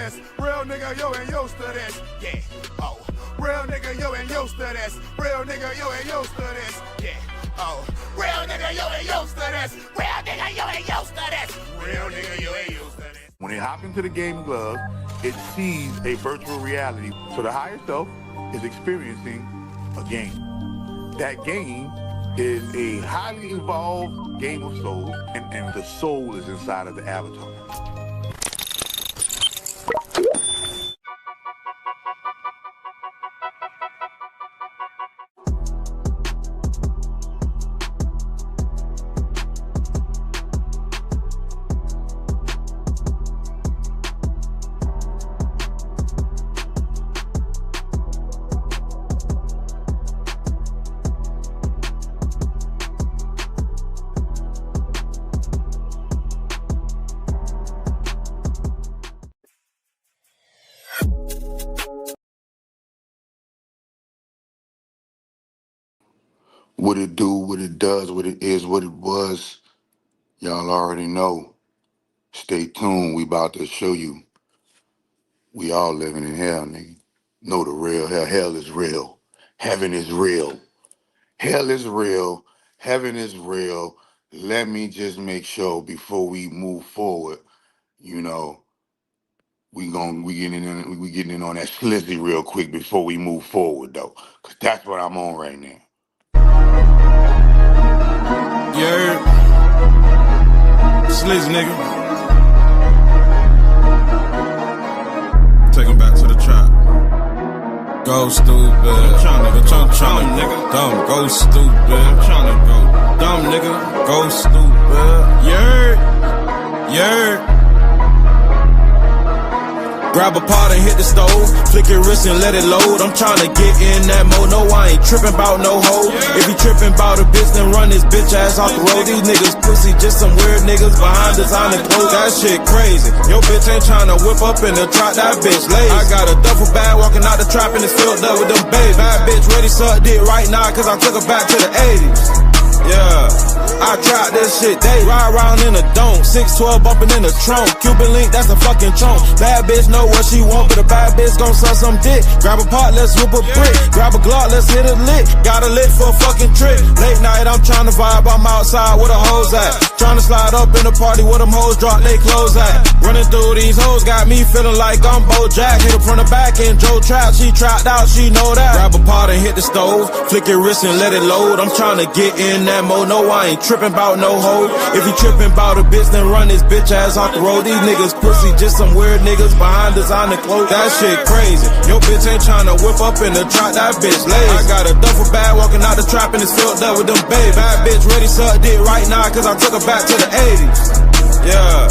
this. Real nigga, yo ain't used to this. Yeah, oh. Real nigga, yo ain't used to this. Real nigga, yo ain't used to this. Yeah, oh. Real nigga, yo ain't used to this. Real nigga, yo ain't used to this. Real nigga, yo ain't used to this. When it hops into the game glove, it sees a virtual reality. So the higher self is experiencing a game. That game is a highly evolved game of souls, and the soul is inside of the avatar. What it do, what it does, what it is, what it was, y'all already know. Stay tuned, we about to show you. We all living in hell, nigga. Know the real hell. Hell is real. Heaven is real. Hell is real. Heaven is real. Let me just make sure before we move forward, you know, we getting in on that slizzy real quick before we move forward though. Cause that's what I'm on right now. Yeah, slizzy nigga. Take him back to the trap. Go stupid. I'm tryna nigga. Dumb, go stupid. I'm tryna go dumb nigga. Go stupid. Yeah. Grab a pot and hit the stove, flick your wrist and let it load. I'm tryna get in that mode, no I ain't trippin' bout no hoe. If he trippin' bout a bitch, then run his bitch ass off the road. These niggas pussy, just some weird niggas behind designer clothes. That shit crazy, your bitch ain't tryna whip up in the trap, that bitch lazy. I got a duffel bag walking out the trap and it's filled up with them babies. Bad bitch ready suck dick right now cause I took her back to the 80s. Yeah, I tried this shit, they ride around in a dome, 612 bumping in the trunk, Cuban link, that's a fucking trunk. Bad bitch know what she want, but a bad bitch gon' suck some dick. Grab a pot, let's whip a brick, grab a Glock, let's hit a lick. Got a lick for a fucking trick. Late night, I'm tryna vibe, I'm outside where the hoes at. Tryna slide up in the party where them hoes drop they clothes at. Running through these hoes got me feeling like I'm Bojack. Hit her from the back and Joe Trap, she trapped out, she know that. Grab a pot and hit the stove, flick your wrist and let it load. I'm tryna get in that mode, no I ain't trippin' bout no hoe. If he trippin' bout a bitch, then run his bitch ass off the road. These niggas pussy, just some weird niggas behind designer clothes. That shit crazy, your bitch ain't tryna whip up in the trap, that bitch lazy. I got a duffel bag walking out the trap and it's filled up with them babies. Bad bitch ready suck dick right now cause I took her back to the 80s. Yeah,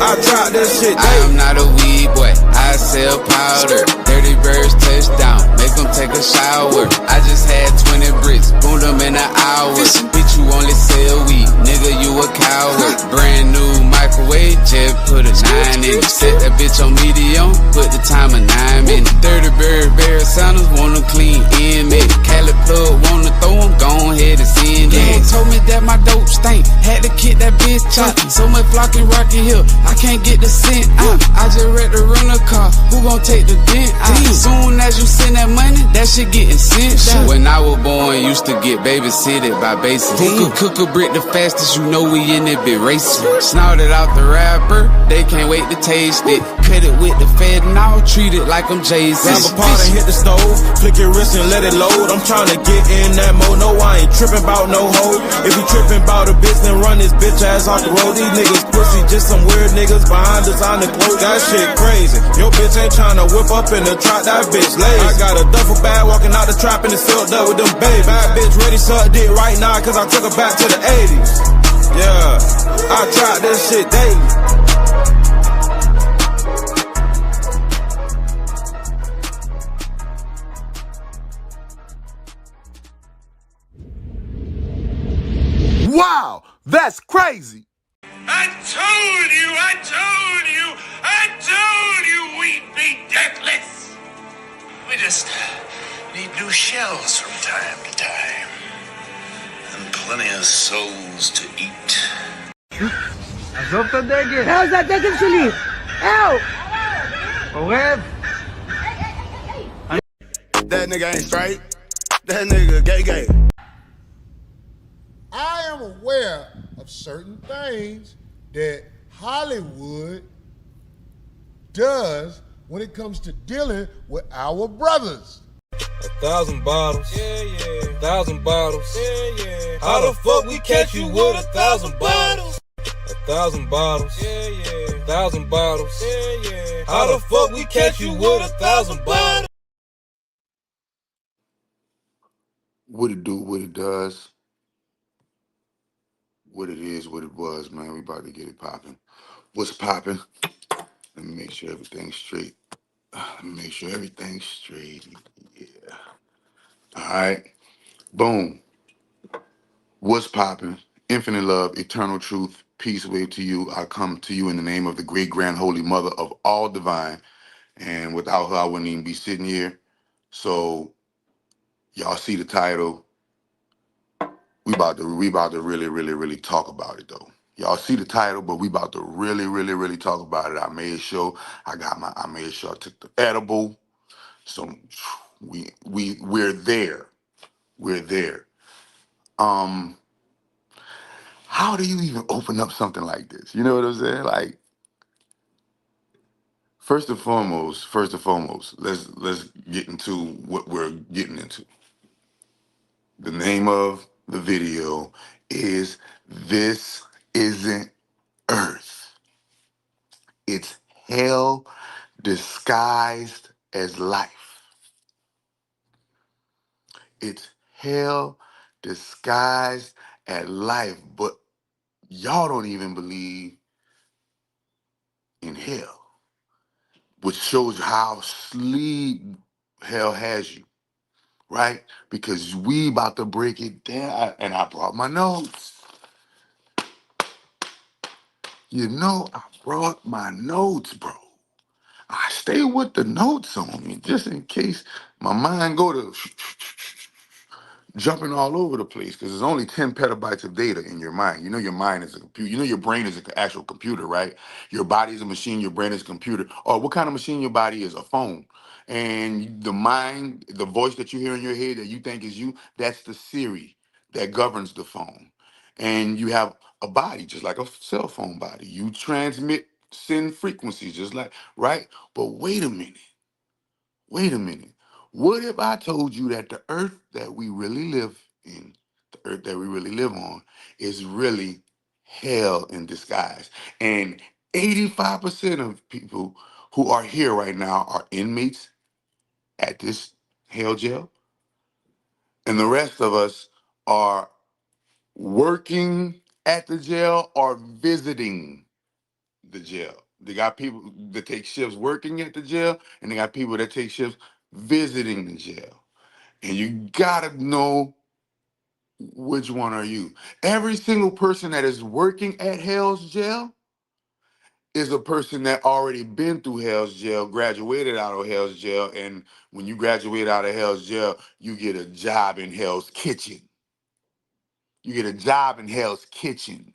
I tried this shit. I am not a weed boy, I sell powder. Dirty birds touchdown, make them take a shower. I just had 20 bricks, boomed them in an hour. Bitch, you only sell weed, nigga, you a coward. Brand new microwave, just put a 9 in it. Set that bitch on medium, put the time of 9 minutes. Dirty bird, Barry Sanders, want them clean inmate. Cali plug, wanna throw them, go ahead and send it. They told me that my dope stink, had to kick that bitch out. So much flocking Rocky Hill, I can't get the scent out. I just read the rental car, who gon' take the dent out? Soon as you send that money, that shit getting sent out. When I was born, used to get babysitted by bases. Who could cook a brick the fastest, you know we in it, been racing. Snorted out the rapper, they can't wait to taste it. Cut it with the fed and I'll treat it like I'm Jay-Z. Grab a pot and hit the stove, flick your wrist and let it load. I'm tryna get in that mode, no I ain't trippin' bout no hoe. If he trippin' bout a bitch, then run his bitch ass off the road. These niggas pussy, just some weird niggas behind designer clothes. That shit crazy, your bitch ain't tryna whip up in the trap, that bitch lazy. I got a duffel bag walking out the trap and it's filled up with them babies. Bad bitch ready suck dick right now cause I took her back to the 80s. Yeah, I tried this shit daily. Wow, that's crazy. I told you we'd be deathless. We just need new shells from time to time. And plenty of souls to eat. עזוב את הדגל. זהו, זה הדגל שלי. אהו. That nigga ain't straight. That nigga gay. I am aware of certain things that Hollywood does when it comes to dealing with our brothers. 1,000 bottles, 1,000 bottles, How the fuck we catch you with 1,000 bottles? 1,000 bottles, 1,000 bottles, How the fuck we catch you with 1,000 bottles? What it do, what it does, what it is, what it was, man. We about to get it popping. What's popping? Let me make sure everything's straight. Let me make sure everything's straight. Yeah. All right. Boom. What's popping? Infinite love, eternal truth, peace, wave to you. I come to you in the name of the great grand holy mother of all divine. And without her, I wouldn't even be sitting here. So y'all see the title. We about to really talk about it though. Y'all see the title, but we about to really talk about it. I made sure I made sure I took the edible. So we're there. We're there. Um, how do you even open up something like this? You know what I'm saying? Like, first and foremost, let's get into what we're getting into. The name of the video is This Isn't Earth. It's hell disguised as life. It's hell disguised as life, but y'all don't even believe in hell, which shows you how sleep hell has you, right? Because we about to break it down, and I brought my notes. You know, I brought my notes, bro. I stay with the notes on me just in case my mind go to jumping all over the place because there's only 10 petabytes of data in your mind. You know your mind is a computer. You know your brain is an actual computer, right? Your body is a machine, your brain is a computer. Or what kind of machine your body is? A phone. And the mind, the voice that you hear in your head that you think is you, that's the Siri that governs the phone. And you have a body, just like a cell phone body. You transmit, send frequencies, just like, right? But wait a minute. Wait a minute. What if I told you that the earth that we really live in, the earth that we really live on, is really hell in disguise? And 85% of people who are here right now are inmates at this hell jail. And the rest of us are working at the jail or visiting the jail. They got people that take shifts working at the jail, and they got people that take shifts visiting the jail. And you gotta know which one are you. Every single person that is working at Hell's Jail is a person that already been through Hell's Jail, graduated out of Hell's Jail, and when you graduate out of Hell's Jail, you get a job in Hell's Kitchen. You get a job in Hell's Kitchen.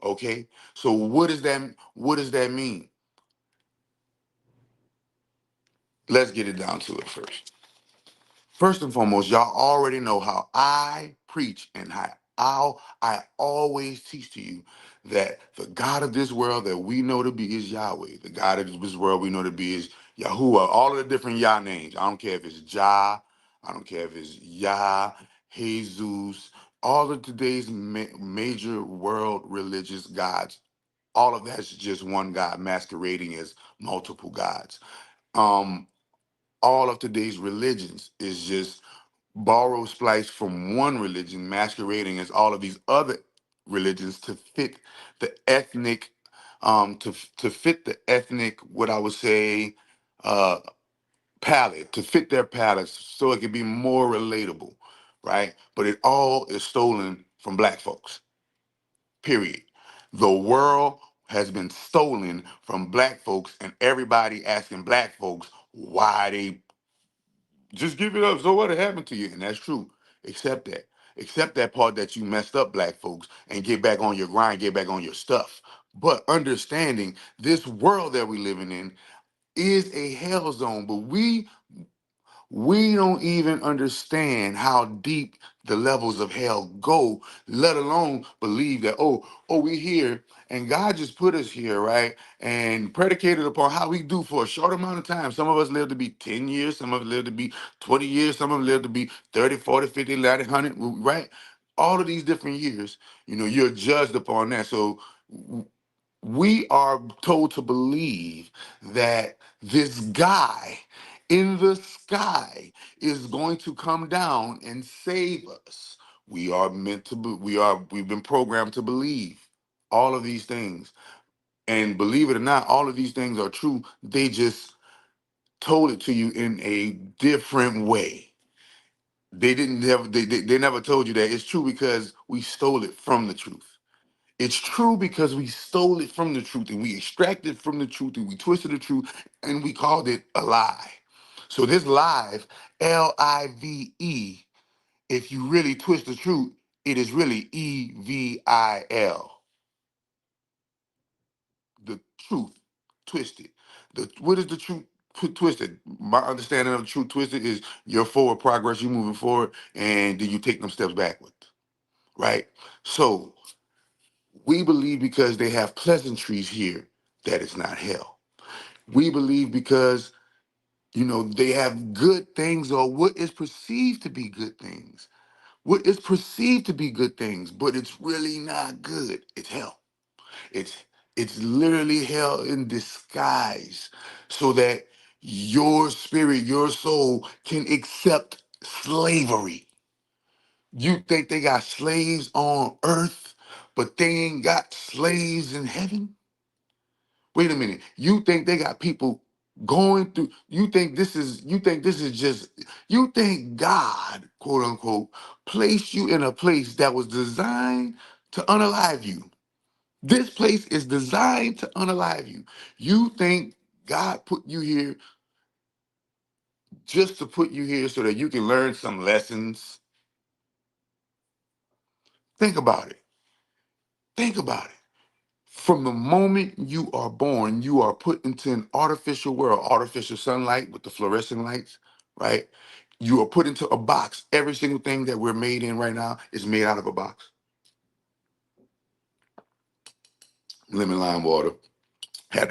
Okay? So what does that mean? Let's get it down to it first. First and foremost, y'all already know how I preach and how I always teach to you that the God of this world that we know to be is Yahweh. The God of this world we know to be is Yahuwah. All of the different Yah names. I don't care if it's Jah. I don't care if it's Yah, Jesus. All of today's major world religious gods. All of that's just one God masquerading as multiple gods. Um, all of today's religions is just borrow splice from one religion masquerading as all of these other religions to fit the ethnic to fit the ethnic, what I would say, uh palette, to fit their palettes so it can be more relatable, right? But it all is stolen from black folks, period. The world has been stolen from black folks, and everybody asking black folks why they just give it up. So what happened to you? And that's true. Accept that. Accept that part that you messed up, black folks, and get back on your grind, get back on your stuff. But understanding this world that we living in is a hell zone, but we don't even understand how deep the levels of hell go, let alone believe that, we here and God just put us here, right? And predicated upon how we do for a short amount of time. Some of us live to be 10 years, some of us live to be 20 years, some of us live to be 30, 40, 50, 100, right? All of these different years, you're judged upon that. So we are told to believe that this guy in the sky is going to come down and save us. We are meant to be, we've been programmed to believe all of these things. And believe it or not, all of these things are true. They just told it to you in a different way. They never told you that it's true because we stole it from the truth. It's true because we stole it from the truth and we extracted from the truth and we twisted the truth and we called it a lie. So this live, Live, if you really twist the truth, it is really Evil. The truth twisted. What is the truth twisted? My understanding of the truth twisted is your forward progress, you moving forward, and then you take them steps backward, right? So we believe because they have pleasantries here that it's not hell. We believe because, they have good things or what is perceived to be good things. What is perceived to be good things, but it's really not good. It's hell. It's it's literally hell in disguise so that your spirit, your soul can accept slavery. You think they got slaves on earth, but they ain't got slaves in heaven? Wait a minute. You think they got people going through, you think God, quote unquote, placed you in a place that was designed to unalive you. This place is designed to unalive you. You think God put you here just to put you here so that you can learn some lessons? Think about it. Think about it. From the moment you are born, you are put into an artificial world, artificial sunlight with the fluorescent lights, right? You are put into a box. Every single thing that we're made in right now is made out of a box. Lemon lime water. Had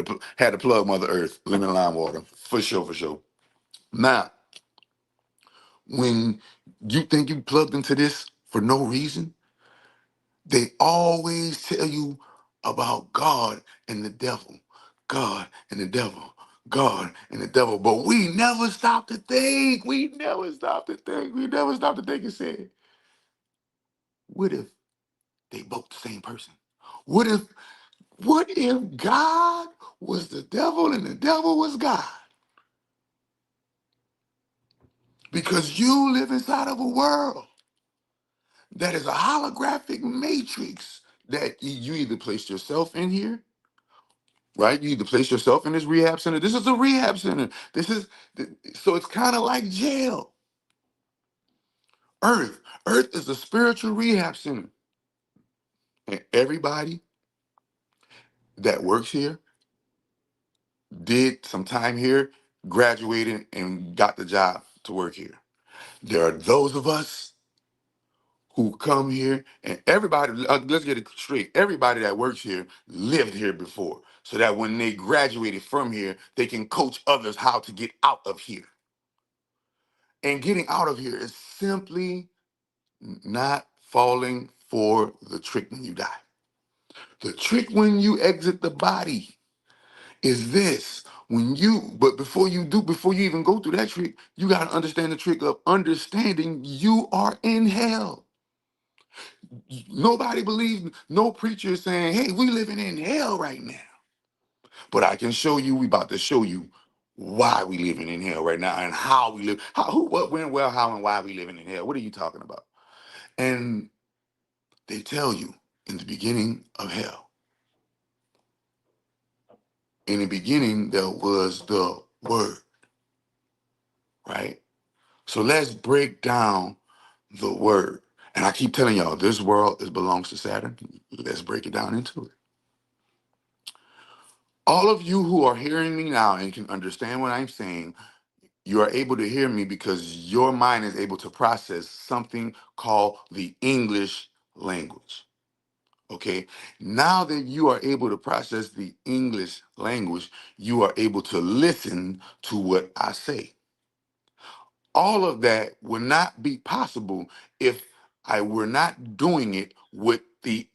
to plug Mother Earth. Lemon lime water. For sure, for sure. Now, when you think you plugged into this for no reason, they always tell you about God and the devil, God and the devil, God and the devil. But we never stop to think. We never stop to think. We never stop to think and say, what if they both the same person? What if, what if God was the devil and the devil was God? Because you live inside of a world that is a holographic matrix that you either placed yourself in here, right? You either place yourself in this rehab center. This is a rehab center. So it's kind of like jail. Earth is a spiritual rehab center. And everybody that works here did some time here, graduated, and got the job to work here. There are those of us who come here, and everybody, let's get it straight, everybody that works here lived here before, so that when they graduated from here, they can coach others how to get out of here. And getting out of here is simply not falling for the trick when you die. The trick when you exit the body is this. But before you even go through that trick, you got to understand the trick of understanding you are in hell. Nobody believes, no preacher is saying, hey, we living in hell right now. But I can show you, we about to show you why we living in hell right now and how we live, what, when, where, how, and why we living in hell. What are you talking about? And they tell you in the beginning of hell, in the beginning, there was the word, right? So let's break down the word. And I keep telling y'all, this world belongs to Saturn. Let's break it down into it. All of you who are hearing me now and can understand what I'm saying, you are able to hear me because your mind is able to process something called the English language. Okay. Now that you are able to process the English language, you are able to listen to what I say. All of that would not be possible if I were not doing it with the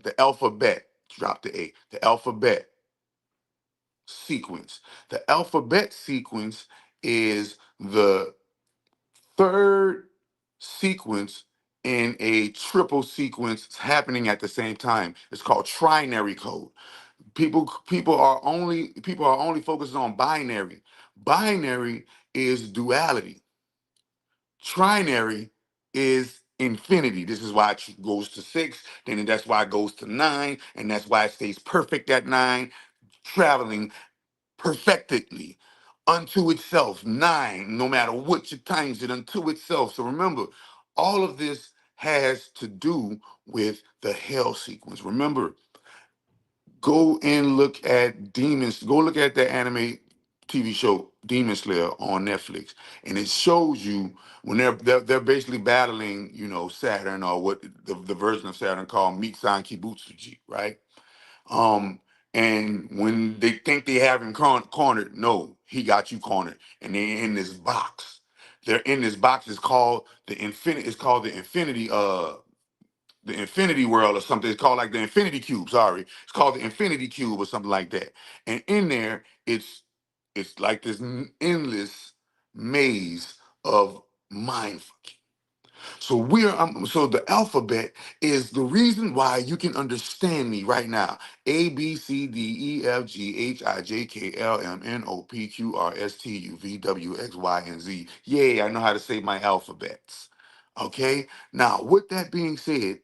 the alphabet, drop the A, the alphabet sequence. The alphabet sequence is the third sequence in a triple sequence happening at the same time. It's called trinary code. People are only focused on binary. Binary is duality. Trinary is infinity. This is why it goes to 6, then that's why it goes to 9, and that's why it stays perfect at 9, traveling perfectly unto itself. 9, no matter what you times it, unto itself. So remember, all of this has to do with the hell sequence. Remember, go and look at Demons. Go look at the anime TV show Demon Slayer on Netflix, and it shows you when they're basically battling, Saturn, or what the version of Saturn called Mitsan Kibutsuji, right? Um, and when they think they have him cornered, no, he got you cornered, and they're in this box. They're in this box. It's called the infinity. It's called the infinity world or something. It's called like the infinity cube. Sorry, it's called the infinity cube or something like that. And in there, it's like this endless maze of mind fucking. So the alphabet is the reason why you can understand me right now. A B C D E F G H I J K L M N O P Q R S T U V W X Y and Z. Yay, I know how to say my alphabets. Okay. Now, with that being said,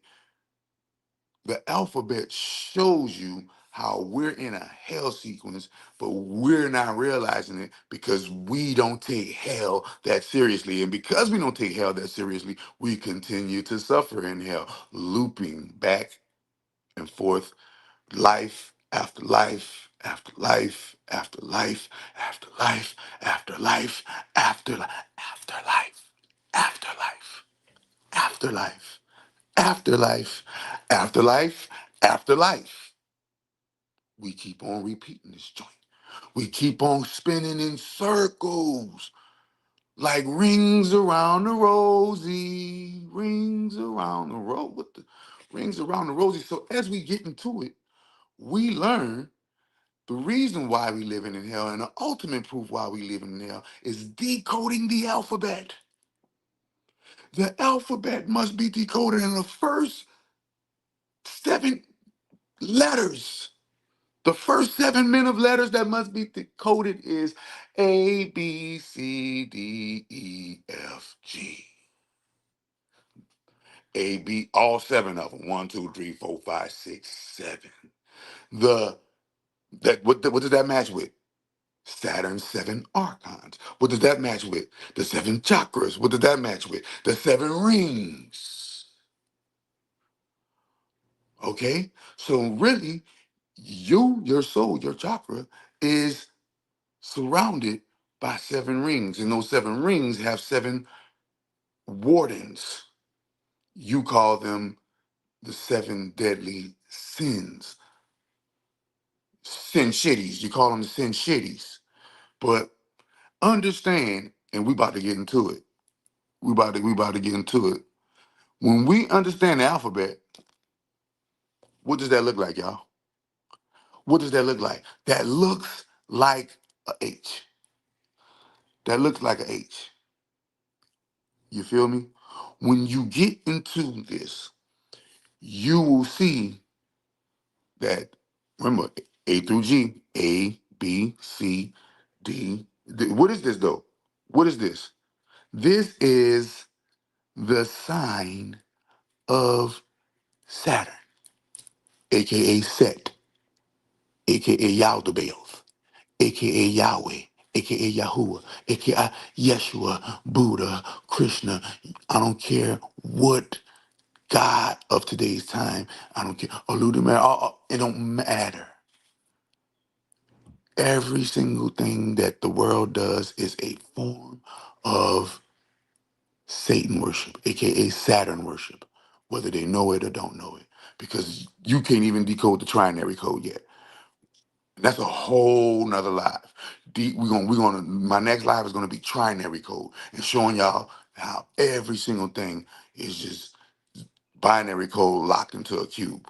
the alphabet shows you how we're in a hell sequence, but we're not realizing it because we don't take hell that seriously. And because we don't take hell that seriously, we continue to suffer in hell, looping back and forth, life after life after life after life after life after life after life after life after life after life afterlife, afterlife, afterlife. We keep on repeating this joint. We keep on spinning in circles like rings around the rosy, rings around the road. What the rings around the rosy? So as we get into it, we learn the reason why we living in hell, and the ultimate proof why we living in hell is decoding the alphabet. The alphabet must be decoded in the first 7 letters. The first 7 men of letters that must be decoded is A, B, C, D, E, F, G. A, B, all 7 of them. 1, 2, 3, 4, 5, 6, 7. What does that match with? Saturn's 7 archons. What does that match with? The 7 chakras. What does that match with? The 7 rings. Okay? So really, your soul, your chakra, is surrounded by 7 rings, and those 7 rings have 7 wardens. You call them the 7 deadly sins, sin shitties. You call them the sin shitties. But understand, and we about to get into it. We about to get into it. When we understand the alphabet, what does that look like, y'all? What does that look like? That looks like a H. That looks like a H. You feel me? When you get into this, you will see that, remember, A through G, A, B, C, D. What is this though? What is this? This is the sign of Saturn, aka Set, aka Yaldabaoth, aka Yahweh, aka Yahuwah, aka Yeshua, Buddha, Krishna. I don't care what God of today's time. I don't care. It don't matter. Every single thing that the world does is a form of Satan worship, aka Saturn worship, whether they know it or don't know it. Because you can't even decode the trinary code yet. That's a whole nother live. My next live is gonna be trinary code and showing y'all how every single thing is just binary code locked into a cube.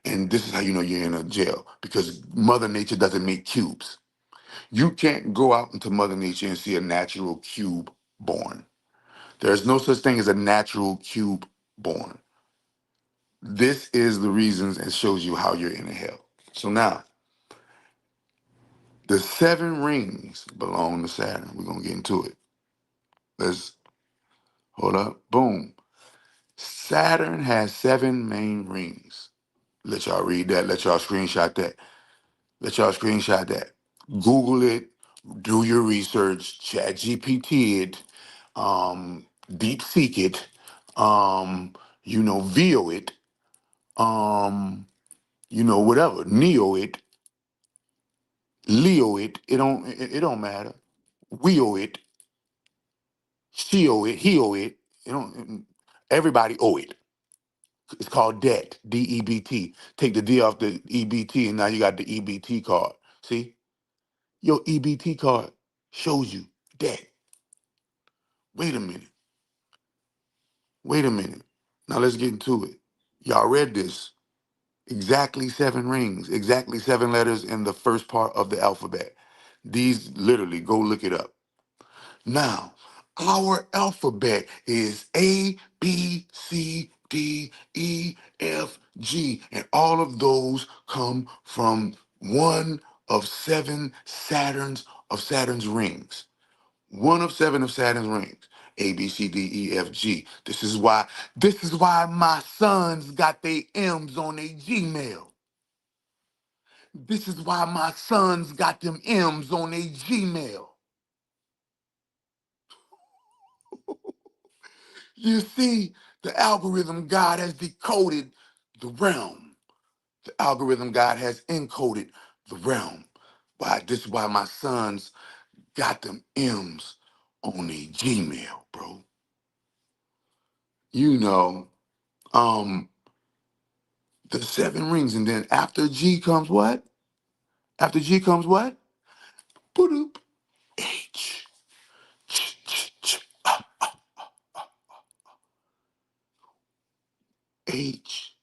And this is how you know you're in a jail, because Mother Nature doesn't make cubes. You can't go out into Mother Nature and see a natural cube born. There's no such thing as a natural cube born. This is the reasons and shows you how you're in a hell. So now, the 7 rings belong to Saturn. We're gonna get into it. Let's hold up. Boom. Saturn has 7 main rings. Let y'all read that. Let y'all screenshot that. Let y'all screenshot that. Google it. Do your research. Chat GPT it. Deep seek it. VO it. Whatever. Neo it. Leo it. It don't matter. Wheel it. She owe it. He owe it. Everybody owe it. It's called debt. DEBT. Take the D off the EBT, and now you got the EBT card. See? Your EBT card shows you debt. Wait a minute. Wait a minute. Now let's get into it. Y'all read this. Exactly 7 rings, exactly 7 letters in the first part of the alphabet. These literally, go look it up. Now, our alphabet is A, B, C, D, E, F, G, and all of those come from one of 7 Saturn's rings. One of 7 of Saturn's rings. A, B, C, D, E, F, G. This is why my sons got their M's on their Gmail. This is why my sons got them M's on their Gmail. You see, the algorithm God has decoded the realm. The algorithm God has encoded the realm. This is why my sons got them M's on their Gmail, bro. You know, the 7 rings, and then after G comes what? After G comes what? Boop. H. Ch, ch, ch, H.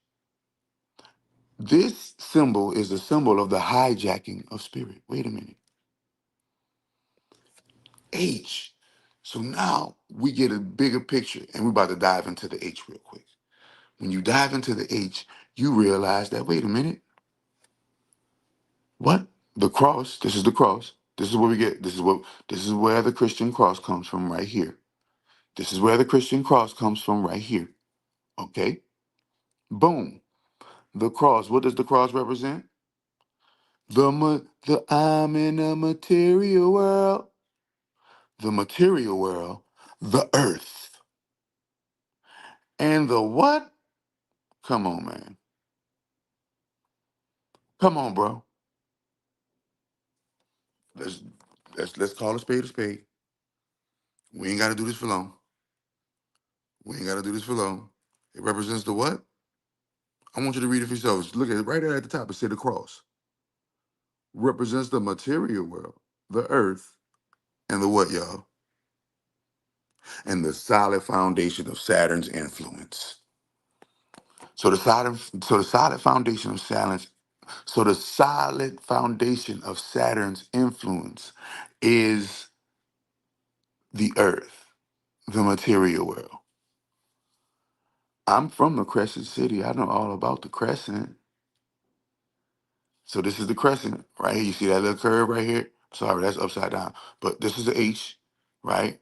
This symbol is a symbol of the hijacking of spirit. Wait a minute. H. So now we get a bigger picture, and we're about to dive into the H real quick. When you dive into the H, you realize that, wait a minute, what? The cross, this is the cross. This is where we get, this is where the Christian cross comes from right here. This is where the Christian cross comes from right here. Okay? Boom. The cross, what does the cross represent? The I'm in a material world. The material world, the earth. And the what? Come on, man. Come on, bro. Let's let's call a spade a spade. We ain't gotta do this for long. We ain't gotta do this for long. It represents the what? I want you to read it for yourselves. Look at it right there at the top. It said the cross. Represents the material world, the earth, and the what, y'all? And the solid foundation of Saturn's influence. So the solid foundation of Saturn's influence is the earth, the material world. I'm from the Crescent City. I know all about the Crescent. So this is the Crescent right here. You see that little curve right here? Sorry, that's upside down. But this is the H, right?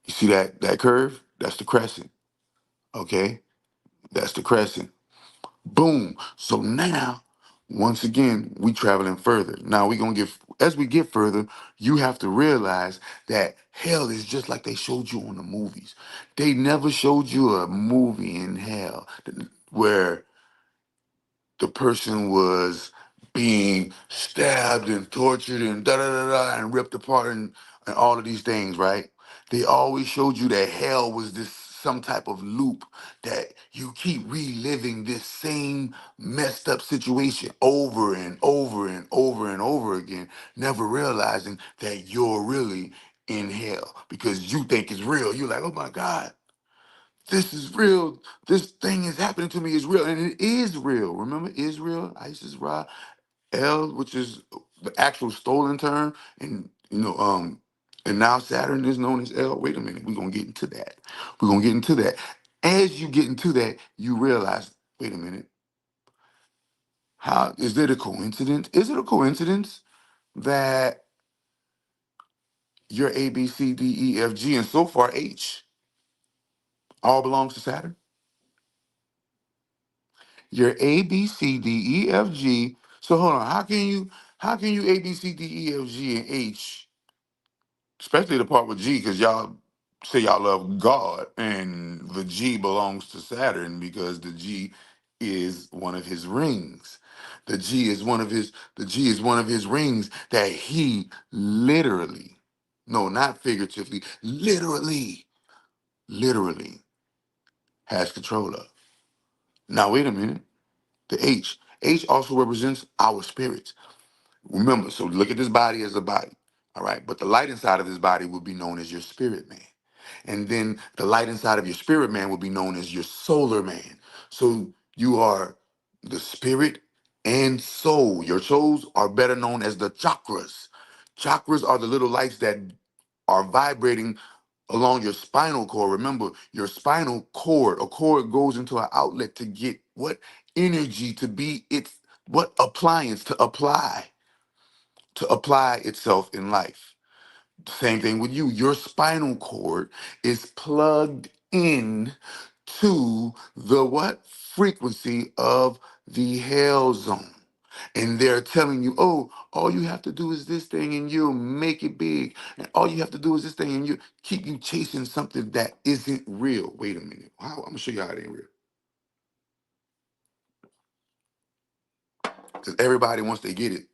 You see that curve? That's the Crescent. Okay? That's the Crescent. Boom. So now Once again, we traveling further. Now we gonna get as we get further, you have to realize that hell is just like they showed you on the movies. They never showed you a movie in hell where the person was being stabbed and tortured and da da da da and ripped apart and all of these things, right? They always showed you that hell was this some type of loop that you keep reliving this same messed up situation over and over and over and over again, never realizing that you're really in hell because you think it's real. You're like, oh my God, this is real. This thing is happening to me is real, and it is real. Remember Israel, Isis, Ra, El, which is the actual stolen term, and and now Saturn is known as El. Wait a minute, we're gonna get into that. We're gonna get into that. As you get into that, you realize, wait a minute, how is it a coincidence? Is it a coincidence that your A, B, C, D, E, F, G, and so far H all belongs to Saturn? Your A, B, C, D, E, F, G. So hold on. How can you A, B, C, D, E, F, G, and H, especially the part with G, because y'all say y'all love God, and the G belongs to Saturn because the G is one of his rings. The G is one of his rings that he literally, no, not figuratively, literally has control of. Now wait a minute. The H. H also represents our spirits. Remember, so look at this body as a body. All right. But the light inside of this body will be known as your spirit man. And then the light inside of your spirit man will be known as your solar man. So you are the spirit and soul. Your souls are better known as the chakras. Chakras are the little lights that are vibrating along your spinal cord. Remember, your spinal cord, a cord goes into an outlet to get what energy to be its what appliance to apply itself in life. Same thing with you. Your spinal cord is plugged in to the what frequency of the hell zone. And they're telling you, oh, all you have to do is this thing and you'll make it big. And all you have to do is this thing and you keep you chasing something that isn't real. Wait a minute. I'm gonna show you how it ain't real. Because everybody, once they get it,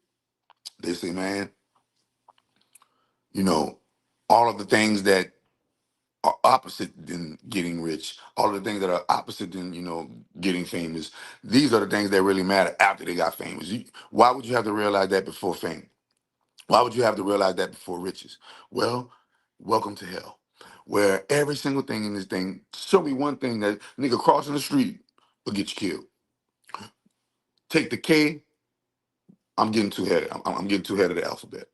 they say, man, you know, all of the things that are opposite than getting rich, all of the things that are opposite than, getting famous, these are the things that really matter after they got famous. Why would you have to realize that before fame? Why would you have to realize that before riches? Well, welcome to hell, where every single thing in this thing, show me one thing that nigga crossing the street will get you killed. Take the K, I'm getting too headed. I'm getting too ahead of the alphabet.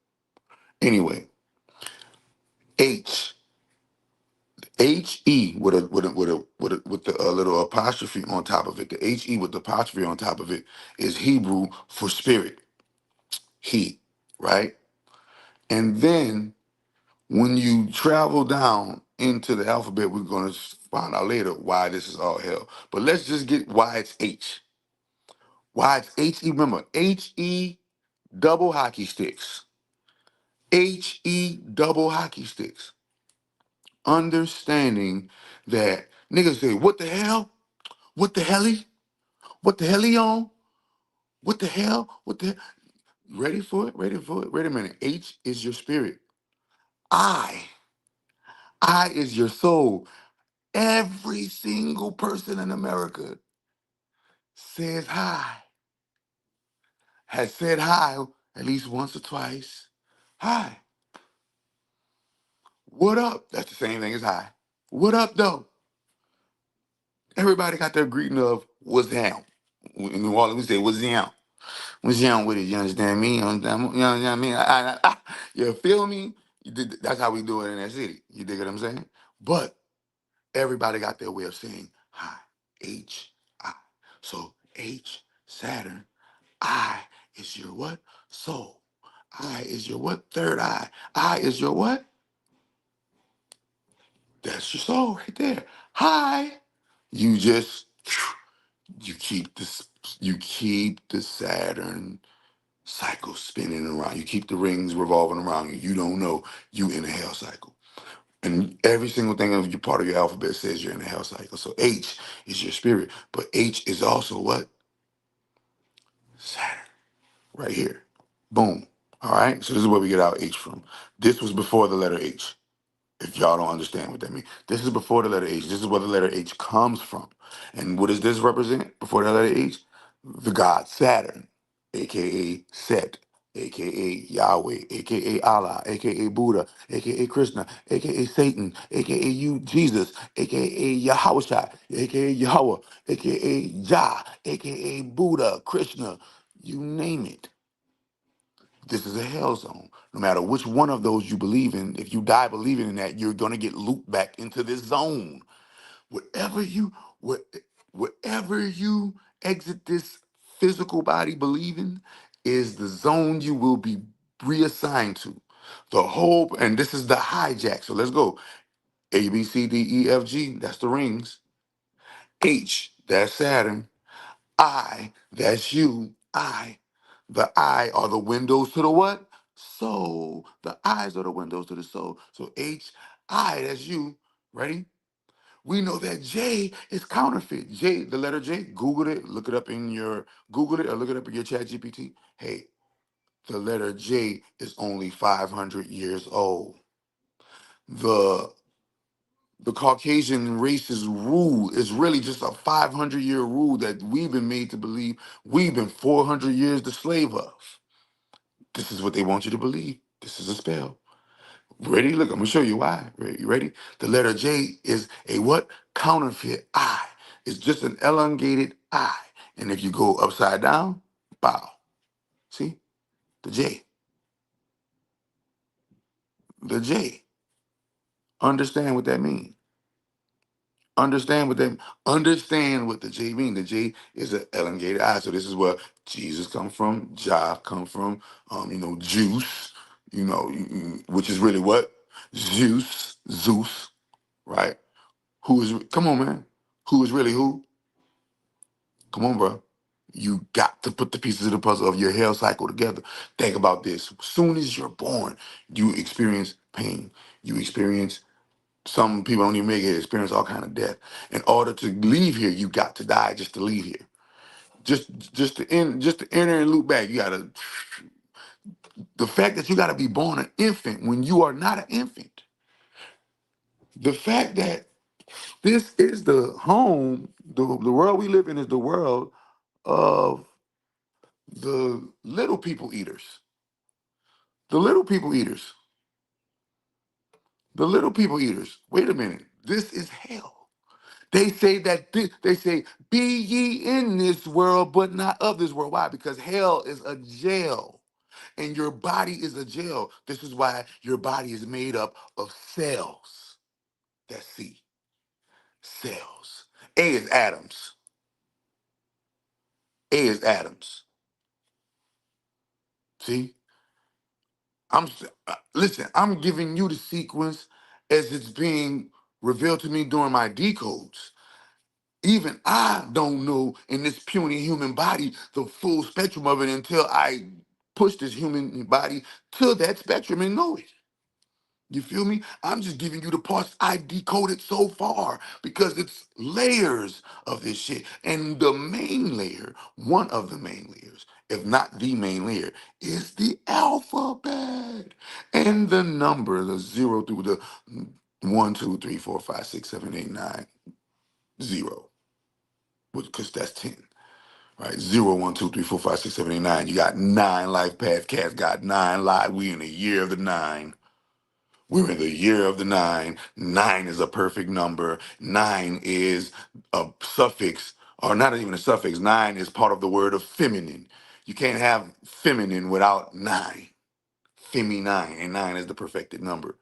Anyway, H. H-E with the little apostrophe on top of it. The H-E with the apostrophe on top of it is Hebrew for spirit. He, right? And then when you travel down into the alphabet, we're going to find out later why this is all hell. But let's just get why it's H. Why it's H-E. Remember, H-E double hockey sticks. H-E double hockey sticks. Understanding that niggas say, what the hell? What the helly? What the hell he on? What the hell? What the Ready for it? Ready for it? Wait a minute. H is your spirit. I. I is your soul. Every single person in America says hi. Has said hi at least once or twice. Hi. What up? That's the same thing as hi. What up though? Everybody got their greeting of what's down. In New Orleans, we say what's down. What's down with it? You understand me? You know what I mean? You feel me? That's how we do it in that city. You dig what I'm saying? But everybody got their way of saying hi. H I. So H Saturn. I is your what? Soul. I is your what? Third eye. I is your what? That's your soul right there. Hi. You just you keep this You keep the Saturn cycle spinning around. You keep the rings revolving around you. You don't know you in a hell cycle. And every single thing of your part of your alphabet says you're in a hell cycle. So H is your spirit, but H is also what? Saturn, right here. Boom. All right. So this is where we get our H from. This was before the letter H. If y'all don't understand what that means, this is before the letter H. This is where the letter H comes from. And what does this represent before the letter H? The god Saturn, aka Set, aka Yahweh, aka Allah, aka Buddha, aka Krishna, aka Satan, aka you Jesus, aka Yahushua, aka Yahweh, aka Jah, aka Buddha, Krishna, you name it. This is a hell zone. No matter which one of those you believe in, if you die believing in that, you're gonna get looped back into this zone. Whatever you what whatever you exit this physical body believing is the zone you will be reassigned to. The whole and this is the hijack. So let's go. A B C D E F G, that's the rings. H, that's Saturn. I, that's you. I. The eye are the windows to the what? Soul. The eyes are the windows to the soul. So H, I, that's you. Ready? We know that J is counterfeit. J, the letter J, Google it, look it up in your, Google it or look it up in your chat GPT. Hey, the letter J is only 500 years old. The the Caucasian race's rule is really just a 500-year rule that we've been made to believe we've been 400 years the slave of. This is what they want you to believe. This is a spell. Ready? Look, I'm gonna show you why. Ready? You ready? The letter J is a what? Counterfeit I. It's just an elongated I. And if you go upside down, bow. See? The J. The J. Understand what that means. Understand what the J mean. The J is an elongated I. So this is where Jesus come from, Jah come from, Juice, which is really what? Zeus, right? Who is, come on, man. Who is really who? Come on, bro. You got to put the pieces of the puzzle of your hell cycle together. Think about this. Soon as you're born, you experience pain. You experience, some people don't even make it, experience all kind of death. In order to leave here, you got to die just to leave here. Just to enter and loop back, you gotta, the fact that you gotta be born an infant when you are not an infant. The fact that this is the home, the world we live in is the world of the little people eaters. The little people eaters. The little people eaters. Wait a minute. This is hell. They say that they say, be ye in this world, but not of this world. Why? Because hell is a jail. And your body is a jail. This is why your body is made up of cells. That's C. Cells. A is atoms. A is atoms. See? Listen, I'm giving you the sequence as it's being revealed to me during my decodes. Even I don't know in this puny human body the full spectrum of it until I push this human body to that spectrum and know it. You feel me? I'm just giving you the parts I decoded so far because it's layers of this shit. And the main layer, one of the main layers, if not the main layer, is the alphabet. And the number, the zero through the 1, 2, 3, 4, 5, 6, 7, 8, 9, 0. Because that's 10. Right? 0, 1, 2, 3, 4, 5, 6, 7, 8, 9. You got 9 life paths. Cats got 9 lives. We in the year of the 9. We're in the year of the 9. 9 is a perfect number. 9 is a suffix, or not even a suffix. 9 is part of the word of feminine. You can't have feminine without 9. Femi-9, and 9 is the perfected number.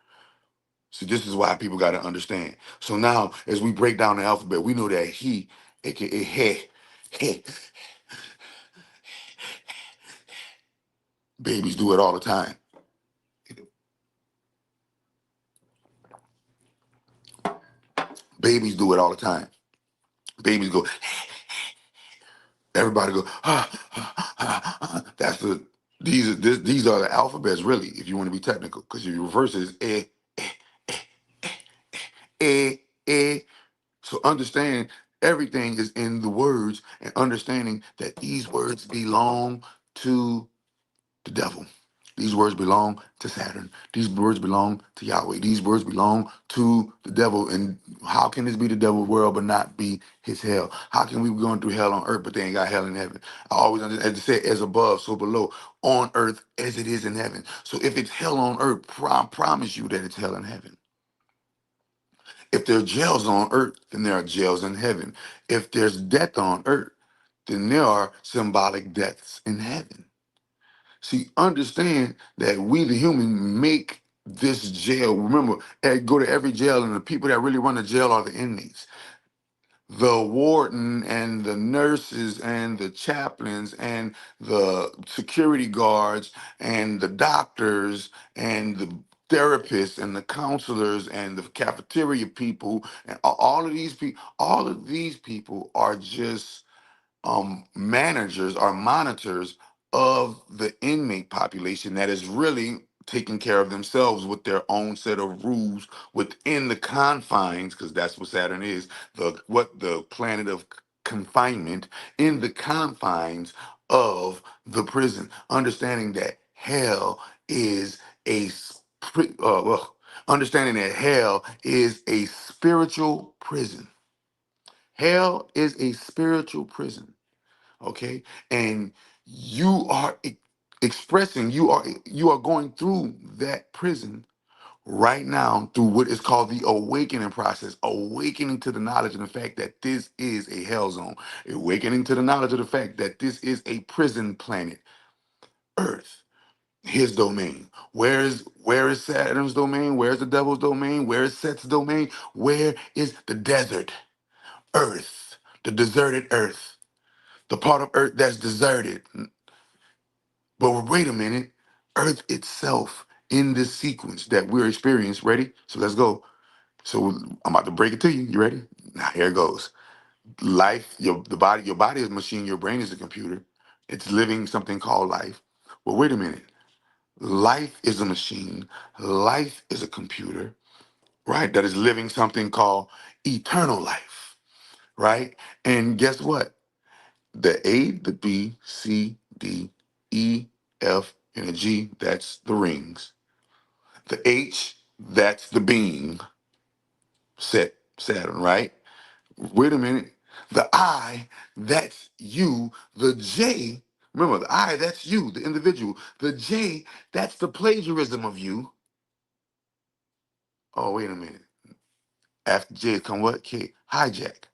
So this is why people got to understand. So now, as we break down the alphabet, we know that he, aka he, babies do it all the time. Babies do it all the time. Babies go, Everybody go, that's the, these are the alphabets, really, if you want to be technical, because if you reverse it, it's eh, eh. So understand everything is in the words, and understanding that these words belong to the devil. These words belong to Saturn. These words belong to Yahweh. These words belong to the devil. And how can this be the devil's world but not be his hell? How can we be going through hell on earth but they ain't got hell in heaven? I always understand, as it said, as above, so below, on earth as it is in heaven. So if it's hell on earth, promise you that it's hell in heaven. If there are jails on earth, then there are jails in heaven. If there's death on earth, then there are symbolic deaths in heaven. See, understand that we, the human, make this jail. Remember, go to every jail, and the people that really run the jail are the inmates. The warden and the nurses and the chaplains and the security guards and the doctors and the therapists and the counselors and the cafeteria people and all of these people are just managers or monitors of the inmate population that is really taking care of themselves with their own set of rules within the confines, because that's what Saturn is, the planet of confinement, in the confines of the prison. Understanding that hell is understanding that hell is a spiritual prison. Hell is a spiritual prison, okay? And you are expressing, you are going through that prison right now through what is called the awakening process, awakening to the knowledge and the fact that this is a hell zone, awakening to the knowledge of the fact that this is a prison planet, Earth, his domain. Where is Saturn's domain? Where's the devil's domain? Where is Set's domain? Where is the desert? Earth, the deserted Earth, the part of Earth that's deserted. But wait a minute, Earth itself in this sequence that we're experiencing, ready? So let's go. So I'm about to break it to you. You ready? Now here it goes. Life, your body is a machine, your brain is a computer. It's living something called life. Well, wait a minute. Life is a machine, life is a computer, right? That is living something called eternal life, right? And guess what? The A, the B, C, D, E, F, and the G, that's the rings. The H, that's the being, Saturn, right? Wait a minute. The I, that's you. The J, remember, the I, that's you, the individual. The J, that's the plagiarism of you. Oh, wait a minute. After J come what? K, hijack.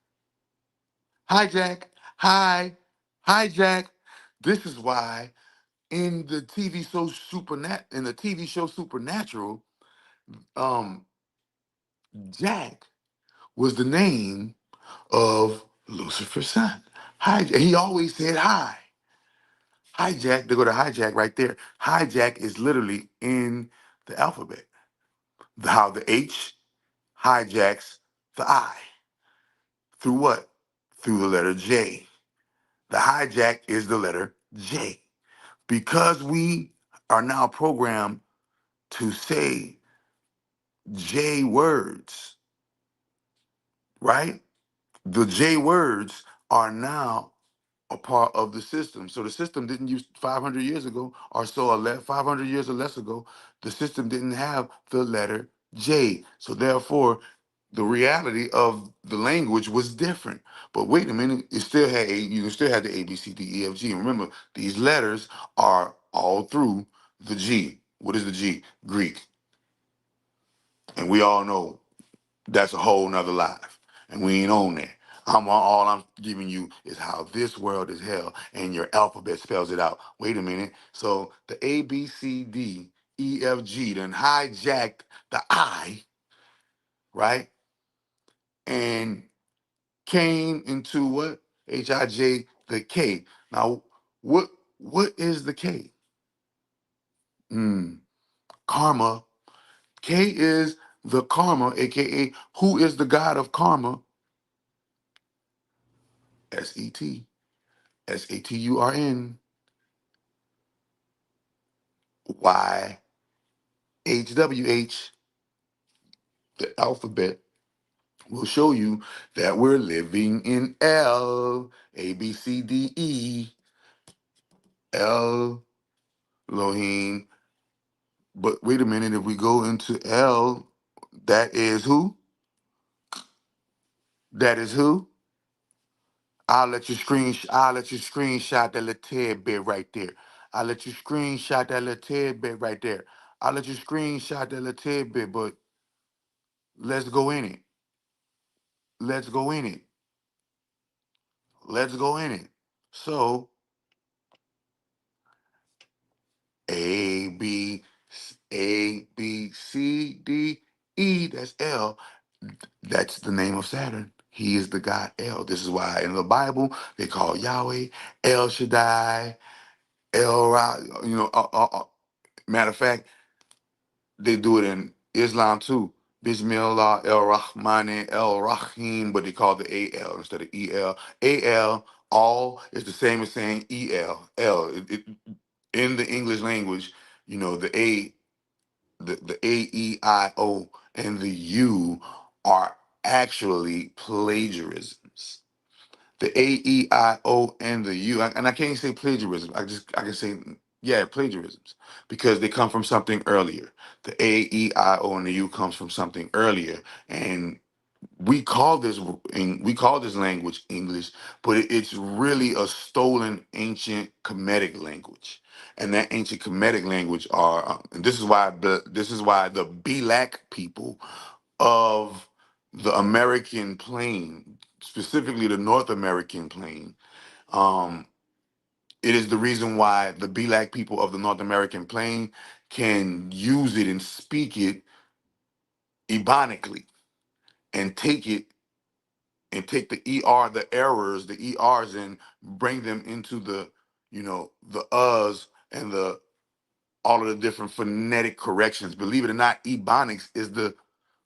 Hijack, hijack. This is why in the TV show Supernatural, um, Jack was the name of Lucifer's son. He always said hi. Hijack, they go to hijack right there. Hijack is literally in the alphabet. How the H hijacks the I. Through what? Through the letter J. The hijack is the letter J. Because we are now programmed to say J words, right? The J words are now a part of the system. So the system didn't use 500 years ago, or so, 500 years or less ago, the system didn't have the letter J. So therefore, the reality of the language was different. But wait a minute, it still had you still had the A, B, C, D, E, F, G. And remember, these letters are all through the G. What is the G? Greek. And we all know that's a whole nother life. And we ain't on that. All I'm giving you is how this world is hell, and your alphabet spells it out. Wait a minute. So the A, B, C, D, E, F, G then hijacked the I, right? And came into what? H-I-J, the K. Now, what is the K? Hmm. Karma. K is the karma, aka who is the god of karma? S-E-T. SaturnYHWH, the alphabet, will show you that we're living in L, A, B, C, D, E, L, Elohim. But wait a minute, if we go into L, that is who? That is who? I'll let you screenshot that little tidbit right there. I'll let you screenshot that little tidbit right there. I'll let you screenshot that little tidbit, but let's go in it. Let's go in it. Let's go in it. So A B A B C D E. That's L. That's the name of Saturn. He is the god El. This is why in the Bible they call Yahweh El Shaddai, El Ra. Matter of fact, they do it in Islam too. Bismillah El Rahman El Rahim, but they call the AL instead of EL. AL, all is the same as saying EL. L. In the English language, the A, the A, E, I, O, and the U are actually plagiarisms. The A, E, I, O, and the U, and I can't say plagiarism. I can say, yeah, plagiarisms, because they come from something earlier. The A, E, I, O, and the U comes from something earlier, and we call this language English, but it's really a stolen ancient Kemetic language, and that ancient Kemetic language and this is why the Black people of the American plain, specifically the North American plain. Um, it is the reason why the Black people of the North American plain can use it and speak it ebonically and take the the errors, the ERs, and bring them into the uhs and the all of the different phonetic corrections. Believe it or not, ebonics is the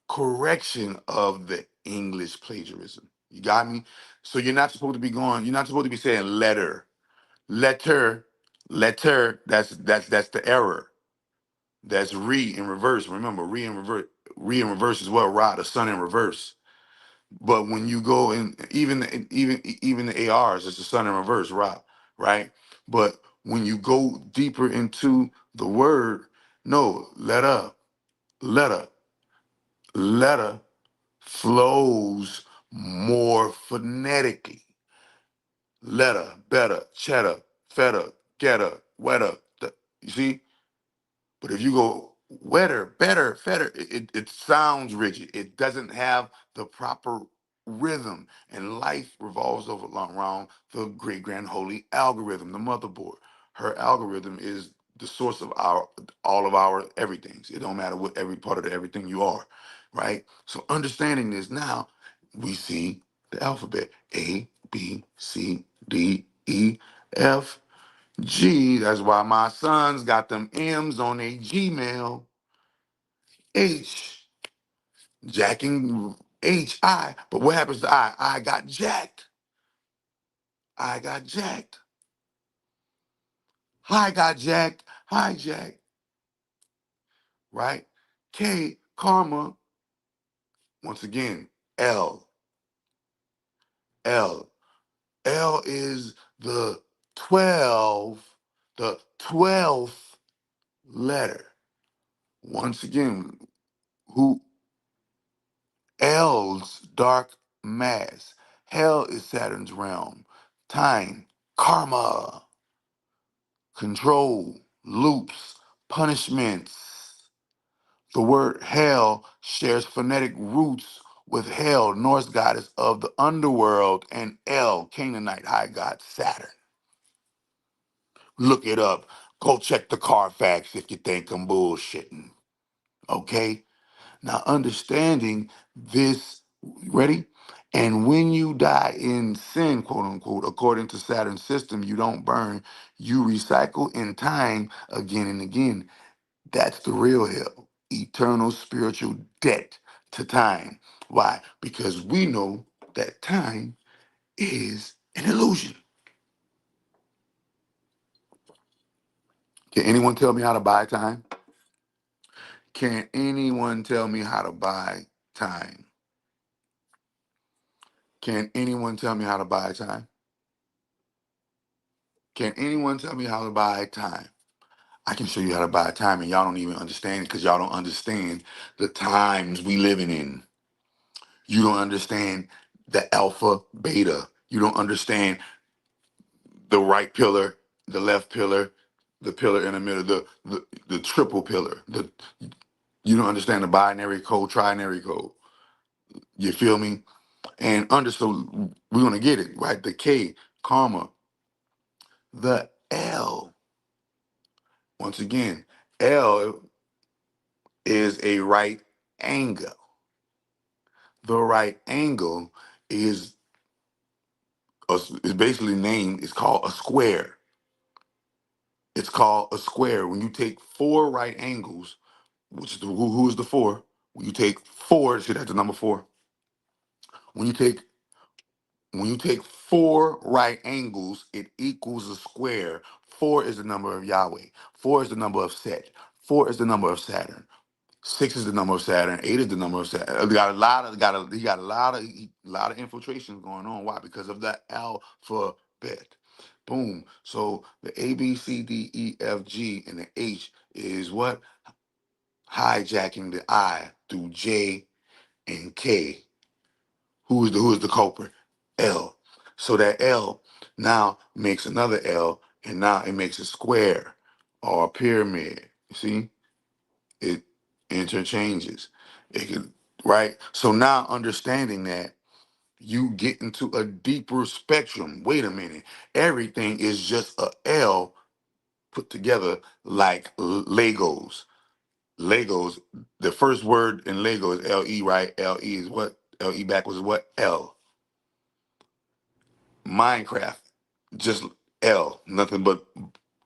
correction of the English plagiarism. You got me? So you're not supposed to be saying letter, letter. That's the error. That's re in reverse. Remember, re in reverse is what, Ra, the sun in reverse. But when you go in, even the ARs, it's the sun in reverse, Ra, right? But when you go deeper into the word, no, letter, letter flows more phonetically. Letter, better, cheddar, feta, getter, wetter. You see? But if you go wetter, better, fetter, it sounds rigid. It doesn't have the proper rhythm. And life revolves around the great grand holy algorithm, the motherboard. Her algorithm is the source of all of our everythings. It don't matter what every part of the everything you are, right? So understanding this now, we see the alphabet A, B, C, D, E, F, G. That's why my sons got them M's on a Gmail. H, jacking H, I. But what happens to I? I got jacked. I got jacked. I got jacked. Hijack. Right? K, karma. Once again, L. L. L is the 12, the 12th letter. Once again, who L's dark mass. Hell is Saturn's realm. Time, karma, control, loops, punishments. The word hell shares phonetic roots with Hel, Norse goddess of the underworld, and El, Canaanite high god Saturn. Look it up. Go check the Carfax if you think I'm bullshitting. Okay? Now, understanding this, ready? And when you die in sin, quote unquote, according to Saturn's system, you don't burn, you recycle in time again and again. That's the real hell. Eternal spiritual debt to time. Why? Because we know that time is an illusion. Can anyone tell me how to buy time? Can anyone tell me how to buy time? Can anyone tell me how to buy time? Can anyone tell me how to buy time? I can show you how to buy time, and y'all don't even understand it because y'all don't understand the times we living in. You don't understand the alpha, beta. You don't understand the right pillar, the left pillar, the pillar in the middle, the triple pillar. You don't understand the binary code, trinary code. You feel me? And so we're gonna get it right. The K, karma. The L. Once again, L is a right angle. The right angle is is basically named. It's called a square. It's called a square. When you take four right angles, which is who is the four? When you take four, see that's the number four. When you take four right angles, it equals a square. Four is the number of Yahweh. Four is the number of Set. Four is the number of Saturn. Six is the number of Saturn. Eight is the number of Saturn. He got a lot of infiltrations going on. Why? Because of the alphabet. Boom. So the A, B, C, D, E, F, G, and the H is what? Hijacking the I through J and K. Who is the culprit? L. So that L now makes another L, and now it makes a square or a pyramid. You see? It interchanges. It can, right? So now understanding that, you get into a deeper spectrum. Wait a minute. Everything is just a L put together like Legos. Legos, the first word in Lego is LE, right? LE is what? LE backwards is what? L. Minecraft, just L, nothing but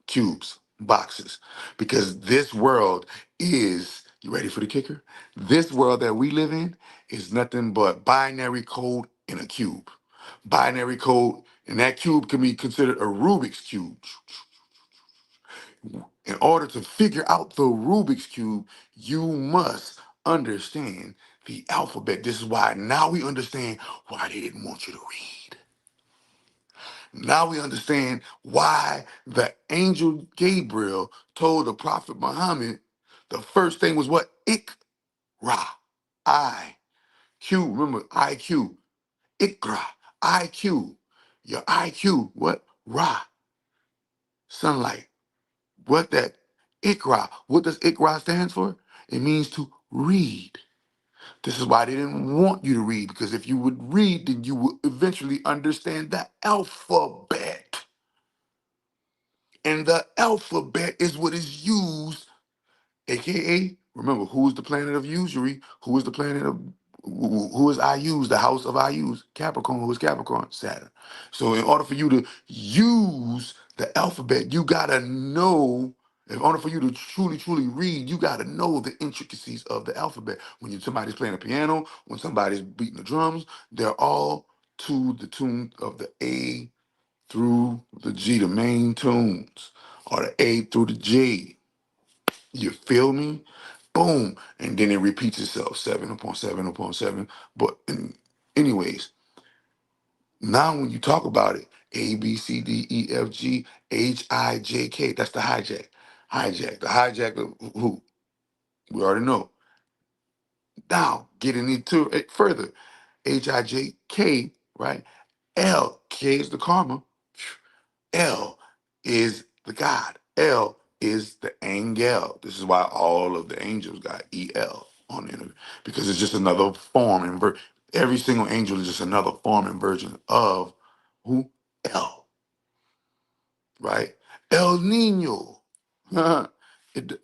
cubes, boxes. Because this world is, you ready for the kicker? This world that we live in is nothing but binary code in a cube. Binary code, and that cube can be considered a Rubik's Cube. In order to figure out the Rubik's Cube, you must understand the alphabet. This is why now we understand why they didn't want you to read. Now we understand why the angel Gabriel told the prophet Muhammad the first thing was what? Ikra. IQ. Remember, IQ. Ikra. IQ. Your IQ. What? Ra. Sunlight. What that? Ikra. What does Ikra stand for? It means to read. This is why they didn't want you to read, because if you would read, then you would eventually understand the alphabet. And the alphabet is what is used, aka, remember, who is the planet of usury? Who is the planet of, who is Ius, the house of Ius? Capricorn, who is Capricorn? Saturn. So in order for you to use the alphabet, you gotta know, in order for you to truly, truly read, you gotta know the intricacies of the alphabet. When somebody's playing a piano, when somebody's beating the drums, they're all to the tune of the A through the G, the main tunes, or the A through the G. You feel me? Boom. And then it repeats itself, 7 upon 7 upon 7. But anyways, now when you talk about it, A, B, C, D, E, F, G, H, I, J, K, that's the hijack. Hijack. The hijack of who? We already know. Now, getting into it further, H, I, J, K, right? L, K is the karma. L is the God. L is the angel. This is why all of the angels got EL on it, because it's just another form and every single angel is just another form and version of who? L, right? El Nino. It,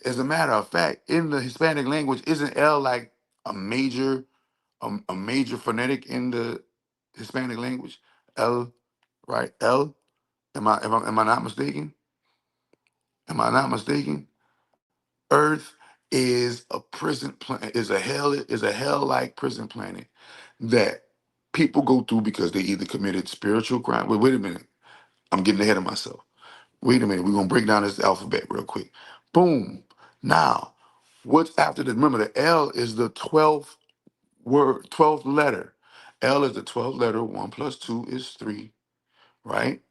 as a matter of fact, in the Hispanic language, isn't L like a major, a major phonetic in the Hispanic language? L, right? L. Am I not mistaken? Am I not mistaken? Earth is a prison planet, is a hell-like prison planet that people go through because they either committed spiritual crime. Wait a minute. I'm getting ahead of myself. Wait a minute. We're gonna break down this alphabet real quick. Boom. Now, what's after the? Remember, the L is the 12th word, 12th letter. L is the 12th letter. 1 plus 2 is 3, right?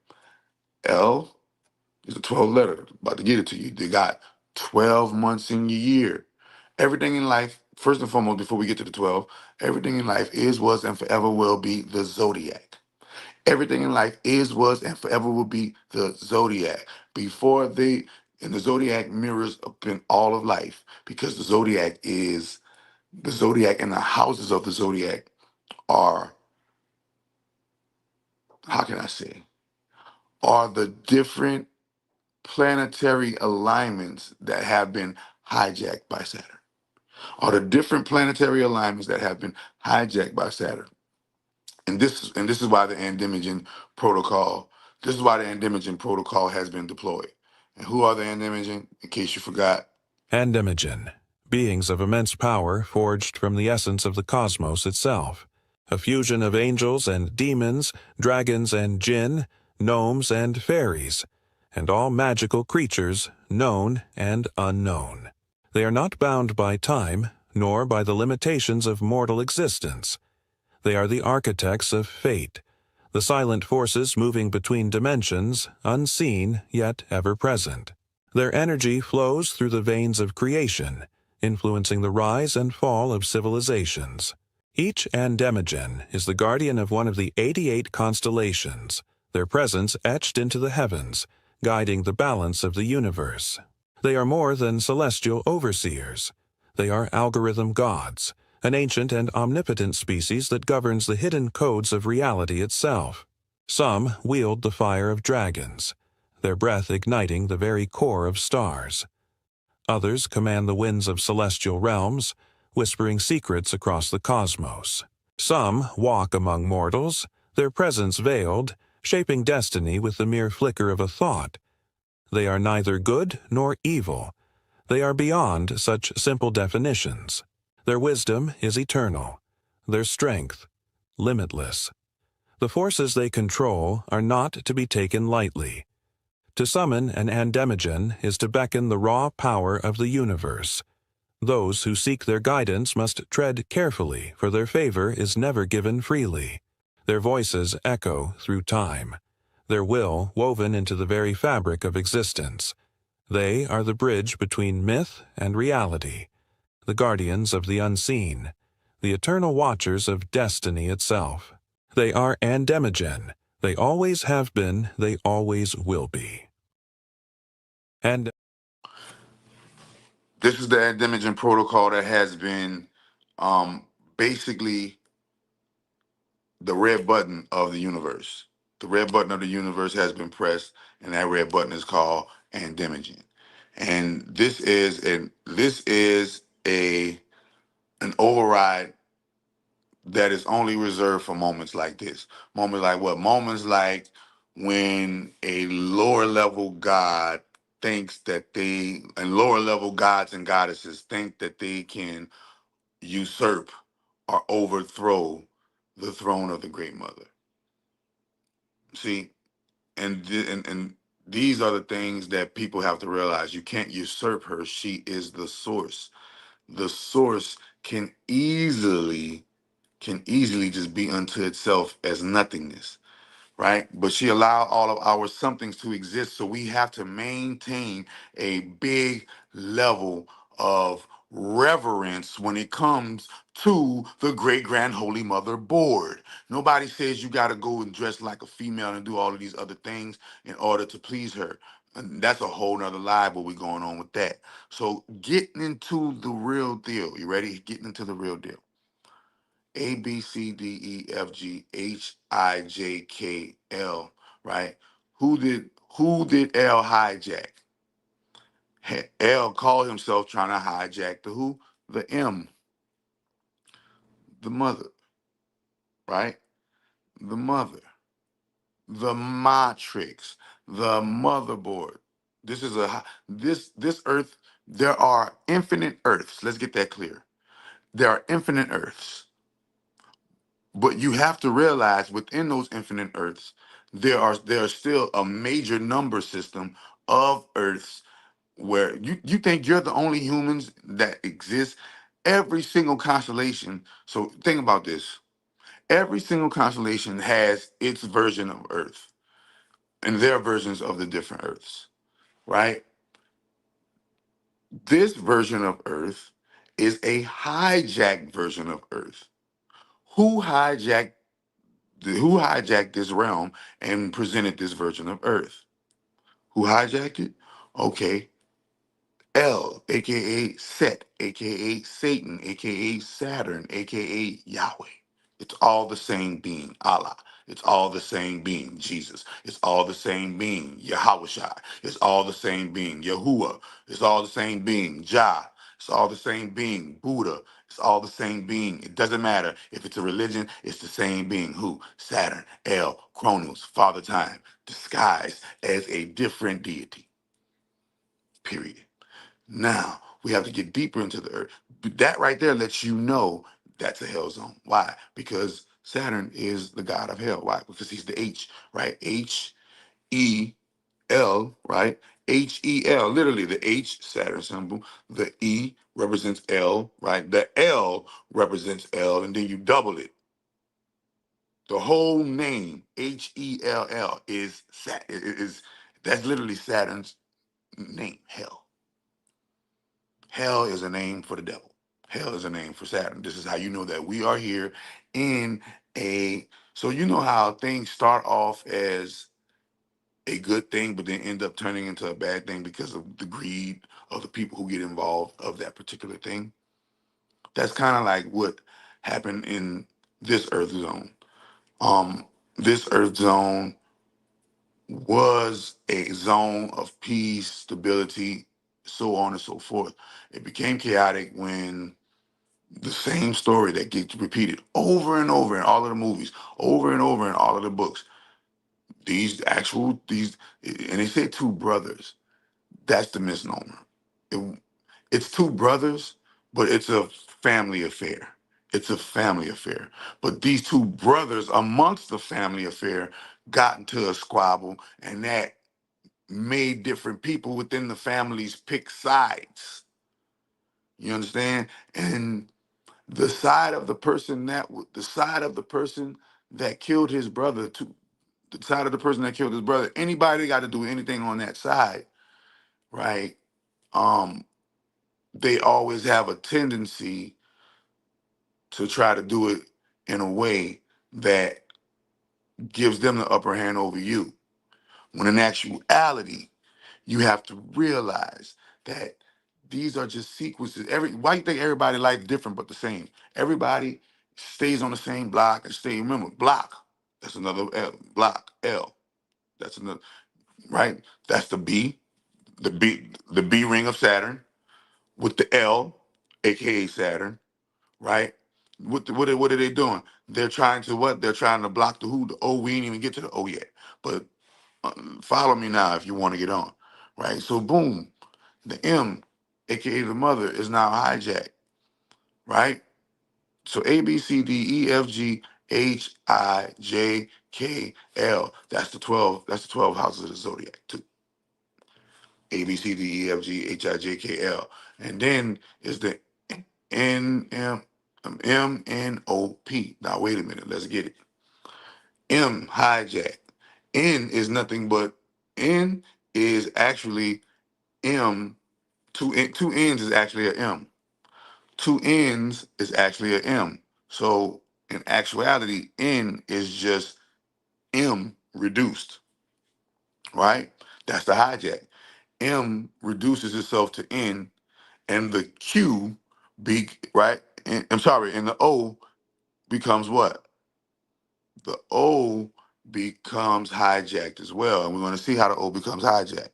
L is the 12th letter. About to get it to you. They got 12 months in your year. Everything in life, first and foremost, before we get to the 12, everything in life is, was, and forever will be the zodiac. Everything in life is, was, and forever will be the zodiac. Before they, and the zodiac mirrors up in all of life because the zodiac and the houses of the zodiac are, how can I say, are the different planetary alignments that have been hijacked by Saturn. Are the different planetary alignments that have been hijacked by Saturn. And this is why the Andimigen protocol, this is why the Andimigen protocol has been deployed. And who are the Andimigen? In case you forgot, Andimigen, beings of immense power forged from the essence of the cosmos itself, a fusion of angels and demons, dragons and jinn, gnomes and fairies, and all magical creatures, known and unknown. They are not bound by time, nor by the limitations of mortal existence. They are the architects of fate, the silent forces moving between dimensions, unseen yet ever present. Their energy flows through the veins of creation, influencing the rise and fall of civilizations. Each Andemigen is the guardian of one of the 88 constellations, their presence etched into the heavens, guiding the balance of the universe. They are more than celestial overseers. They are algorithm gods, an ancient and omnipotent species that governs the hidden codes of reality itself. Some wield the fire of dragons, their breath igniting the very core of stars. Others command the winds of celestial realms, whispering secrets across the cosmos. Some walk among mortals, their presence veiled, shaping destiny with the mere flicker of a thought. They are neither good nor evil. They are beyond such simple definitions. Their wisdom is eternal, their strength limitless. The forces they control are not to be taken lightly. To summon an Andemigen is to beckon the raw power of the universe. Those who seek their guidance must tread carefully, for their favor is never given freely. Their voices echo through time, their will woven into the very fabric of existence. They are the bridge between myth and reality, the guardians of the unseen, the eternal watchers of destiny itself. They are Andemigen. They always have been, they always will be. And this is the Andimigen protocol that has been um, basically the red button of the universe. The red button of the universe has been pressed, and that red button is called Andimigen. And this is an override that is only reserved for moments like this. Moments like what? Moments like when a lower level god thinks that and lower level gods and goddesses think that they can usurp or overthrow the throne of the Great Mother. See, and these are the things that people have to realize. You can't usurp her. She is the source. The source can easily just be unto itself as nothingness, right? But she allowed all of our somethings to exist, so we have to maintain a big level of reverence when it comes to the great grand holy mother board. Nobody says you got to go and dress like a female and do all of these other things in order to please her. And that's a whole nother lie, but we're going on with that. So getting into the real deal. You ready? Getting into the real deal. A B C D E F G H I J K L, right? Who did L hijack? L called himself trying to hijack the who? The M, the mother, right? The mother, the matrix, the motherboard. This earth. There are infinite earths. Let's get that clear. There are infinite earths. But you have to realize within those infinite earths, there are still a major number system of Earths where you think you're the only humans that exist. Every single constellation. So think about this. Every single constellation has its version of Earth and their versions of the different Earths, right? This version of Earth is a hijacked version of Earth. Who hijacked who hijacked this realm and presented this version of Earth? Who hijacked it? Okay, El, aka Set, aka Satan, aka Saturn, aka Yahweh. It's all the same being, Allah. It's all the same being, Jesus. It's all the same being, Yahweh. It's all the same being, Yahuwah. It's all the same being, Jah. It's all the same being, Buddha. It's all the same being. It doesn't matter if it's a religion, it's the same being. Who? Saturn, El, Chronos, Father Time, disguised as a different deity. Period. Now we have to get deeper into the earth. That right there lets you know that's a hell zone. Why? Because Saturn is the god of hell. Why? Because he's the H, right? H-E-L, right? H-E-L, literally the H, Saturn symbol. The E represents L, right? The L represents L, and then you double it. The whole name, H-E-L-L, is that's literally Saturn's name, hell. Hell is a name for the devil. Hell is a name for Saturn. This is how you know that we are here in a. So you know how things start off as a good thing, but then end up turning into a bad thing because of the greed of the people who get involved of that particular thing. That's kind of like what happened in this Earth zone. Um, this Earth zone was a zone of peace, stability, so on and so forth. It became chaotic when the same story that gets repeated over and over in all of the movies, over and over in all of the books. And they say two brothers. That's the misnomer. It's two brothers, but it's a family affair. It's a family affair. But these two brothers, amongst the family affair, got into a squabble, and that made different people within the families pick sides. You understand? And the side of the person that killed his brother, to the side of the person that killed his brother, anybody got to do anything on that side, right? Um, they always have a tendency to try to do it in a way that gives them the upper hand over you. When in actuality, you have to realize that these are just sequences. Why you think everybody life different but the same? Everybody stays on the same block and stay. Remember, block. That's another L. Block L. That's another right. That's the B ring of Saturn with the L, aka Saturn, right? What are they doing? They're trying to what? They're trying to block the who, the O. We ain't even get to the O yet. But follow me now if you want to get on, right? So boom, the M, aka the mother, is now hijacked, right? So A, B, C, D, E, F, G, H, I, J, K, L. That's the 12. That's the 12 houses of the zodiac too. A, B, C, D, E, F, G, H, I, J, K, L. And then is the M, N, O, P. Now wait a minute. Let's get it. M, hijack. N is nothing but N is actually M. Two ends is actually a M. Two ends is actually a M. So in actuality, N is just M reduced, right? That's the hijack. M reduces itself to N, and the Q right? I'm sorry, and the O becomes what? The O becomes hijacked as well. And we're going to see how the O becomes hijacked,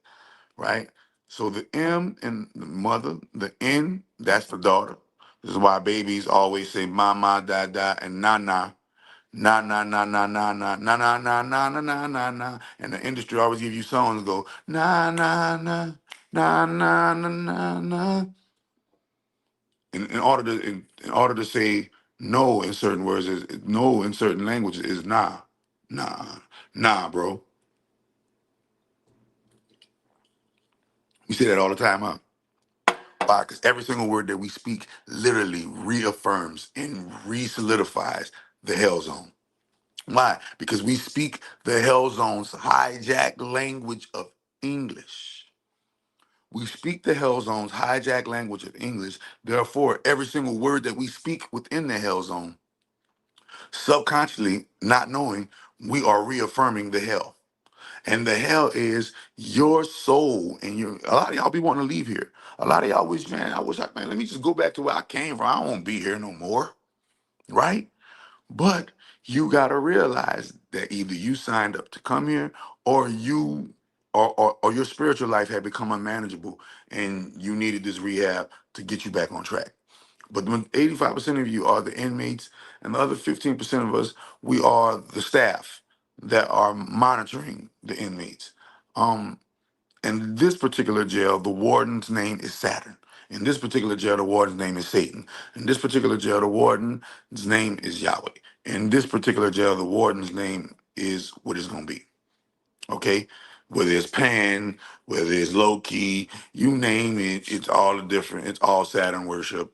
right? So the M and the mother, the N, that's the daughter. This is why babies always say mama, da, and na na. Na na na na na na na na na na na na na na. And the industry always give you songs go na na na na na na na na. In order to say no in certain words is no in certain languages is nah. Nah, bro. We say that all the time, huh? Why? Because every single word that we speak literally reaffirms and re-solidifies the hell zone. Why? Because we speak the hell zone's hijack language of English. We speak the hell zone's hijack language of English. Therefore, every single word that we speak within the hell zone, subconsciously, not knowing, we are reaffirming the hell. And the hell is your soul. And a lot of y'all be wanting to leave here. A lot of y'all wish, man, man, let me just go back to where I came from. I don't want to be here no more. Right? But you gotta realize that either you signed up to come here or or your spiritual life had become unmanageable and you needed this rehab to get you back on track. But when 85% of you are the inmates and the other 15% of us, we are the staff that are monitoring the inmates. In this particular jail, the warden's name is Saturn. In this particular jail, the warden's name is Satan. In this particular jail, the warden's name is Yahweh. In this particular jail, the warden's name is what it's going to be. Okay? Whether it's Pan, whether it's low key, you name it, it's all different. It's all Saturn worship.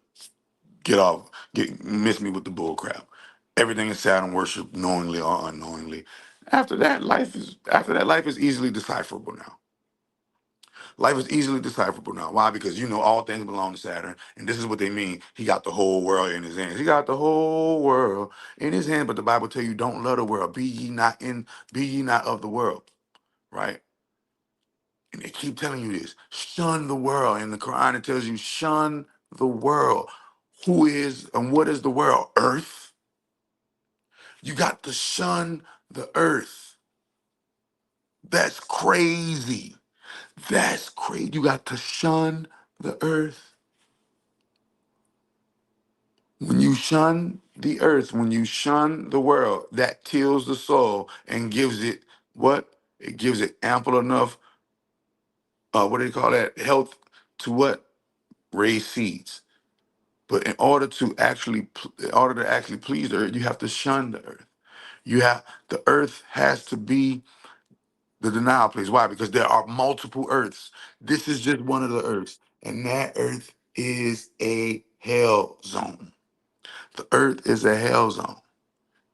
Miss me with the bull crap. Everything is Saturn worship, knowingly or unknowingly. Life is easily decipherable now. Life is easily decipherable now. Why? Because you know all things belong to Saturn, and this is what they mean. He got the whole world in his hands. He got the whole world in his hand. But the Bible tell you, don't love the world. Be ye not of the world. Right? And they keep telling you this. Shun the world. In the Quran, it tells you, shun the world. Who is and what is the world? Earth. You got to shun the earth. That's crazy. That's crazy. You got to shun the earth. When you shun the earth, when you shun the world, that kills the soul and gives it what? It gives it ample enough, what do they call that? Health to what? Raise seeds. But in order to actually please the earth, you have to shun the earth. The earth has to be the denial place. Why? Because there are multiple earths. This is just one of the earths. And that earth is a hell zone. The earth is a hell zone.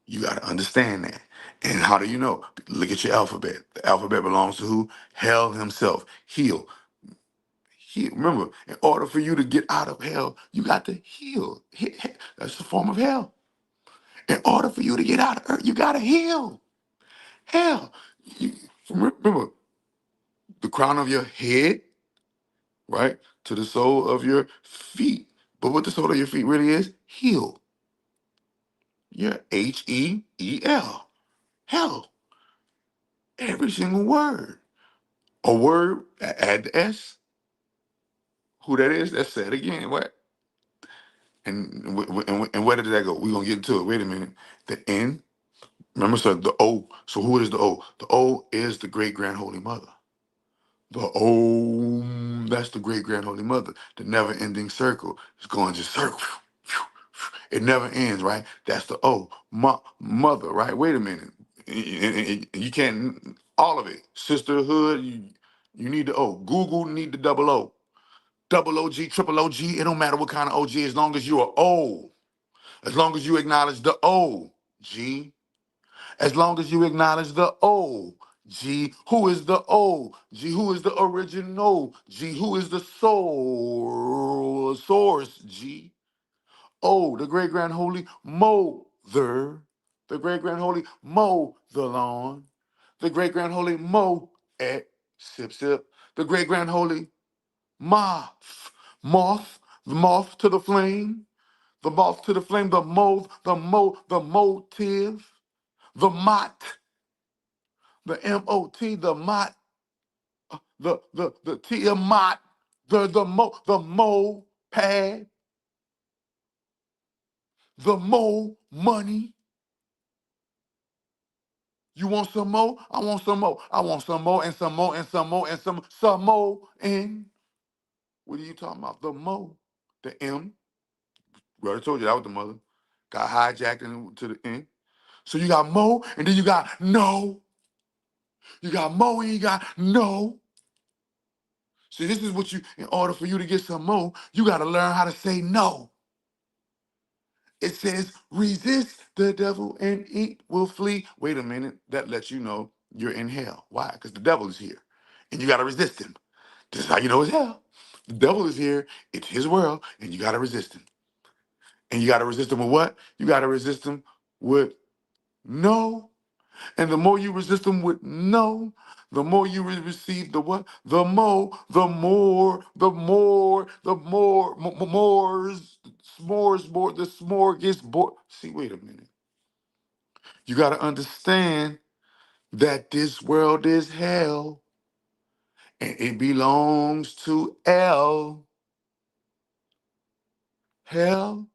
You got to understand that. And how do you know? Look at your alphabet. The alphabet belongs to who? Hell himself. Heal. Heal. Remember, in order for you to get out of hell, you got to heal. That's the form of hell. In order for you to get out of earth, you got to heal. Hell. You, remember, the crown of your head, right, to the sole of your feet. But what the sole of your feet really is? Heal. Yeah, Heel. Hell. Every single word. A word, add the S. Who that is, that's said again. What? And where did that go? We're going to get into it. Wait a minute. The N. Remember, so the O. So who is the O? The O is the great grand holy mother. The O, that's the great grand holy mother. The never ending circle. It's going just circle. It never ends, right? That's the O. Mother, right? Wait a minute. You can't, all of it. Sisterhood, you need the O. Google need the double O. Double OG, triple OG, it don't matter what kind of OG as long as you are O. As long as you acknowledge the O, G. As long as you acknowledge the O, G. Who is the O? G. Who is the original? G. Who is the source? G. O, the great grand holy mother. The great grand holy mow the lawn. The great grand holy mo at sip sip. The great grand holy moth. Moth, the moth to the flame. The moth to the flame, the motive, the mot, the M-O-T, the mot, the Tiamat, the mo pad, the mo money. You want some more? I want some more. I want some more and some more and some more and some more. And what are you talking about? The mo, the M. We already told you that was the mother. Got hijacked into the N. So you got mo, and then you got no. You got mo and you got no. See, this is what you, in order for you to get some mo, you got to learn how to say no. It says, resist the devil and it will flee. Wait a minute, that lets you know you're in hell. Why? Because the devil is here, and you got to resist him. This is how you know it's hell. The devil is here, it's his world, and you got to resist him. And you got to resist him with what? You got to resist him with no. And the more you resist them with no, the more you receive the what? The more, the more, the more, the more, mores, s'mores, more, the s'more gets bored. See, wait a minute. You got to understand that this world is hell and it belongs to L. Hell,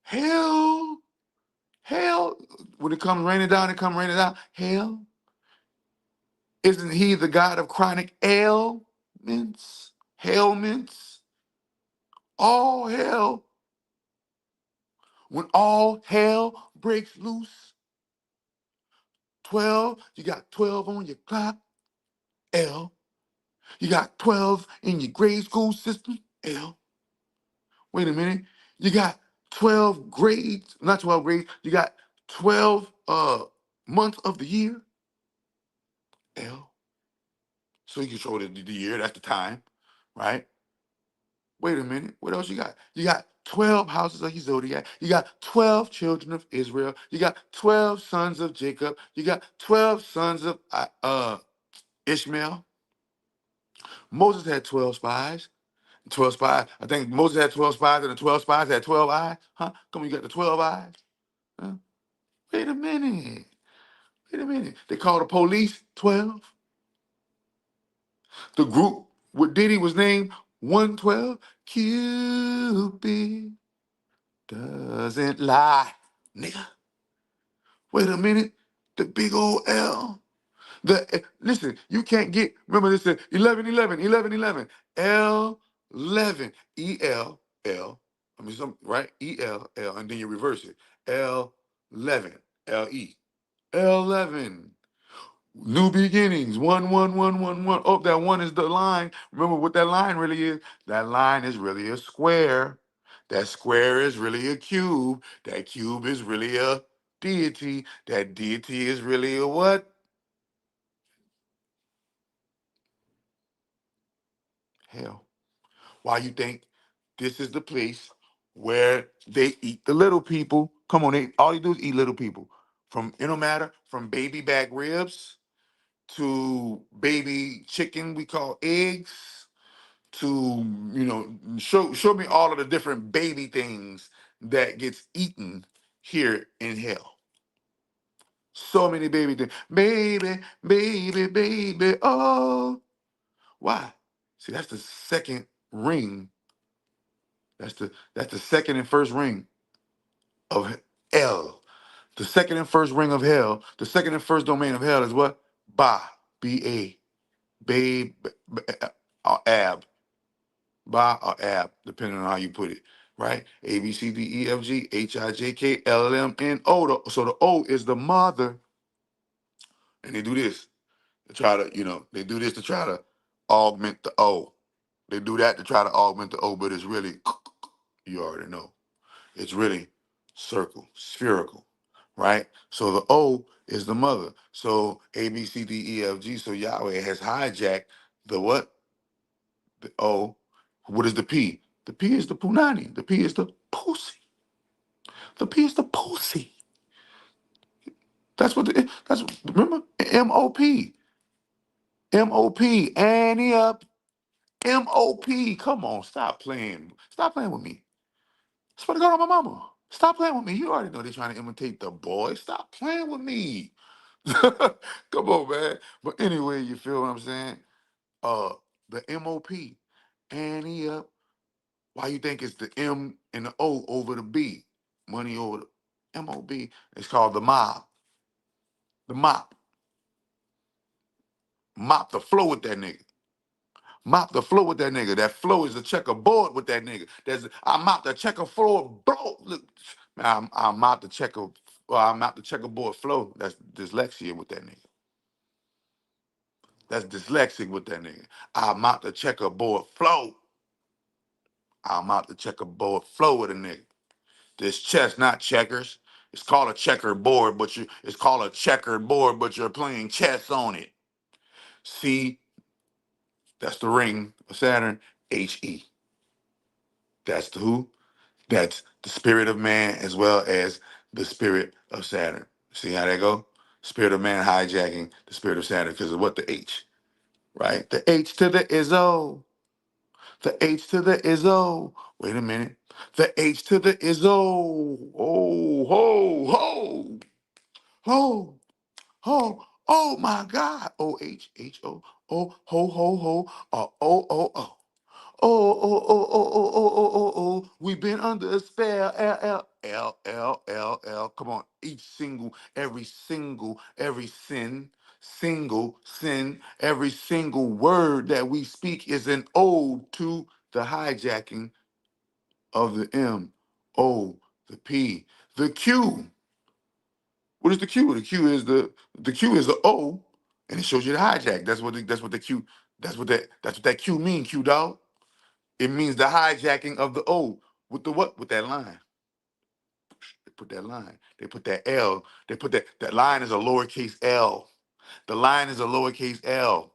hell, hell. When it comes raining down, it comes raining down. Hell. Isn't he the God of chronic ailments? Ailments? All hell. When all hell breaks loose, 12, you got 12 on your clock, L. You got 12 in your grade school system, L. Wait a minute. You got 12 grades, not 12 grades, you got 12 months of the year, L. So you control the year, that's the time, right? Wait a minute. What else you got? You got 12 houses of your zodiac. You got 12 children of Israel. You got 12 sons of Jacob. You got 12 sons of Ishmael. Moses had 12 spies. 12 spies. I think Moses had 12 spies, and the 12 spies had 12 eyes. Huh? Come on, you got the 12 eyes? Huh? Wait a minute. Wait a minute. They called the police 12. The group with Diddy was named 112. Cupid doesn't lie, nigga. Wait a minute. The big old L. Listen, you can't get, remember this is 11, 11, 11, 11. L, 11. E-L, L. I mean, right? E-L, L. And then you reverse it. L, 11. L-E. L11. New beginnings. One, one, one, one, one. Oh, that one is the line. Remember what that line really is? That line is really a square. That square is really a cube. That cube is really a deity. That deity is really a what? Hell. Why you think this is the place where they eat the little people? Come on, all you do is eat little people. From, it don't matter, from baby back ribs to baby chicken we call eggs to, show me all of the different baby things that gets eaten here in hell. So many baby things. Baby, baby, baby, oh. Why? See, that's the second ring. That's the second and first ring of L. The second and first ring of hell, the second and first domain of hell is what? Ba, B-A, babe, ab. Ba or ab, depending on how you put it, right? A, B, C, D, E, F, G, H, I, J, K, L, M, N, O. So the O is the mother. And they do this to try to, they do this to try to augment the O. They do that to try to augment the O, but it's really, you already know. It's really circle, spherical, right? So the O is the mother. So A, B, C, D, E, F, G. So Yahweh has hijacked the what? The O. What is the P? The P is the punani. The P is the pussy. The P is the pussy. Remember? M-O-P. M-O-P. Annie up. M-O-P. Come on, stop playing. Stop playing with me. Swear to God on my mama. Stop playing with me. You already know they're trying to imitate the boy. Stop playing with me. Come on, man. But anyway, you feel what I'm saying? The M-O-P. Annie up. Why you think it's the M and the O over the B? Money over the M-O-B. It's called the mob. The mop. Mop the flow with that nigga. Mop the flow with that nigga. That flow is a checkerboard with that nigga. I mop the checker floor. Blow. Look, man, I mop the checker Well, I'm out the checkerboard flow. That's dyslexia with that nigga. That's dyslexic with that nigga. I'm out the checkerboard flow. I'm out the checkerboard flow with a nigga. This chess, not checkers. It's called a checkerboard, but it's called a checkered board, but you're playing chess on it. See, that's the ring of Saturn. He. That's the who? That's the spirit of man as well as the spirit of Saturn. See how that go? Spirit of man hijacking the spirit of Saturn because of what? The H, right? The H to the Izzo. The H to the Izzo. Wait a minute. The H to the Izzo. Oh, ho, ho, ho, ho. Oh my God. O H H O. Oh, ho, ho, ho. Oh, oh, oh. Oh, oh, oh, oh, oh, oh, oh, oh, oh. We've been under a spell. L. Come on. Each single, every sin, every single word that we speak is an ode to the hijacking of the M, O, the P, the Q. What is the Q? The Q is the O, and it shows you the hijack. That's what the Q. That's what that Q mean. Q dog. It means the hijacking of the O with the what? With that line. They put that line. They put that L. They put that line is a lowercase L. The line is a lowercase L.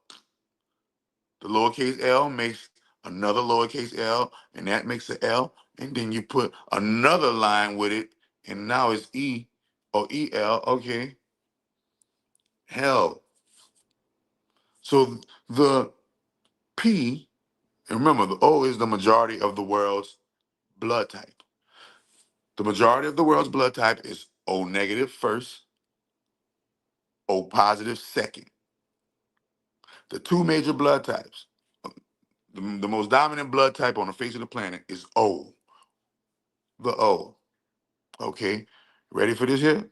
The lowercase L makes another lowercase L, and that makes an L. And then you put another line with it, and now it's E or EL. Okay. Hell. So the P, and remember, the O is the majority of the world's blood type. The majority of the world's blood type is O negative first, O positive second. The two major blood types, the most dominant blood type on the face of the planet is O, the O. Okay, ready for this here?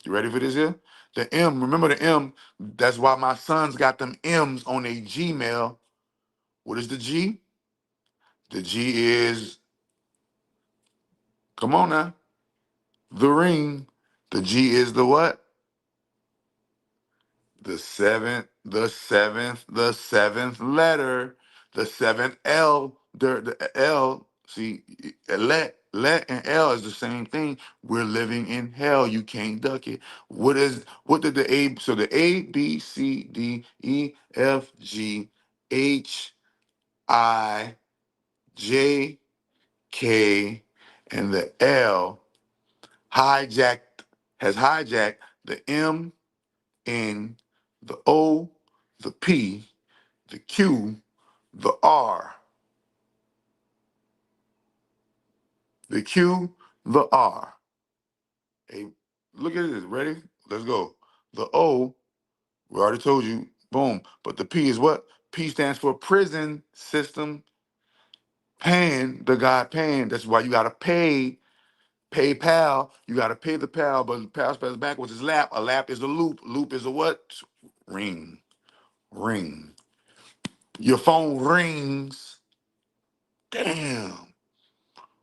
You ready for this here? The M, remember the M, that's why my sons got them M's on a Gmail. What is the G? The G is, come on now, the ring. The G is the what? The seventh letter, the seventh L, the L. See, let and L is the same thing. We're living in hell. You can't duck it. What did the A? So the A, B, C, D, E, F, G, H, I, J, K, and the L has hijacked the M, N, the O, the P, the Q, the R, the Q, the R. Hey, look at this. Ready? Let's go. The O, we already told you, boom. But the P is what? P stands for prison system. Pan, the guy Pan. That's why you gotta pay pal. You gotta pay the pal, but the pal spells backwards is lap. A lap is a loop. Loop is a what? Ring. Ring. Your phone rings. Damn.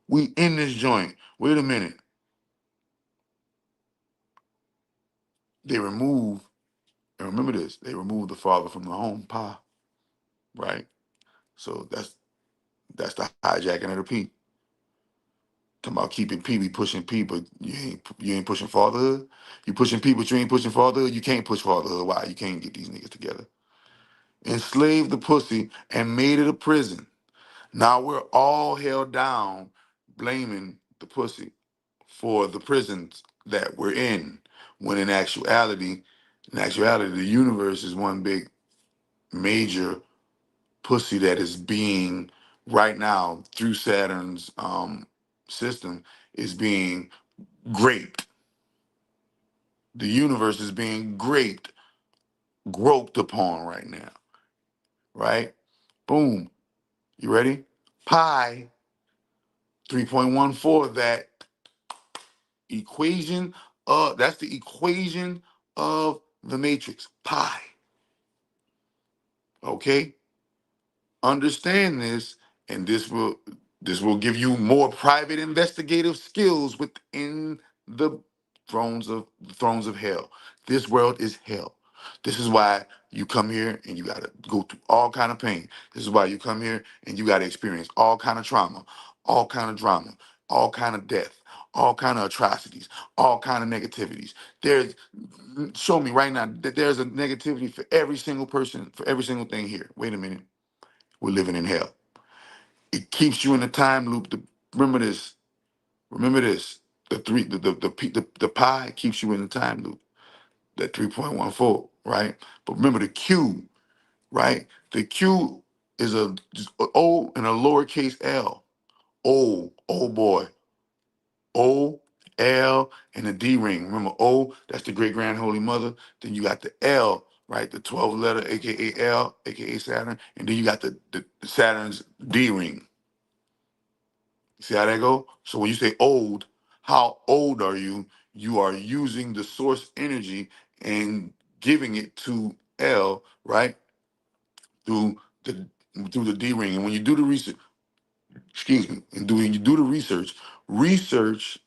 We in this joint. Wait a minute. They remove, and remember this, they remove the father from the home, pa, right? So that's the hijacking of the P. Talking about keeping P, we pushing P, but you ain't pushing fatherhood. You pushing P, but you ain't pushing fatherhood. You can't push fatherhood. Why? You can't get these niggas together. Enslaved the pussy and made it a prison. Now we're all held down, blaming the pussy for the prisons that we're in. When in actuality, the universe is one big major pussy that is being right now through Saturn's system is being graped. The universe is being groped upon right now. Right? Boom. You ready? Pi 3.14. That equation. That's the equation of the matrix. Pi. Okay. Understand this, and this will give you more private investigative skills within the thrones of hell. This world is hell. This is why you come here and you gotta go through all kind of pain. This is why you come here and you gotta experience all kind of trauma, all kind of drama, all kind of death, all kind of atrocities, all kind of negativities. There's show me right now that there's a negativity for every single person, for every single thing here. Wait a minute. We're living in hell. It keeps you in a time loop. Remember this. Remember this. The pi keeps you in the time loop. That 3.14, right? But remember the Q, right? The Q is a just a O and a lowercase L. O, oh boy. O, L, and the D ring. Remember O, that's the great grand holy mother. Then you got the L, right? The 12th letter, aka L, aka Saturn. And then you got the Saturn's D ring. See how that go? So when you say old, how old are you? You are using the source energy and giving it to L, right? Through the D ring. And when you do the research, excuse me, and when you do the research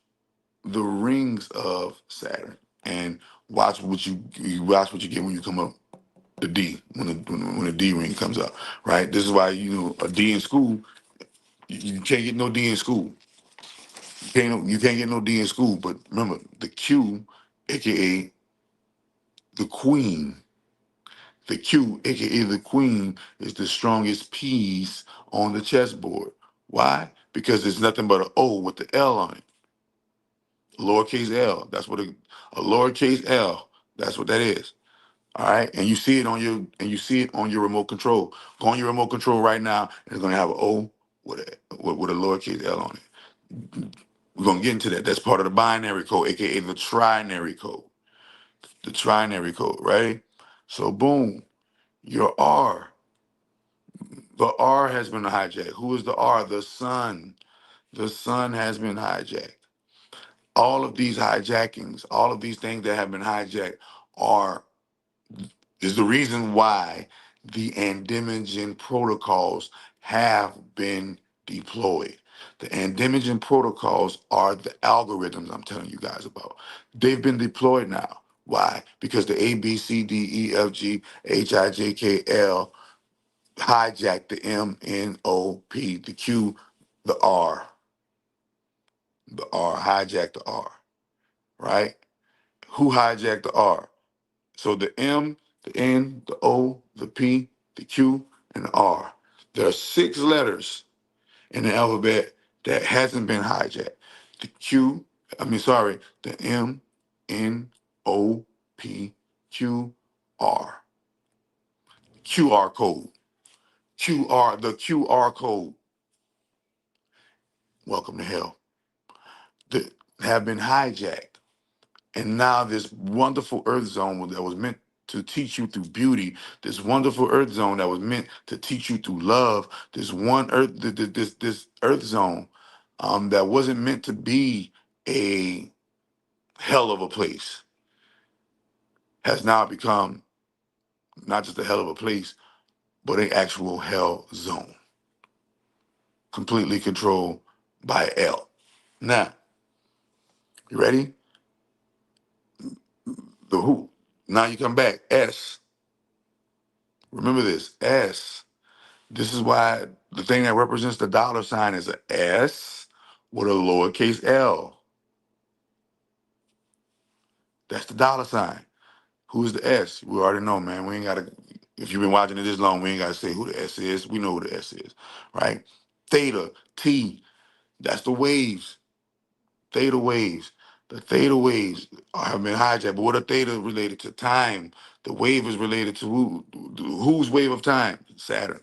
the rings of Saturn and watch what you watch what you get when you come up the D when the D ring comes up, right? This is why a D in school, you can't get no D in school. You can't get no D in school, but remember the Q, aka the queen, the Q, aka the queen, is the strongest piece on the chessboard. Why? Because there's nothing but an O with the L on it. Lowercase L. That's what a lowercase L. That's what that is. All right, and you see it on your remote control. Go on your remote control right now, and it's gonna have an O with a lowercase L on it. We're gonna get into that. That's part of the binary code, aka the trinary code. The trinary code, right? So boom, your R. The R has been hijacked. Who is the R? The sun. The sun has been hijacked. All of these hijackings, all of these things that have been hijacked is the reason why the Andimigen protocols have been deployed. The Andimigen protocols are the algorithms I'm telling you guys about. They've been deployed now. Why? Because the A, B, C, D, E, F, G, H, I, J, K, L hijacked the M, N, O, P, the Q, the R. The R, hijacked the R, right? Who hijacked the R? So the M, the N, the O, the P, the Q, and the R. There are 6 letters in the alphabet that hasn't been hijacked. The M, N, O, P, Q, R. QR code. The QR code. Welcome to hell. That have been hijacked. And now this wonderful earth zone that was meant to teach you through beauty, this wonderful earth zone that was meant to teach you through love, this earth zone that wasn't meant to be a hell of a place, has now become not just a hell of a place, but an actual hell zone, completely controlled by L. Now, you ready? The who. Now you come back. S. Remember this. S. This is why the thing that represents the dollar sign is a S with a lowercase L. That's the dollar sign. Who's the S? We already know, man. We ain't gotta. If you've been watching it this long, we ain't gotta say who the S is. We know who the S is, right? Theta, T. That's the waves. Theta waves. The theta waves have been hijacked. But what are theta related to? Time. The wave is related to whose wave of time? Saturn.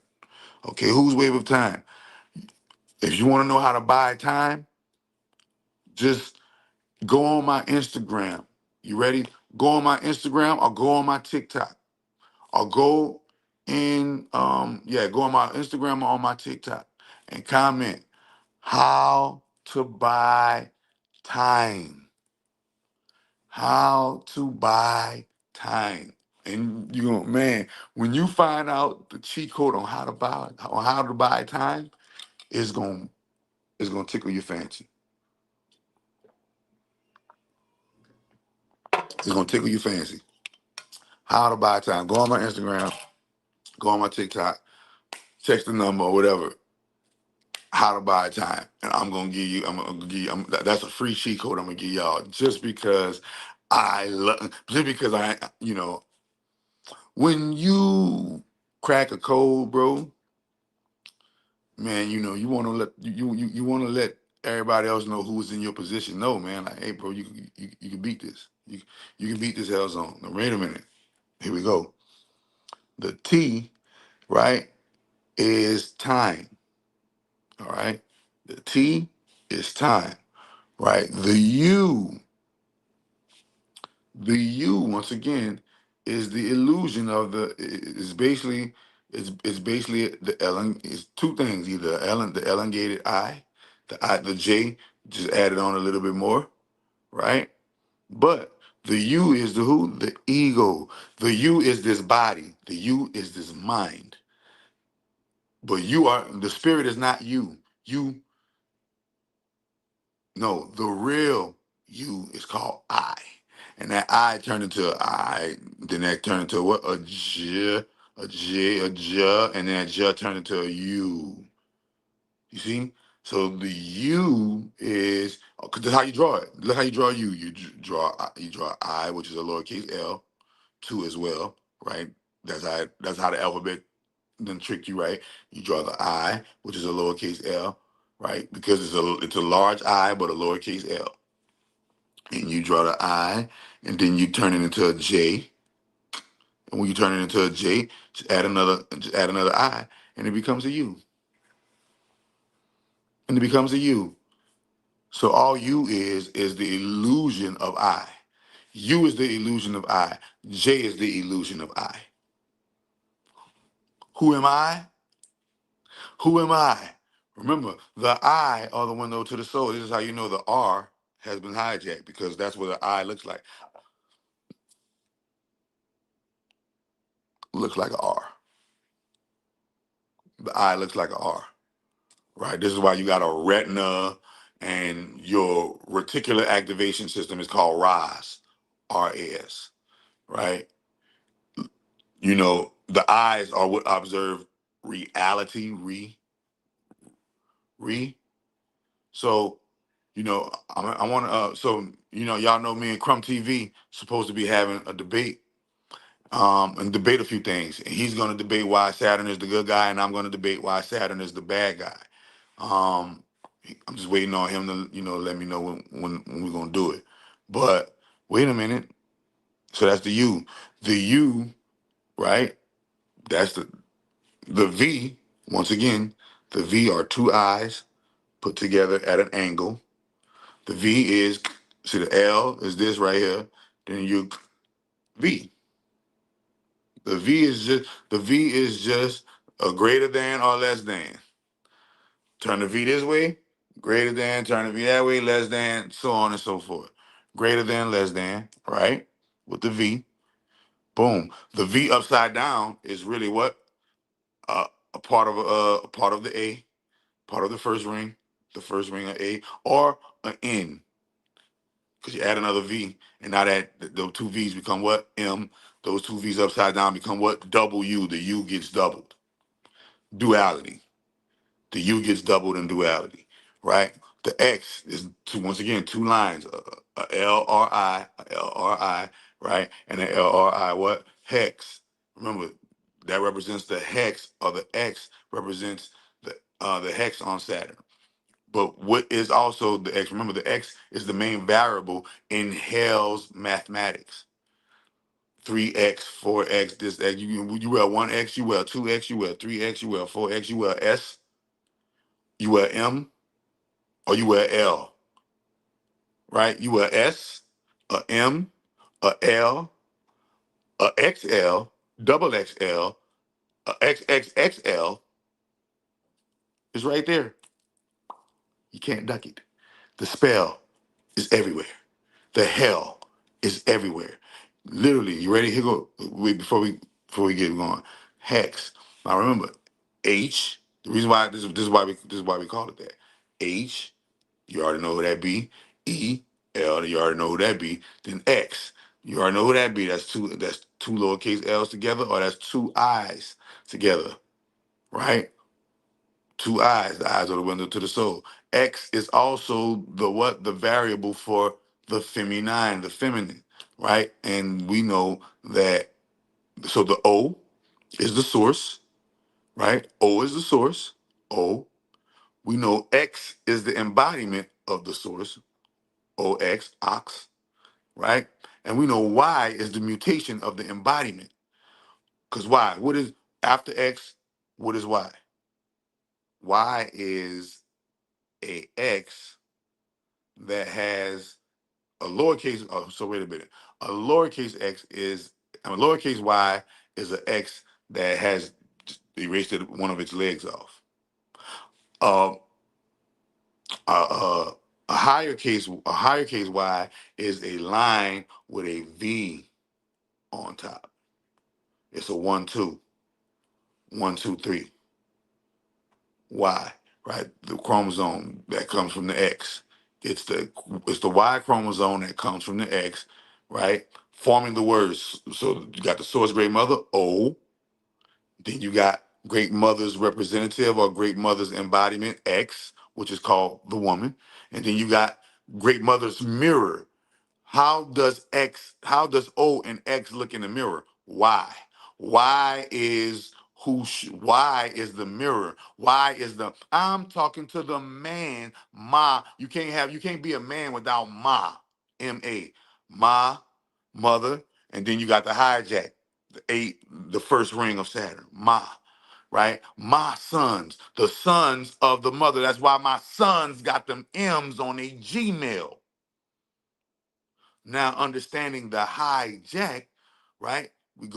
Okay, whose wave of time? If you want to know how to buy time, just go on my Instagram. You ready? Go on my Instagram or go on my TikTok. Or go go on my Instagram or on my TikTok and comment how to buy time. How to buy time. And man, when you find out the cheat code on how to buy time, it's gonna tickle your fancy. It's gonna tickle your fancy. How to buy time. Go on my Instagram, go on my TikTok, text the number or whatever. How to buy time, and I'm gonna give you. I'm gonna give you. That's a free cheat code. I'm gonna give y'all just because I love. Just because I, when you crack a code, bro, man, you want to let you want to let everybody else know who's in your position. No, man, like, hey, bro, you can beat this. You can beat this hell zone. Now, wait a minute. Here we go. The T, right, is time. All right. The T is time. Right. The U once again is the illusion of the. Is basically it's basically it's two things. Either the elongated I, the J just added on a little bit more, right? But the U is the who? The ego. The U is this body. The U is this mind. But the spirit is not you. You No, the real you is called I. And that I turned into I, then that turned into what? A J, a J, a J, and then that J turned into a U. You see? So the U is, because that's how you draw it. Look how you draw U. You draw I, which is a lowercase L, 2 as well, right? That's how the alphabet then trick you, right? You draw the I, which is a lowercase L, right? Because it's a large I but a lowercase L. And you draw the I, and then you turn it into a J. And when you turn it into a J, just add another I, and it becomes a U. And it becomes a U. So all U is the illusion of I. U is the illusion of I. J is the illusion of I. Who am I? Who am I? Remember, the I are the window to the soul. This is how you know the R has been hijacked, because that's what the I looks like. Looks like an R. The I looks like an R, right? This is why you got a retina, and your reticular activation system is called RAS, RAS, right? The eyes are what observe reality, re. So, I want to. Y'all know me and Crumb TV supposed to be having a debate, and debate a few things. And he's going to debate why Saturn is the good guy, and I'm going to debate why Saturn is the bad guy. Um, I'm just waiting on him to, let me know when we're going to do it. But wait a minute. So that's the U. The U, right? That's the V. Once again, the V are two eyes put together at an angle. The V is, see, the L is this right here. Then you V. The V is just a greater than or less than. Turn the V this way, greater than. Turn the V that way, less than. So on and so forth. Greater than, less than, right? With the V. Boom. The V upside down is really what? A part of the A, part of the first ring of A, or an N, because you add another V, and now those two V's become what? M. Those two V's upside down become what? W. The U gets doubled. Duality. The U gets doubled in duality, right? The X is once again two lines, a LRI, right? And an LRI what? Hex. Remember, that represents the hex, or the X represents the hex on Saturn. But what is also the X? Remember, the X is the main variable in Hell's mathematics. 3x, 4x, this X. You wear 1x, you wear 2x, you wear 3x, you wear 4x, you wear S, you wear M, or you wear L, right? You wear S, a M, a L, a XL, double XL, a XXXL is right there. You can't duck it. The spell is everywhere. The hell is everywhere. Literally, you ready? Here go. Wait, before we get going. Hex. Now remember, H. The reason why this is why we call it that. H. You already know who that be. E. L. You already know who that be. Then X. You already know who that be. That's two lowercase L's together, or that's two I's together, right? Two eyes. The eyes are the window to the soul. X is also the what? The variable for the feminine, the feminine, right? And we know that. So the O is the source, right? O is the source. O. We know X is the embodiment of the source. OX, ox, right? And we know Y is the mutation of the embodiment. Because Y, what is after X? What is Y? Y is a X that has a lowercase. Oh, so wait a minute. A lowercase x is a lowercase y is an x that has erased one of its legs off. Uh, uh, a higher case y is a line with a V on top. It's a 1 2 1 2 3 Y, right? The chromosome that comes from the X. It's the Y chromosome that comes from the X, right? Forming the words. So you got the source great mother, O. Then you got great mother's representative or great mother's embodiment, X, which is called the woman. And then you got great mother's mirror. How does O and X look in the mirror? Y. Y is the mirror. I'm talking to the man, ma. You can't be a man without ma, M-A. Ma, mother, and then you got the hijack, the first ring of Saturn, ma, right? My sons, the sons of the mother. That's why my sons got them M's on a Gmail. Now, understanding the hijack, right? We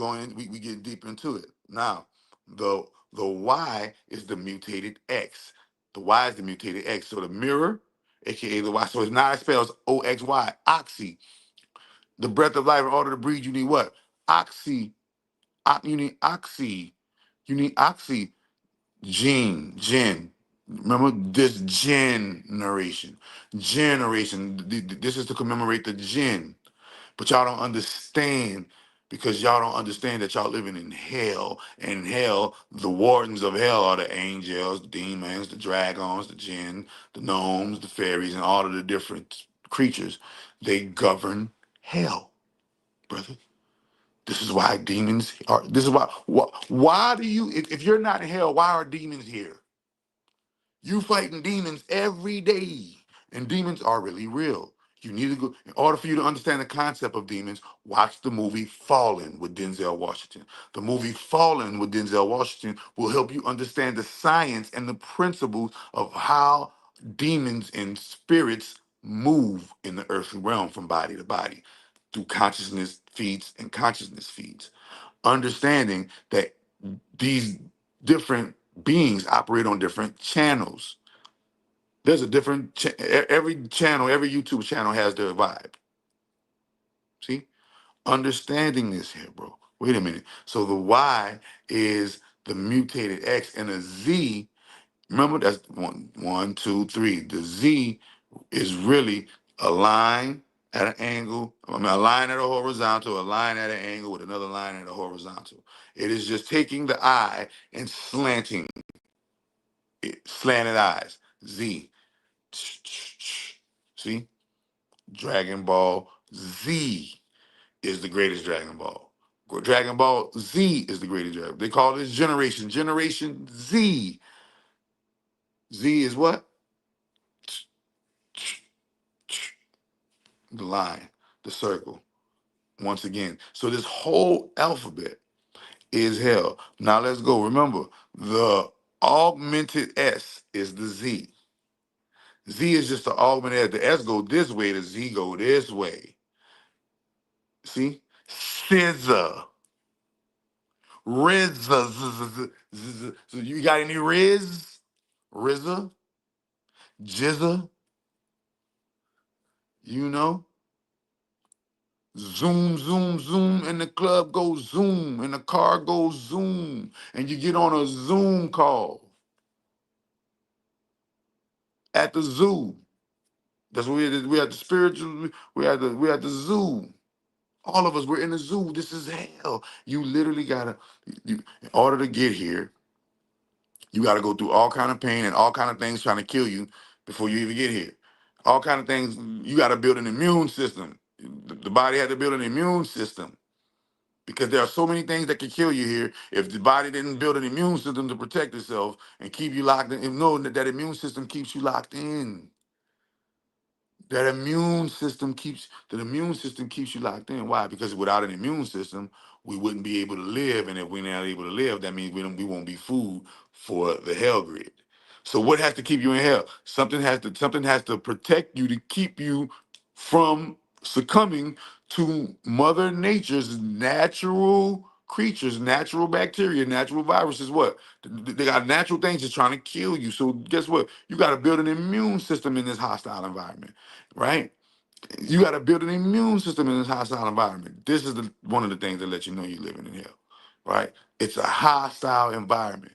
get deep into it. Now, the Y is the mutated X. The Y is the mutated X. So the mirror, aka the Y. So it's not spells OXY, oxy. The breath of life in order to breathe, you need what? Oxy. You need oxy. You need oxy. Gen. Remember this generation. This is to commemorate the gen. But y'all don't understand because y'all don't understand that y'all living in hell. And hell, the wardens of hell are the angels, the demons, the dragons, the jinn, the gnomes, the fairies, and all of the different creatures. They govern hell, brother. This is why demons are. This is why do you? If you're not in hell, why are demons here? You fighting demons every day, and demons are really real. You need to go in order for you to understand the concept of demons. Watch the movie Fallen with Denzel Washington. The movie Fallen with Denzel Washington will help you understand the science and the principles of how demons and spirits move in the earthly realm from body to body through consciousness feeds and consciousness feeds. Understanding that these different beings operate on different channels. There's a different every channel, every YouTube channel has their vibe. See, understanding this here, bro. Wait a minute. So the Y is the mutated X, and the Z. Remember, that's one, two, three. The Z is really a line at an angle. I mean, a line at a horizontal, a line at an angle with another line at a horizontal. It is just taking the eye and slanting it, slanted eyes. Z. See? Dragon Ball Z is the greatest Dragon Ball. Dragon Ball Z is the greatest Dragon. They call this Generation Z. Z is what? The line, the circle. Once again. So this whole alphabet is hell. Now let's go. Remember, the augmented S is the Z. Z is just the augmented S. The S go this way, the Z go this way. See? Scissor. RZA. So you got any RZA? Jizza? You know? Zoom, zoom, zoom, and the club goes zoom, and the car goes zoom, and you get on a Zoom call at the zoo. That's what we had the spiritual, we had the zoo. All of us, we're in the zoo. This is hell. You literally gotta, in order to get here, you gotta go through all kind of pain and all kind of things trying to kill you before you even get here. All kind of things. You gotta build an immune system. The body had to build an immune system because there are so many things that can kill you here. If the body didn't build an immune system to protect itself and keep you locked in, know that that immune system keeps you locked in. The immune system keeps you locked in. Why? Because without an immune system, we wouldn't be able to live, and if we're not able to live, that means we won't be food for the hell grid. So what has to keep you in hell? Something has to protect you to keep you from succumbing to Mother Nature's natural creatures, natural bacteria, natural viruses. What? They got natural things that's trying to kill you. So guess what? You got to build an immune system in this hostile environment, right? You got to build an immune system in this hostile environment. This is one of the things that let you know you're living in hell, right? It's a hostile environment.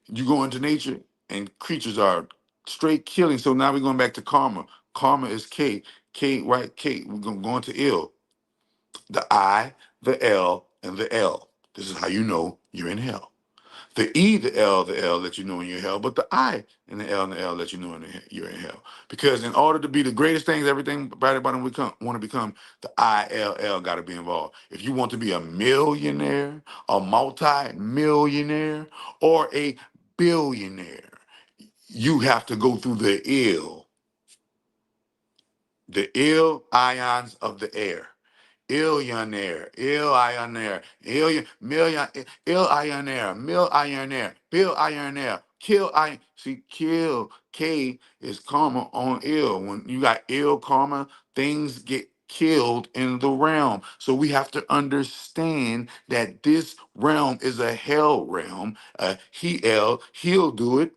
You go into nature and creatures are straight killing. So now we're going back to karma. Karma is K. K, right? K. We're going to go into ill. The I, the L, and the L. This is how you know you're in hell. The E, the L let you know when you're in hell, but the I and the L let you know you're in hell. Because in order to be the greatest things, everything everybody want to become, the ILL got to be involved. If you want to be a millionaire, a multi-millionaire, or a billionaire, you have to go through the ill ions of the air. Illionaire, illionaire, millionaire, billionaire, kill I see kill K is karma on ill. When you got ill karma, things get killed in the realm. So we have to understand that this realm is a hell realm. He'll do it,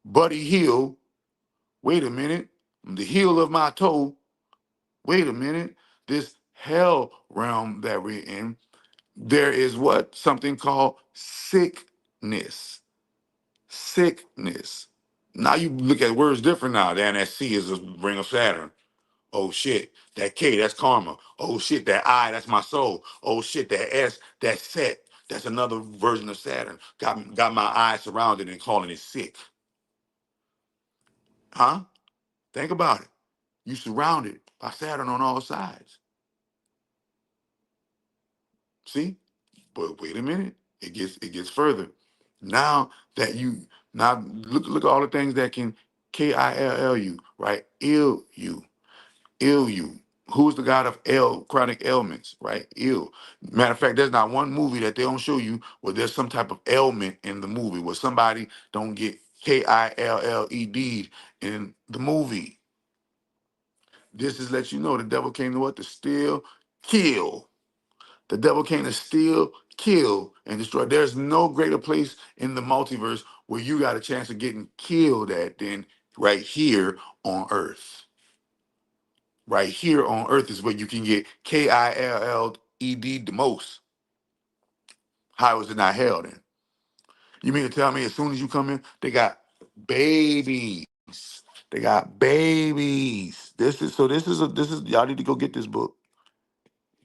buddy heel. Wait a minute. The heel of my toe. Wait a minute, this hell realm that we're in, there is what? Something called sickness. Sickness. Now you look at words different now. Damn, that C is a ring of Saturn. Oh shit, that K, that's karma. Oh shit, that I, that's my soul. Oh shit, that S, that's set. That's another version of Saturn. Got my eyes surrounded and calling it sick. Huh? Think about it. You surrounded by Saturn on all sides. See? But wait a minute, it gets further. Now that now look at all the things that can kill you, right? Ill you. Who's the god of chronic ailments, right? Ill. Matter of fact, there's not one movie that they don't show you where there's some type of ailment in the movie where somebody don't get killed in the movie. This is let you know the devil came to what? To steal, kill. The devil came to steal, kill, and destroy. There's no greater place in the multiverse where you got a chance of getting killed at than right here on Earth. Right here on Earth is where you can get killed the most. How is it not hell then? You mean to tell me as soon as you come in, they got babies. They got babies. This is y'all need to go get this book.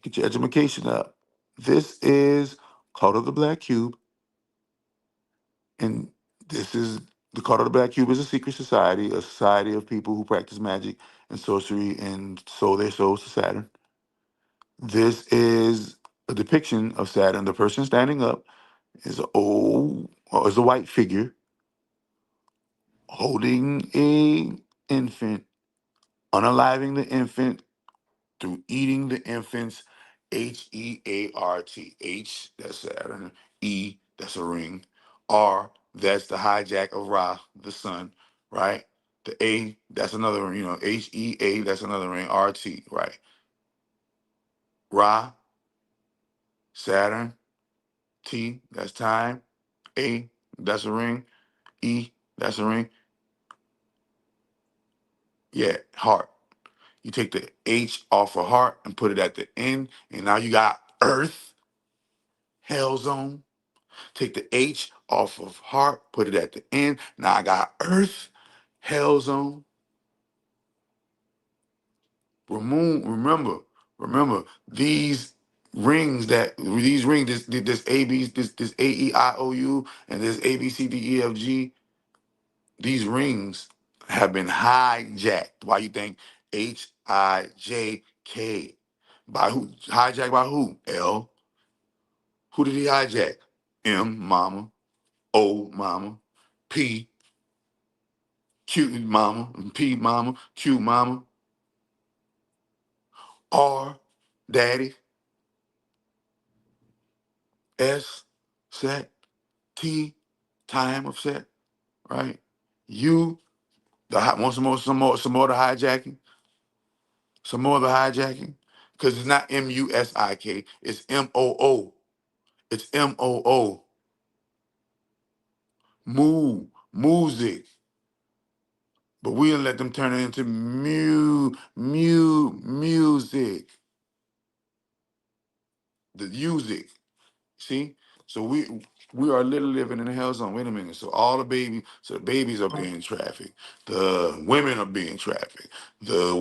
Get your education up. This is Cult of the Black Cube. And this is the Cult of the Black Cube is a secret society, a society of people who practice magic and sorcery and sold their souls to Saturn. This is a depiction of Saturn. The person standing up is a white figure holding a infant, unaliving the infant through eating the infant's Heart. H, that's Saturn. E, that's a ring. R, that's the hijack of Ra, the sun, right? The A, that's another ring, HEA, that's another ring. RT, right? Ra, Saturn, T, that's time. A, that's a ring. E, that's a ring. Yeah, heart. You take the H off of heart and put it at the end, and now you got Earth, Hell Zone. Take the H off of heart, put it at the end. Now I got Earth, Hell Zone. Remember, these rings that these rings, this A B, this A E I O U, and this A B C D E F G. These rings have been hijacked. Why you think HIJK? By who? Hijacked by who? L. Who did he hijack? M, mama. O, mama. P, cute mama. P, mama. Q, mama. R, daddy. S, set. T, time of set. Right? U, want some more of the hijacking? Some more of the hijacking? Because it's not MUSIK, it's MOO. It's MOO. Music. But we didn't let them turn it into music. The music. See? So we are literally living in a hell zone. Wait a minute. So the babies are being trafficked. The women are being trafficked. The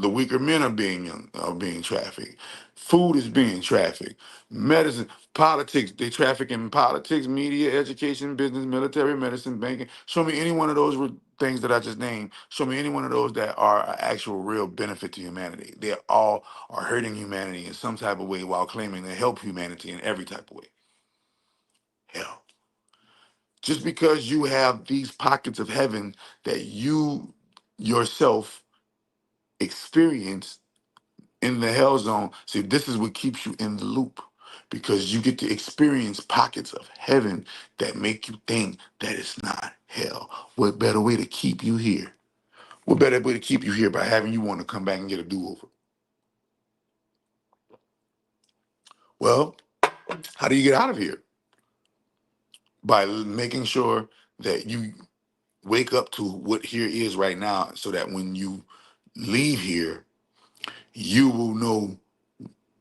the weaker men are being trafficked. Food is being trafficked. Medicine, politics, they traffic in politics, media, education, business, military, medicine, banking. Show me any one of those things that I just named. Show me any one of those that are an actual real benefit to humanity. They all are hurting humanity in some type of way while claiming to help humanity in every type of way. Hell. Just because you have these pockets of heaven that you yourself experience in the hell zone, see, this is what keeps you in the loop because you get to experience pockets of heaven that make you think that it's not hell. What better way to keep you here? What better way to keep you here by having you want to come back and get a do-over? Well, how do you get out of here? By making sure that you wake up to what here is right now so that when you leave here, you will know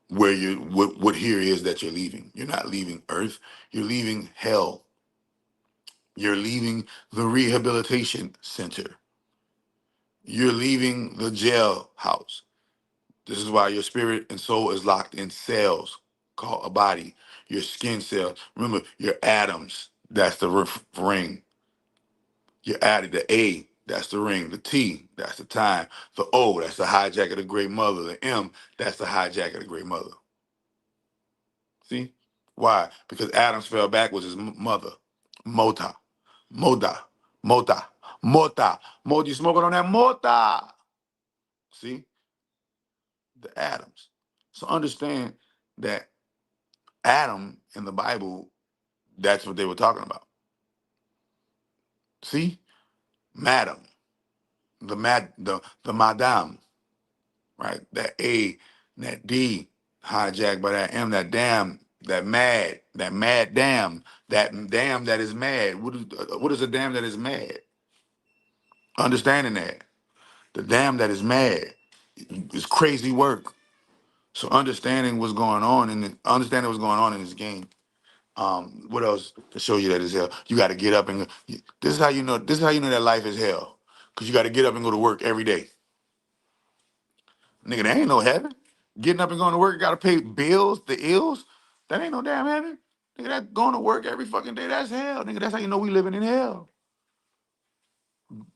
where what here is that you're leaving. You're not leaving Earth, you're leaving hell. You're leaving the rehabilitation center. You're leaving the jail house. This is why your spirit and soul is locked in cells called a body. Your skin cells. Remember, your atoms, that's the ring. Your added the A, that's the ring. The T, that's the time. The O, that's the hijack of the great mother. The M, that's the hijack of the great mother. See? Why? Because Adam's fell back was his mother. Mota. Moda. Mota. Mota. Mota. You smoking on that mota. See? The atoms. So understand that Adam in the Bible, that's what they were talking about. See? Madam. The madam. Right? That A, that D, hijacked by that M, that damn, that mad damn, that damn that is mad. What is a damn that is mad? Understanding that. The damn that is mad is crazy work. So understanding what's going on and understanding what's going on in this game. What else to show you that is hell? You got to get up and this is how you know. This is how you know that life is hell, because you got to get up and go to work every day. Nigga, there ain't no heaven. Getting up and going to work, you got to pay bills, the ills. That ain't no damn heaven. Nigga, that going to work every fucking day, that's hell. Nigga, that's how you know we living in hell.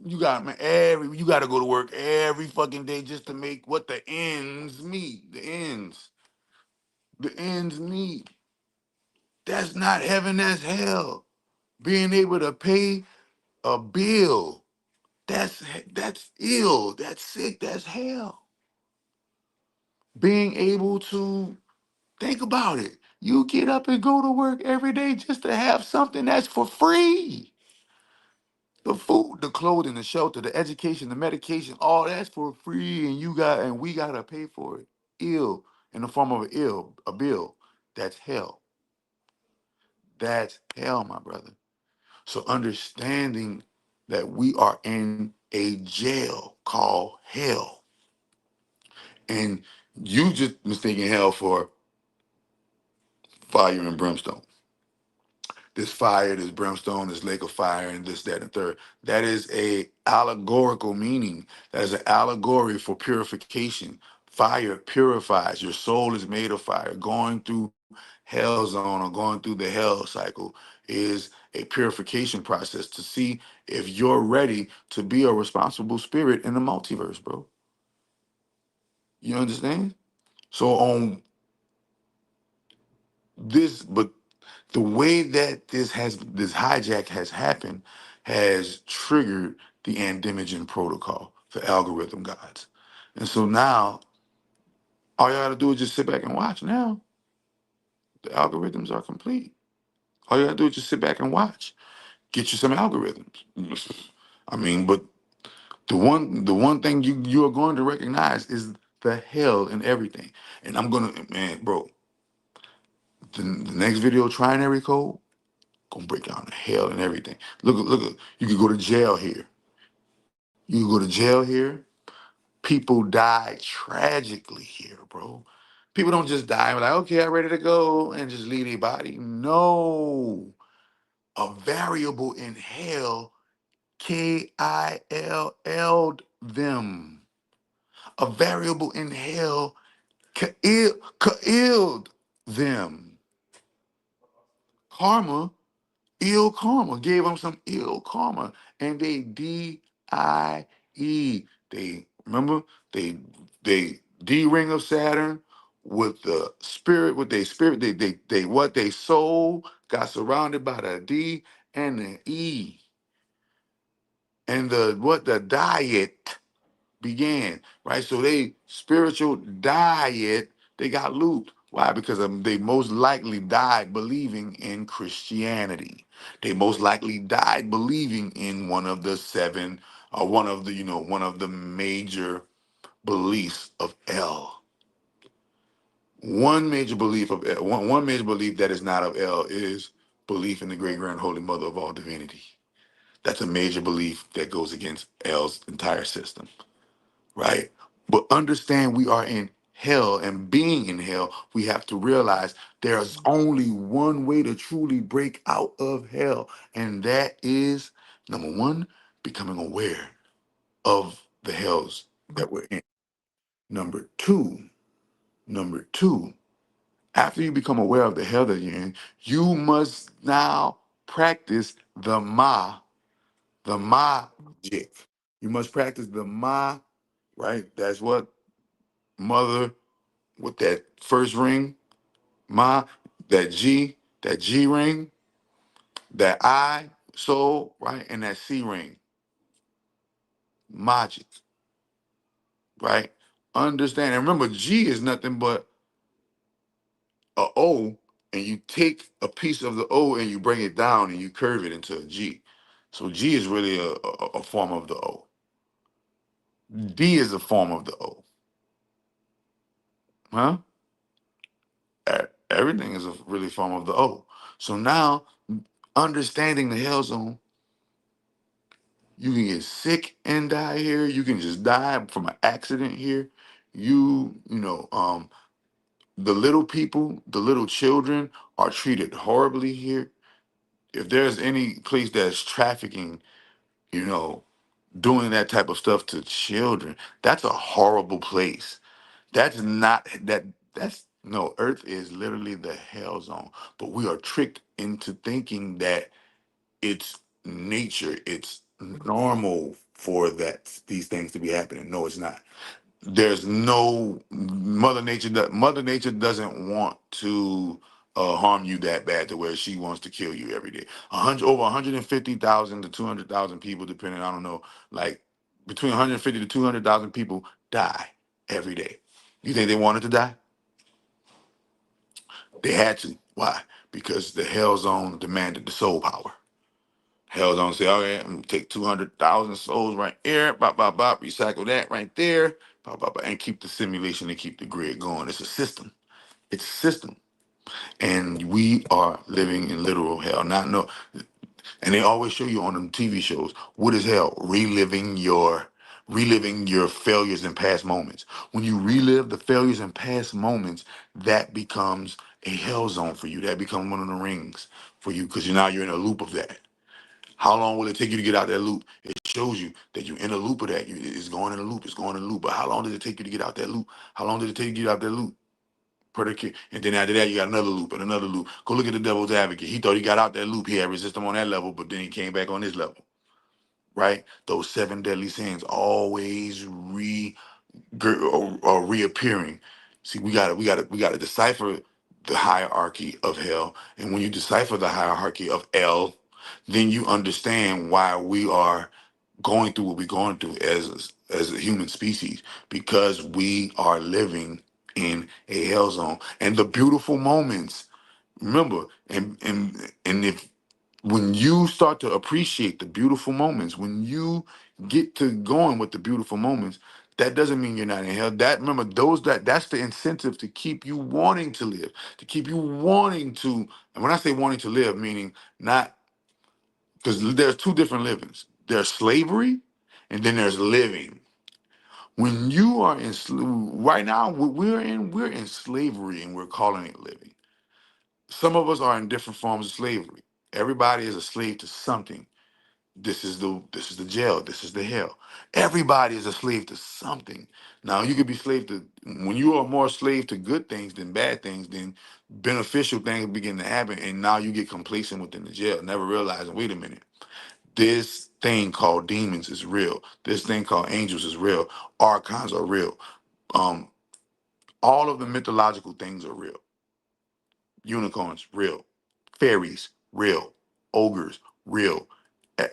You got you got to go to work every fucking day just to make what the ends meet. The ends meet. That's not heaven, that's hell. Being able to pay a bill, that's ill, that's sick, that's hell. Being able to think about it. You get up and go to work every day just to have something that's for free. The food, the clothing, the shelter, the education, the medication, all that's for free, and we gotta pay for it. Ill in the form of a bill. That's hell. That's hell, my brother. So understanding that we are in a jail called hell. And you just mistaking hell for fire and brimstone. This fire, this brimstone, this lake of fire, and this, that, and third. That is a allegorical meaning. That is an allegory for purification, Fire purifies. Your soul is made of fire. Going through hell zone or going through the hell cycle is a purification process to see if you're ready to be a responsible spirit in the multiverse, bro. You understand? So on this, but the way that this hijack has happened has triggered the Andimigen protocol for algorithm gods. And so now all you gotta do is just sit back and watch. Now the algorithms are complete. All you gotta do is just sit back and watch. Get you some algorithms. I mean, but the one thing you are going to recognize is the hell in everything. And I'm gonna, man, bro, the next video, trinary code, gonna break down the hell and everything. Look, you could go to jail here. You could go to jail here. People die tragically here, bro. People don't just die like, okay, I'm ready to go and just leave their body. No. A variable in hell KILL them. A variable in hell killed them. Karma, ill karma, gave them some ill karma. And they DIE. They remember they D ring of Saturn with the spirit, with their spirit, they what they soul got surrounded by the D and the E. And the diet began, right? So they spiritual diet, they got looped. Why? Because they most likely died believing in Christianity. They most likely died believing in one of the seven, or one of the major beliefs of L. One major belief of L, one major belief that is not of L is belief in the great grand holy mother of all divinity. That's a major belief that goes against L's entire system, right? But understand we are in hell, and being in hell, we have to realize there's only one way to truly break out of hell, and that is number one, becoming aware of the hells that we're in. Number two, after you become aware of the hell that you're in, you must now practice the magic. You must practice the ma, right? That's what mother with that first ring, ma, that G ring, that I, soul, right? And that C ring, magic, right? Understand. And remember, G is nothing but a O, and you take a piece of the O and you bring it down and you curve it into a G. So G is really a form of the O. D is a form of the O. Huh? Everything is a really form of the O. So now, understanding the hell zone, you can get sick and die here. You can just die from an accident here. The little people, the little children are treated horribly here. If there's any place that's trafficking, you know, doing that type of stuff to children, that's a horrible place. That's not that that's no, Earth is literally the hell zone. But we are tricked into thinking that it's nature, it's normal for these things to be happening. No, it's not. There's no Mother Nature doesn't want to harm you that bad to where she wants to kill you every day. Over 150,000 to 200,000 people, depending, I don't know, like between 150 to 200,000 people die every day. You think they wanted to die? They had to. Why? Because the hell zone demanded the soul power. Hell zone say, okay, I'm gonna take 200,000 souls right here, bop, bop, bop, recycle that right there, bop, bop, bop, and keep the simulation and keep the grid going. It's a system. It's a system. And we are living in literal hell. Not no, and they always show you on them TV shows, what is hell? Reliving your failures and past moments. When you relive the failures and past moments, that becomes a hell zone for you. That becomes one of the rings for you because now you're in a loop of that. How long will it take you to get out that loop? It shows you that you're in a loop of that. It's going in a loop. It's going in a loop. But how long does it take you to get out that loop? How long does it take you to get out that loop? Predicate. And then after that, you got another loop and another loop. Go look at the devil's advocate. He thought he got out that loop. He had resistance on that level, but then he came back on this level. Right? Those seven deadly sins always reappearing. See, we gotta decipher the hierarchy of hell. And when you decipher the hierarchy of L, then you understand why we are going through what we're going through as a human species, because we are living in a hell zone. And the beautiful moments, remember, and if when you start to appreciate the beautiful moments, when you get to going with the beautiful moments, that doesn't mean you're not in hell. That, remember, that's the incentive to keep you wanting to live, to keep you wanting to. And when I say wanting to live, meaning not, because there's two different livings. There's slavery, and then there's living. When you are in right now, we're in slavery, and we're calling it living. Some of us are in different forms of slavery. Everybody is a slave to something. This is the jail. This is the hell. Everybody is a slave to something. Now you could be slave to, when you are more slave to good things than bad things, then beneficial things begin to happen, and now you get complacent within the jail, never realizing, wait a minute, this thing called demons is real. This thing called angels is real. Archons are real. Um, all of the mythological things are real. Unicorns, real. Fairies, real. Ogres, real. Eh,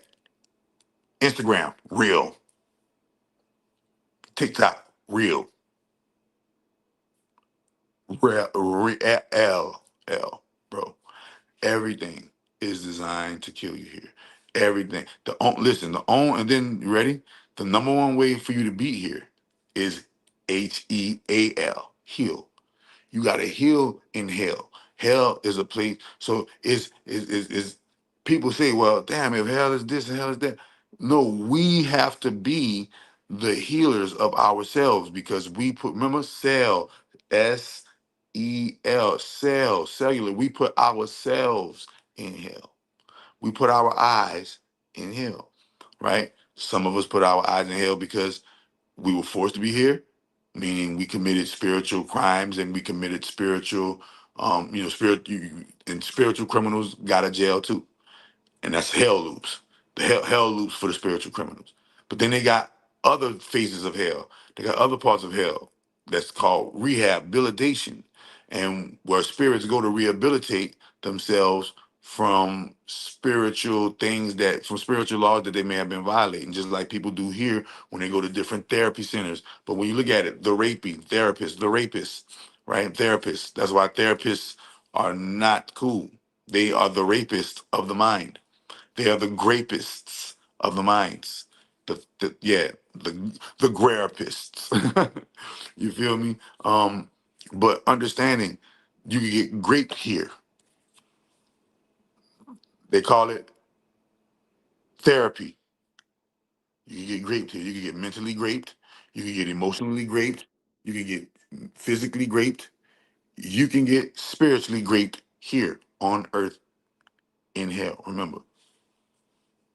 Instagram, real. TikTok, real. Bro. Everything is designed to kill you here. Everything. And then you ready? The number one way for you to be here is HEAL, heal. You got to heal in hell. Hell is a place. So is people say, well, damn, if hell is this and hell is that. No, we have to be the healers of ourselves, because we put, remember, cellular. We put ourselves in hell. We put our eyes in hell, right? Some of us put our eyes in hell because we were forced to be here, meaning we committed spiritual crimes and we committed spiritual, and spiritual criminals got a jail too, and that's hell loops. The hell loops for the spiritual criminals. But then they got other phases of hell. They got other parts of hell that's called rehabilitation, and where spirits go to rehabilitate themselves from spiritual things, from spiritual laws that they may have been violating, just like people do here when they go to different therapy centers. But when you look at it, the rapists, right? Therapists. That's why therapists are not cool. They are the rapists of the mind. They are the grapists of the minds. The grapists. You feel me? But understanding, you can get graped here. They call it therapy. You can get graped here. You can get mentally graped. You can get emotionally graped. You can get physically graped. You can get spiritually graped here on earth in hell. Remember,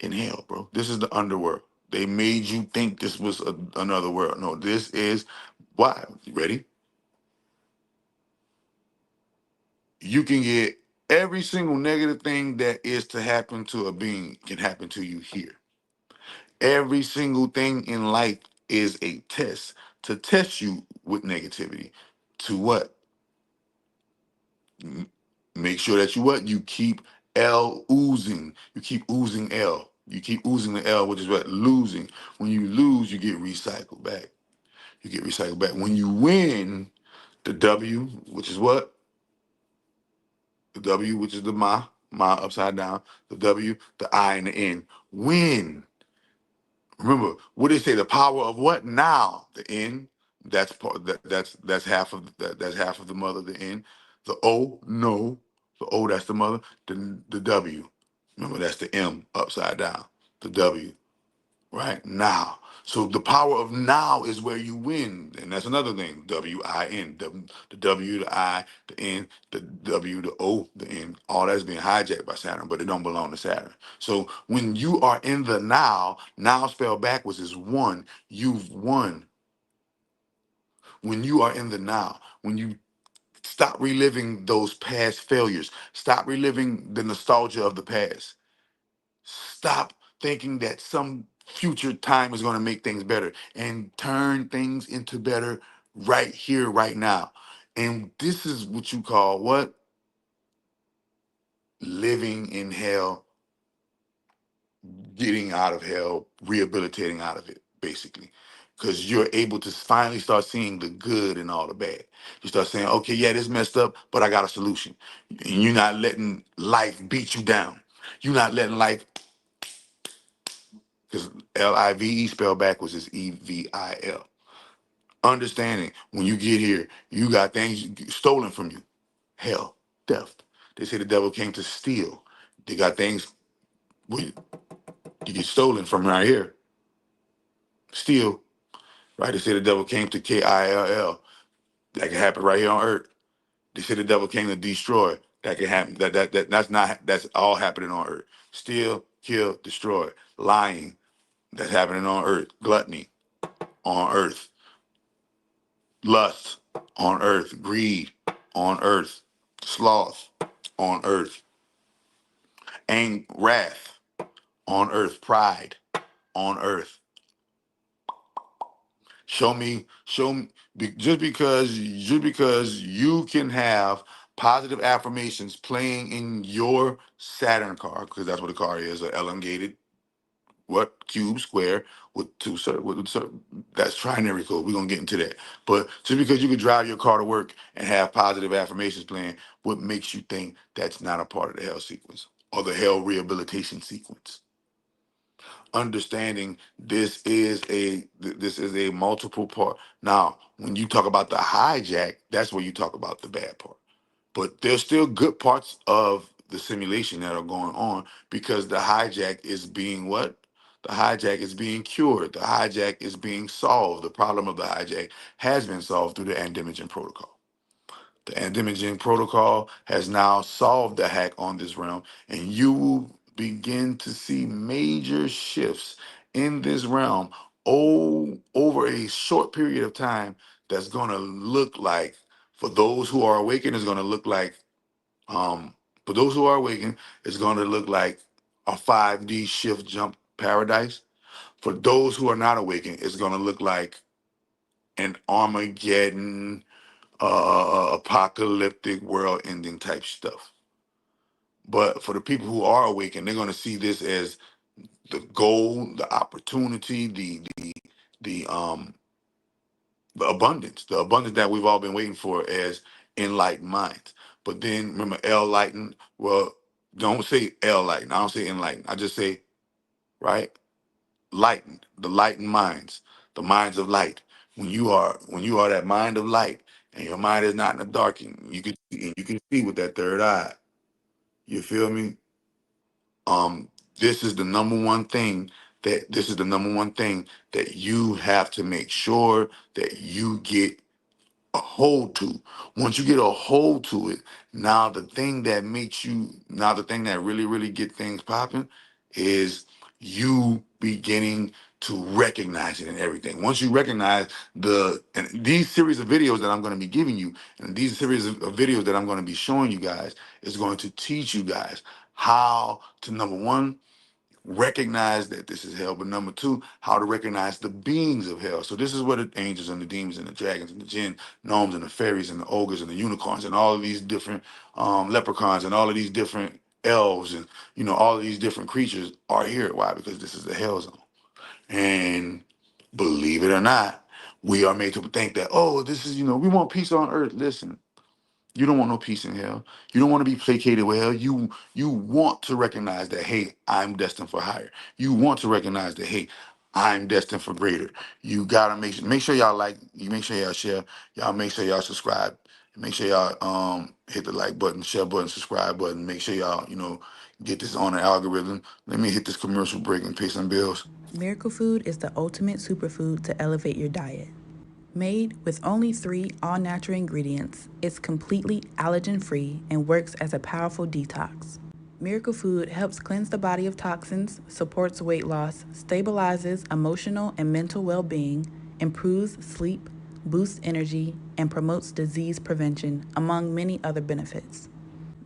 in hell, bro. This is the underworld. They made you think this was another world. No, this is why. You ready? You can get every single negative thing that is to happen to a being can happen to you here. Every single thing in life is a test to test you with negativity. To what? Make sure that you keep L oozing. You keep oozing L. You keep oozing the L, which is what? Losing. When you lose, you get recycled back. You get recycled back. When you win, the W, which is what? The W, which is the my upside down. The W, the I, and the N. Win. Remember, what did they say? The power of what? Now. The N, that's part. That's half of that's half of the mother. The N. The O, no. The O, that's the mother. The W. Remember, that's the M upside down. The W. Right now. So the power of now is where you win, and that's another thing. W-I-N, the W, the I, the N, the W, the O, the N. All that's being hijacked by Saturn, but it don't belong to Saturn. So when you are in the now spelled backwards is one. You've won. When you are in the now, when you stop reliving those past failures, stop reliving the nostalgia of the past. Stop thinking that some future time is going to make things better and turn things into better right here, right now. And this is what you call what? Living in hell, getting out of hell, rehabilitating out of it, basically. Because you're able to finally start seeing the good and all the bad. You start saying, okay, yeah, this messed up, but I got a solution. And you're not letting life beat you down. You're not letting life, because L-I-V-E spelled backwards is E-V-I-L. Understanding when you get here, you got things stolen from you. Hell, theft. They say the devil came to steal. They got things you get stolen from right here. Steal, right? They say the devil came to Kill. That can happen right here on earth. They say the devil came to destroy. That can happen. That's all happening on earth. Steal, kill, destroy. Lying. That's happening on earth. Gluttony on earth. Lust on earth. Greed on earth. Sloth on earth. Wrath on earth. Pride on earth. Show me, just because you can have positive affirmations playing in your Saturn card, because that's what a card is, an elongated cube square with that's trinary code. We're gonna get into that. But just because you can drive your car to work and have positive affirmations playing, what makes you think that's not a part of the hell sequence or the hell rehabilitation sequence? Understanding this is a multiple part. Now, when you talk about the hijack, that's where you talk about the bad part. But there's still good parts of the simulation that are going on because the hijack is being what? The hijack is being cured. The hijack is being solved. The problem of the hijack has been solved through the Andimigen protocol. The Andimigen protocol has now solved the hack on this realm, and you will begin to see major shifts in this realm over a short period of time that's going to look like, for those who are awakened, is going to look like, for those who are awakened, it's going to look like a 5D shift jump paradise. For those who are not awakened, it's going to look like an Armageddon apocalyptic world ending type stuff. But for the people who are awakened, they're going to see this as the goal, the opportunity, the abundance that we've all been waiting for as enlightened minds. But then remember, enlightened. Well, don't say enlightened. I don't say enlightened. I just say, right, lightened. The lightened minds, the minds of light. When you are that mind of light, and your mind is not in the dark, and you can see with that third eye. You feel me? This is the number one thing that you have to make sure that you get a hold to. Once you get a hold to it, now the thing that really, really get things popping is you beginning to recognize it in everything. Once you recognize and these series of videos that I'm going to be giving you, and these series of videos that I'm going to be showing you guys, is going to teach you guys how to, number one, recognize that this is hell, but number two, how to recognize the beings of hell. So this is what the angels and the demons and the dragons and the jinn, gnomes and the fairies and the ogres and the unicorns and all of these different leprechauns and all of these different elves and all of these different creatures are here. Why? Because this is the hell zone. And believe it or not, we are made to think that, oh, this is, we want peace on earth. Listen, you don't want no peace in hell. You don't want to be placated with hell. You want to recognize that, hey, I'm destined for higher. You want to recognize that, hey, I'm destined for greater. You gotta make sure y'all like. You make sure y'all share. Y'all make sure y'all subscribe. Make sure y'all hit the like button, share button, subscribe button. Make sure y'all get this on the algorithm. Let me hit this commercial break and pay some bills. Miracle Food is the ultimate superfood to elevate your diet. Made with only 3 all natural ingredients, it's completely allergen free and works as a powerful detox. Miracle Food helps cleanse the body of toxins, supports weight loss, stabilizes emotional and mental well being, improves sleep, boosts energy, and promotes disease prevention, among many other benefits.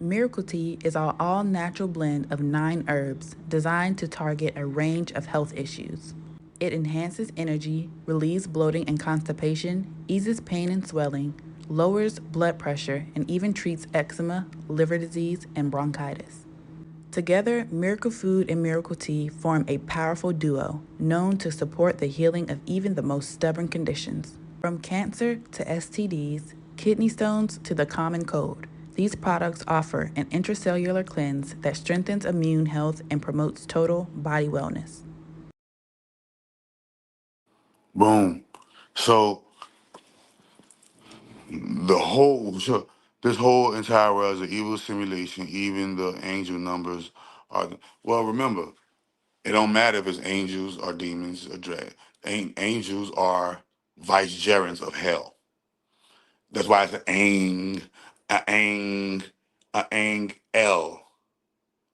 Miracle Tea is our all natural blend of 9 herbs designed to target a range of health issues. It enhances energy, relieves bloating and constipation, eases pain and swelling, lowers blood pressure, and even treats eczema, liver disease, and bronchitis. Together, Miracle Food and Miracle Tea form a powerful duo known to support the healing of even the most stubborn conditions. From cancer to STDs, kidney stones to the common cold, these products offer an intracellular cleanse that strengthens immune health and promotes total body wellness. Boom. So this whole entire world is an evil simulation. Even the angel numbers are. Well, remember, it don't matter if it's angels or demons or angels are vicegerents of hell. That's why it's a L,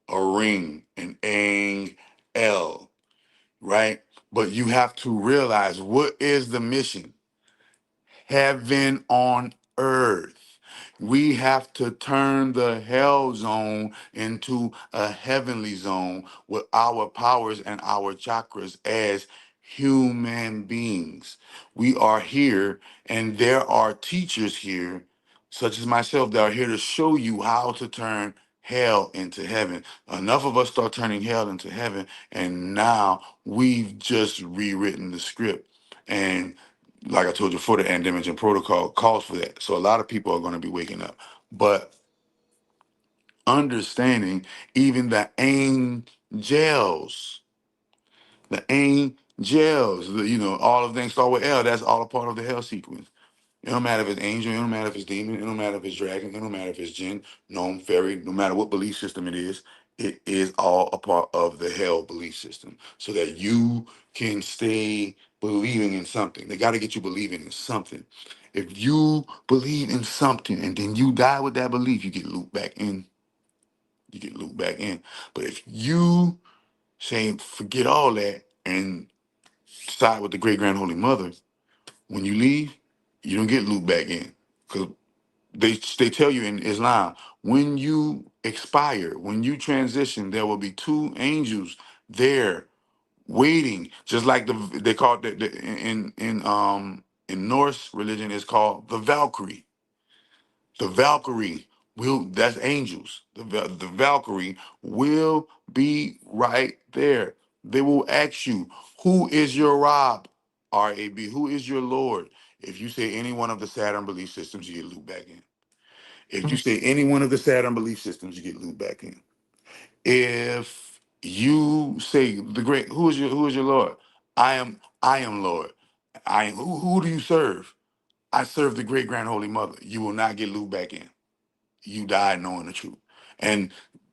a ring, an L, right? But you have to realize, what is the mission? Heaven on earth. We have to turn the hell zone into a heavenly zone with our powers and our chakras as human beings. We are here, and there are teachers here, such as myself, that are here to show you how to turn hell into heaven. Enough of us start turning hell into heaven, and now we've just rewritten the script. And like I told you, for the Andimigen protocol calls for that. So a lot of people are going to be waking up. But understanding even all of things start with L. That's all a part of the hell sequence. It don't matter if it's angel, it don't matter if it's demon, it don't matter if it's dragon, it don't matter if it's jinn, gnome, fairy, no matter what belief system it is all a part of the hell belief system. So that you can stay believing in something. They got to get you believing in something. If you believe in something and then you die with that belief, you get looped back in. You get looped back in. But if you say forget all that and side with the great grand holy mother, when you leave, you don't get looped back in. Because they tell you in Islam, when you expire, when you transition, there will be 2 angels there waiting, just like they call it in Norse religion is called the Valkyrie. The Valkyrie will, that's angels. The Valkyrie will be right there. They will ask you, who is your Rob? R-A-B, who is your Lord? If you say any one of the Saturn belief systems, you get looped back in. If you say any one of the Saturn belief systems, you get looped back in. If you say who is your Lord? I am Lord. I am who do you serve? I serve the great grand holy mother. You will not get looped back in. You die knowing the truth. And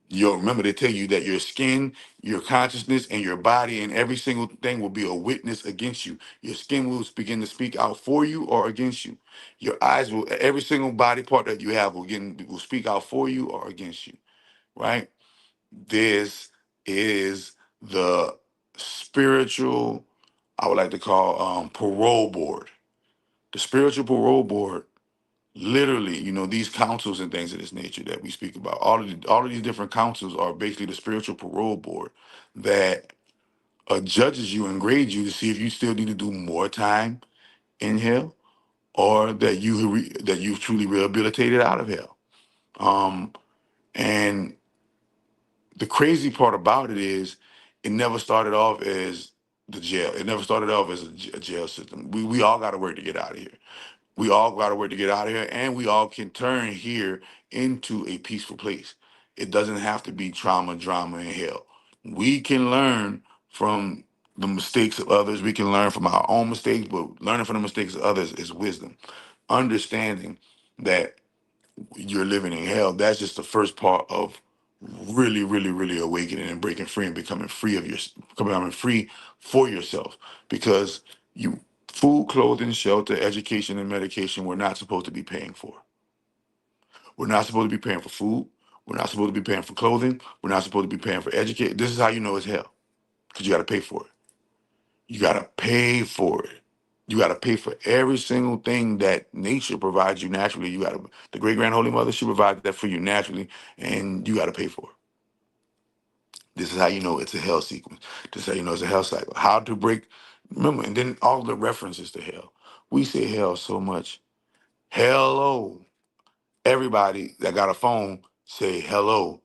you'll remember they tell you that your skin, your consciousness, and your body and every single thing will be a witness against you. Your skin will begin to speak out for you or against you. Your eyes will, every single body part that you have will speak out for you or against you. Right? This is the spiritual, I would like to call parole board. The spiritual parole board, literally, these councils and things of this nature that we speak about, all of these different councils are basically the spiritual parole board that judges you and grades you to see if you still need to do more time in hell, or that you've truly rehabilitated out of hell. And the crazy part about it is, it never started off as the jail. It never started off as a jail system. We all got to work to get out of here. We all got to work to get out of here, and we all can turn here into a peaceful place. It doesn't have to be trauma, drama, and hell. We can learn from the mistakes of others. We can learn from our own mistakes, but learning from the mistakes of others is wisdom. Understanding that you're living in hell, that's just the first part of really, really, really awakening and breaking free and becoming free of your free for yourself, because you food, clothing, shelter, education, and medication we're not supposed to be paying for. We're not supposed to be paying for food. We're not supposed to be paying for clothing. We're not supposed to be paying for education. This is how you know it's hell, because you got to pay for it. You got to pay for it. You got to pay for every single thing that nature provides you naturally. You got to, the great grand holy mother, she provided that for you naturally, and you got to pay for it. This is how you know it's a hell sequence. This is how you know it's a hell cycle. How to break, remember, and then all the references to hell. We say hell so much. Hello. Everybody that got a phone say hello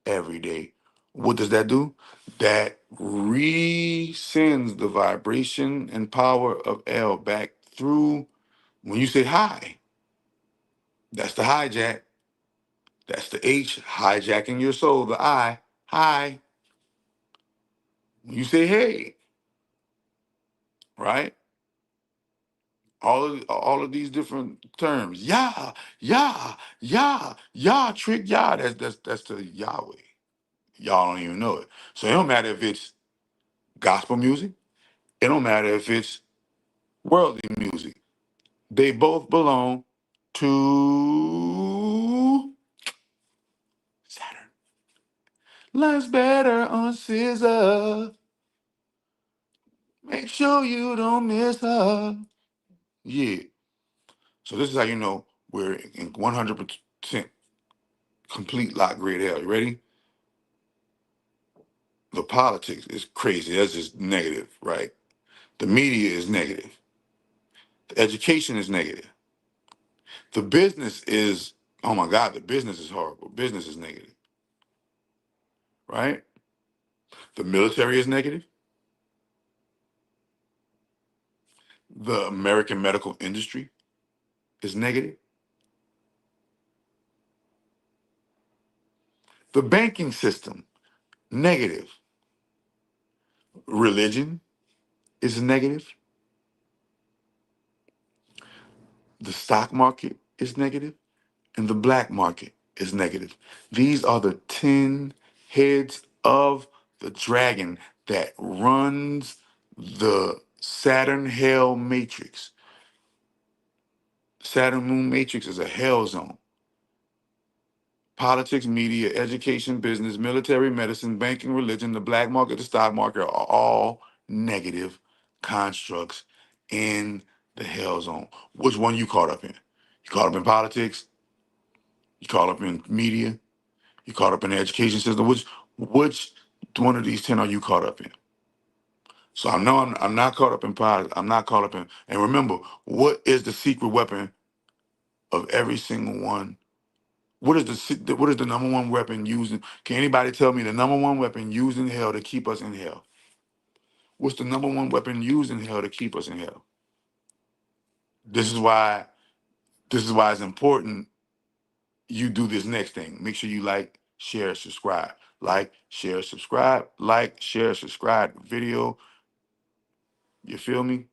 every day. What does that do? That resends the vibration and power of L back through. When you say hi, that's the hijack. That's the H, hijacking your soul. The I, hi. When you say hey, right? All of these different terms. Yeah, trick, yeah. That's the Yahweh. Y'all don't even know it. So it don't matter if it's gospel music. It don't matter if it's worldly music. They both belong to Saturn. Life's better on scissor. Make sure you don't miss her. Yeah. So this is how you know we're in 100% complete lock grade hell. You ready? The politics is crazy. That's just negative, right? The media is negative. The education is negative. The business is, oh my God, the business is horrible. Business is negative, right? The military is negative. The American medical industry is negative. The banking system, negative. Religion is negative. The stock market is negative. And the black market is negative. These are the 10 heads of the dragon that runs the Saturn hell matrix. Saturn moon matrix is a hell zone. Politics, media, education, business, military, medicine, banking, religion, the black market, the stock market are all negative constructs in the hell zone. Which one you caught up in? You caught up in politics? You caught up in media? You caught up in the education system? Which one of these 10 are you caught up in? So I know I'm not caught up in politics. I'm not caught up in, and remember, what is the secret weapon of every single one? What is the number one weapon using? Can anybody tell me the number one weapon used in hell to keep us in hell? What's the number one weapon used in hell to keep us in hell? This is why it's important you do this next thing. Make sure you like, share, subscribe. Like, share, subscribe. Like, share, subscribe video. You feel me?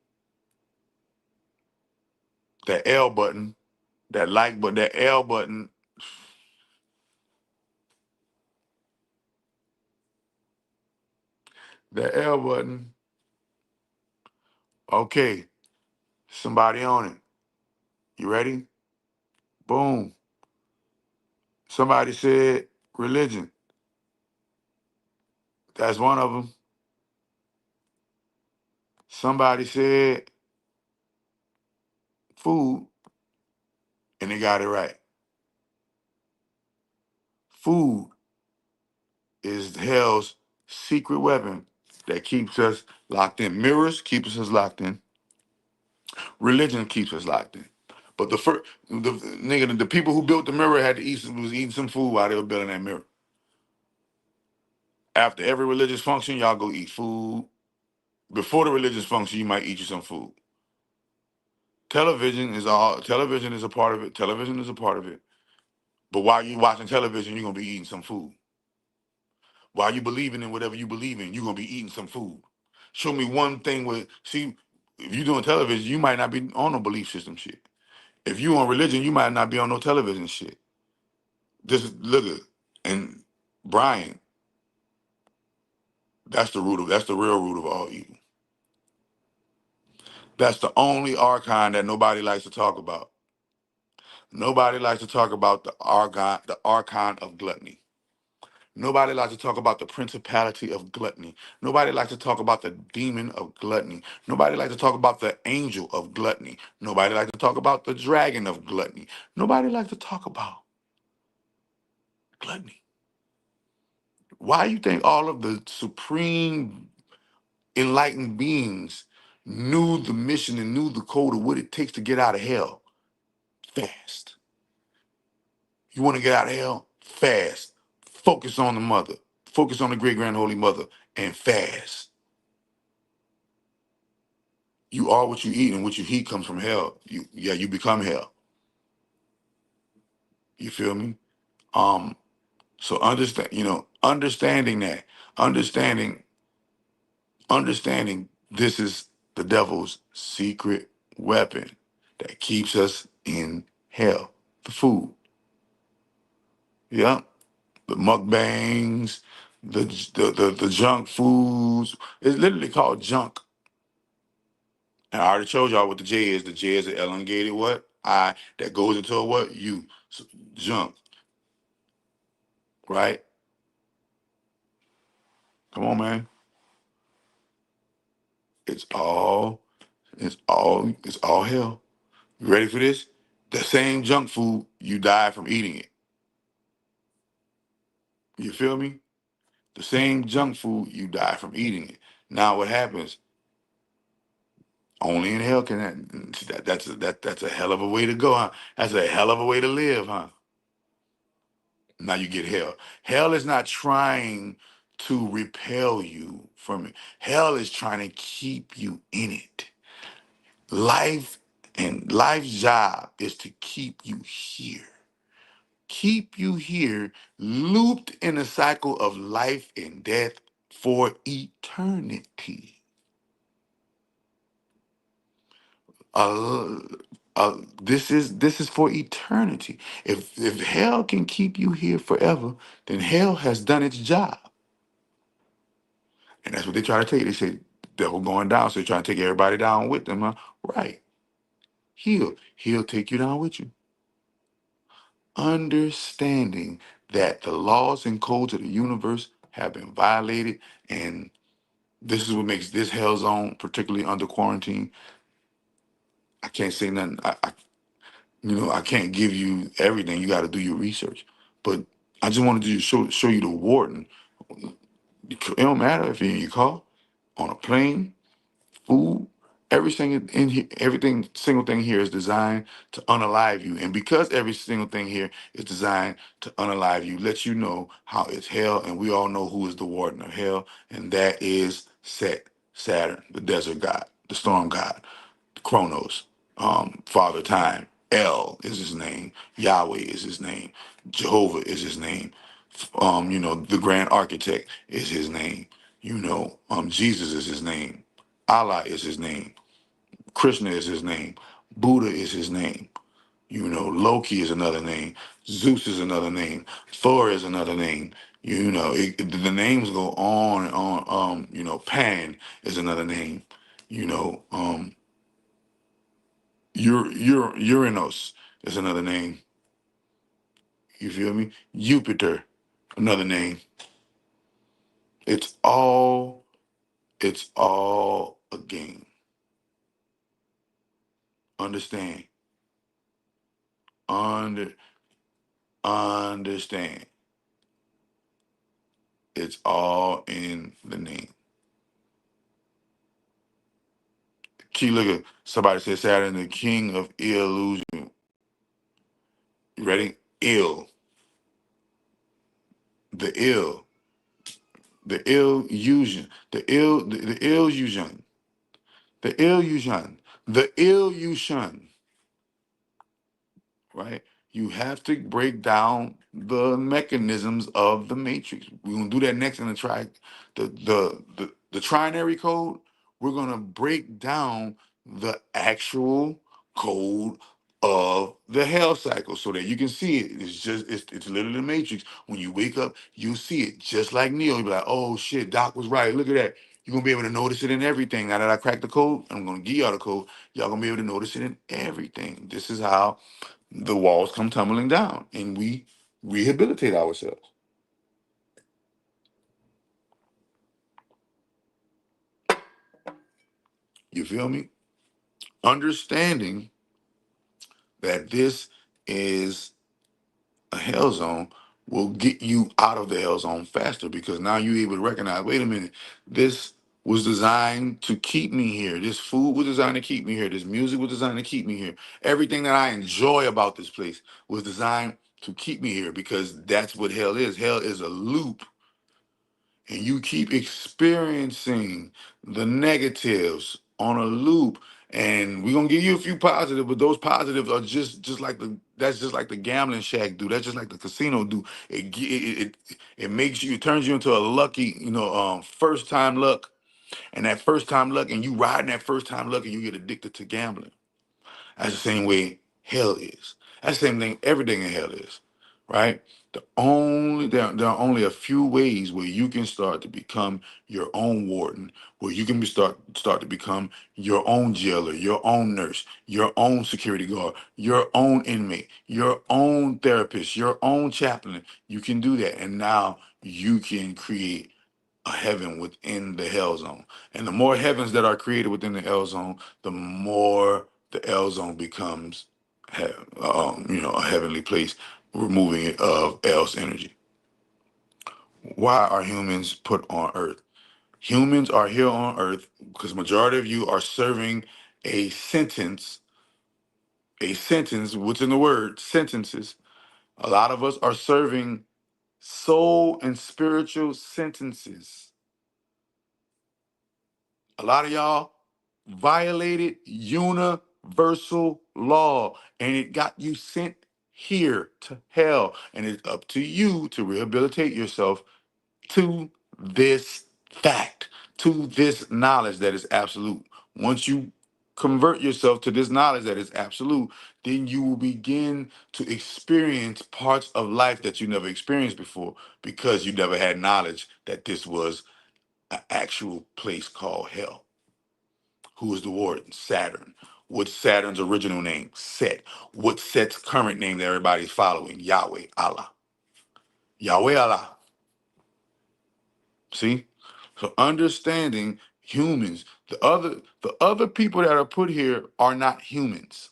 That L button, that like button, that L button. That L button. Okay, somebody on it. You ready? Boom. Somebody said religion. That's one of them. Somebody said food, and they got it right. Food is hell's secret weapon that keeps us locked in. Mirrors keeps us locked in. Religion keeps us locked in. But the people who built the mirror had to was eating some food while they were building that mirror. After every religious function, y'all go eat food. Before the religious function, you might eat you some food. Television is a part of it. Television is a part of it. But while you watching television, you're gonna be eating some food. While you believing in whatever you believe in, you're gonna be eating some food. Show me one thing if you're doing television, you might not be on no belief system shit. If you on religion, you might not be on no television shit. Look at and Brian, That's the real root of all evil. That's the only archon that nobody likes to talk about. Nobody likes to talk about the archon of gluttony. Nobody likes to talk about the principality of gluttony. Nobody likes to talk about the demon of gluttony. Nobody likes to talk about the angel of gluttony. Nobody likes to talk about the dragon of gluttony. Nobody likes to talk about gluttony. Why do you think all of the supreme enlightened beings knew the mission and knew the code of what it takes to get out of hell? Fast. You want to get out of hell? Fast. Focus on the mother. Focus on the great grand holy mother and fast. You are what you eat, and what you eat comes from hell. You become hell. You feel me? So understand, understanding that, understanding, understanding this is the devil's secret weapon that keeps us in hell. The food. Yeah. The mukbangs, the junk foods. It's literally called junk. And I already told y'all what the J is. The J is an elongated what? I that goes into a what? U. So, junk. Right? Come on, man. It's all hell. You ready for this? The same junk food, you die from eating it. You feel me? The same junk food, you die from eating it. Now what happens? Only in hell can that's a hell of a way to go, huh? That's a hell of a way to live, huh? Now you get hell. Hell is not trying to repel you from it. Hell is trying to keep you in it. Life and life's job is to keep you here. Keep you here, looped in a cycle of life and death for eternity. Uh, this is for eternity. If hell can keep you here forever, then hell has done its job. And that's what they try to take. They say the devil going down, so they try to take everybody down with them, huh? Right. He'll take you down with you. Understanding that the laws and codes of the universe have been violated, and this is what makes this hell zone, particularly under quarantine. I can't say nothing. I can't give you everything. You got to do your research. But I just wanted to show you the warden. It don't matter if you're in your car, on a plane, food, everything in here, everything single thing here is designed to unalive you. And because every single thing here is designed to unalive you, let you know how it's hell. And we all know who is the warden of hell, and that is Saturn, the desert god, the storm god, Chronos, Father Time. El is his name. Yahweh is his name. Jehovah is his name. The Grand Architect is his name. Jesus is his name. Allah is his name. Krishna is his name. Buddha is his name. Loki is another name. Zeus is another name. Thor is another name. The names go on and on. Pan is another name. You know, um, Uranus is another name. You feel me? Jupiter, another name. It's all a game. Understand. Under Understand. It's all in the name. Key, look at somebody said Saturn, the king of illusion. You ready? Ill. The ill. The illusion. The illusion. The illusion. The illusion. Right? You have to break down the mechanisms of the matrix. We're gonna do that next in the trinary code. We're gonna break down the actual code of the hell cycle so that you can see it. It's literally the matrix. When you wake up, you see it just like Neo. You'll be like, oh shit, Doc was right. Look at that. You're gonna be able to notice it in everything. Now that I cracked the code, I'm gonna give y'all the code. Y'all gonna be able to notice it in everything. This is how the walls come tumbling down and we rehabilitate ourselves. You feel me? Understanding that this is a hell zone will get you out of the hell zone faster because now you're able to recognize, wait a minute, this was designed to keep me here. This food was designed to keep me here. This music was designed to keep me here. Everything that I enjoy about this place was designed to keep me here because that's what hell is. Hell is a loop, and you keep experiencing the negatives on a loop. And we're gonna give you a few positive, but those positives are just like that's just like the gambling shack do. That's just like the casino do. It makes you, it turns you into a lucky, first time luck. And that first time luck, and you riding that first time luck, and you get addicted to gambling. That's the same way hell is. That's the same thing everything in hell is, right? There are only a few ways where you can start to become your own warden, where you can start to become your own jailer, your own nurse, your own security guard, your own inmate, your own therapist, your own chaplain. You can do that, and now you can create a heaven within the hell zone. And the more heavens that are created within the L zone, the more the L zone becomes, a heavenly place, removing it of L's energy. Why are humans put on Earth? Humans are here on Earth because majority of you are serving a sentence. A sentence. What's in the word? Sentences. A lot of us are serving soul and spiritual sentences. A lot of y'all violated universal law and it got you sent here to hell. And it's up to you to rehabilitate yourself to this fact, to this knowledge that is absolute. Once you convert yourself to this knowledge that is absolute, then you will begin to experience parts of life that you never experienced before because you never had knowledge that this was an actual place called hell. Who is the warden? Saturn. What's Saturn's original name? Set. What's Set's current name that everybody's following? Yahweh, Allah. Yahweh, Allah. See? So understanding humans, the other people that are put here are not humans.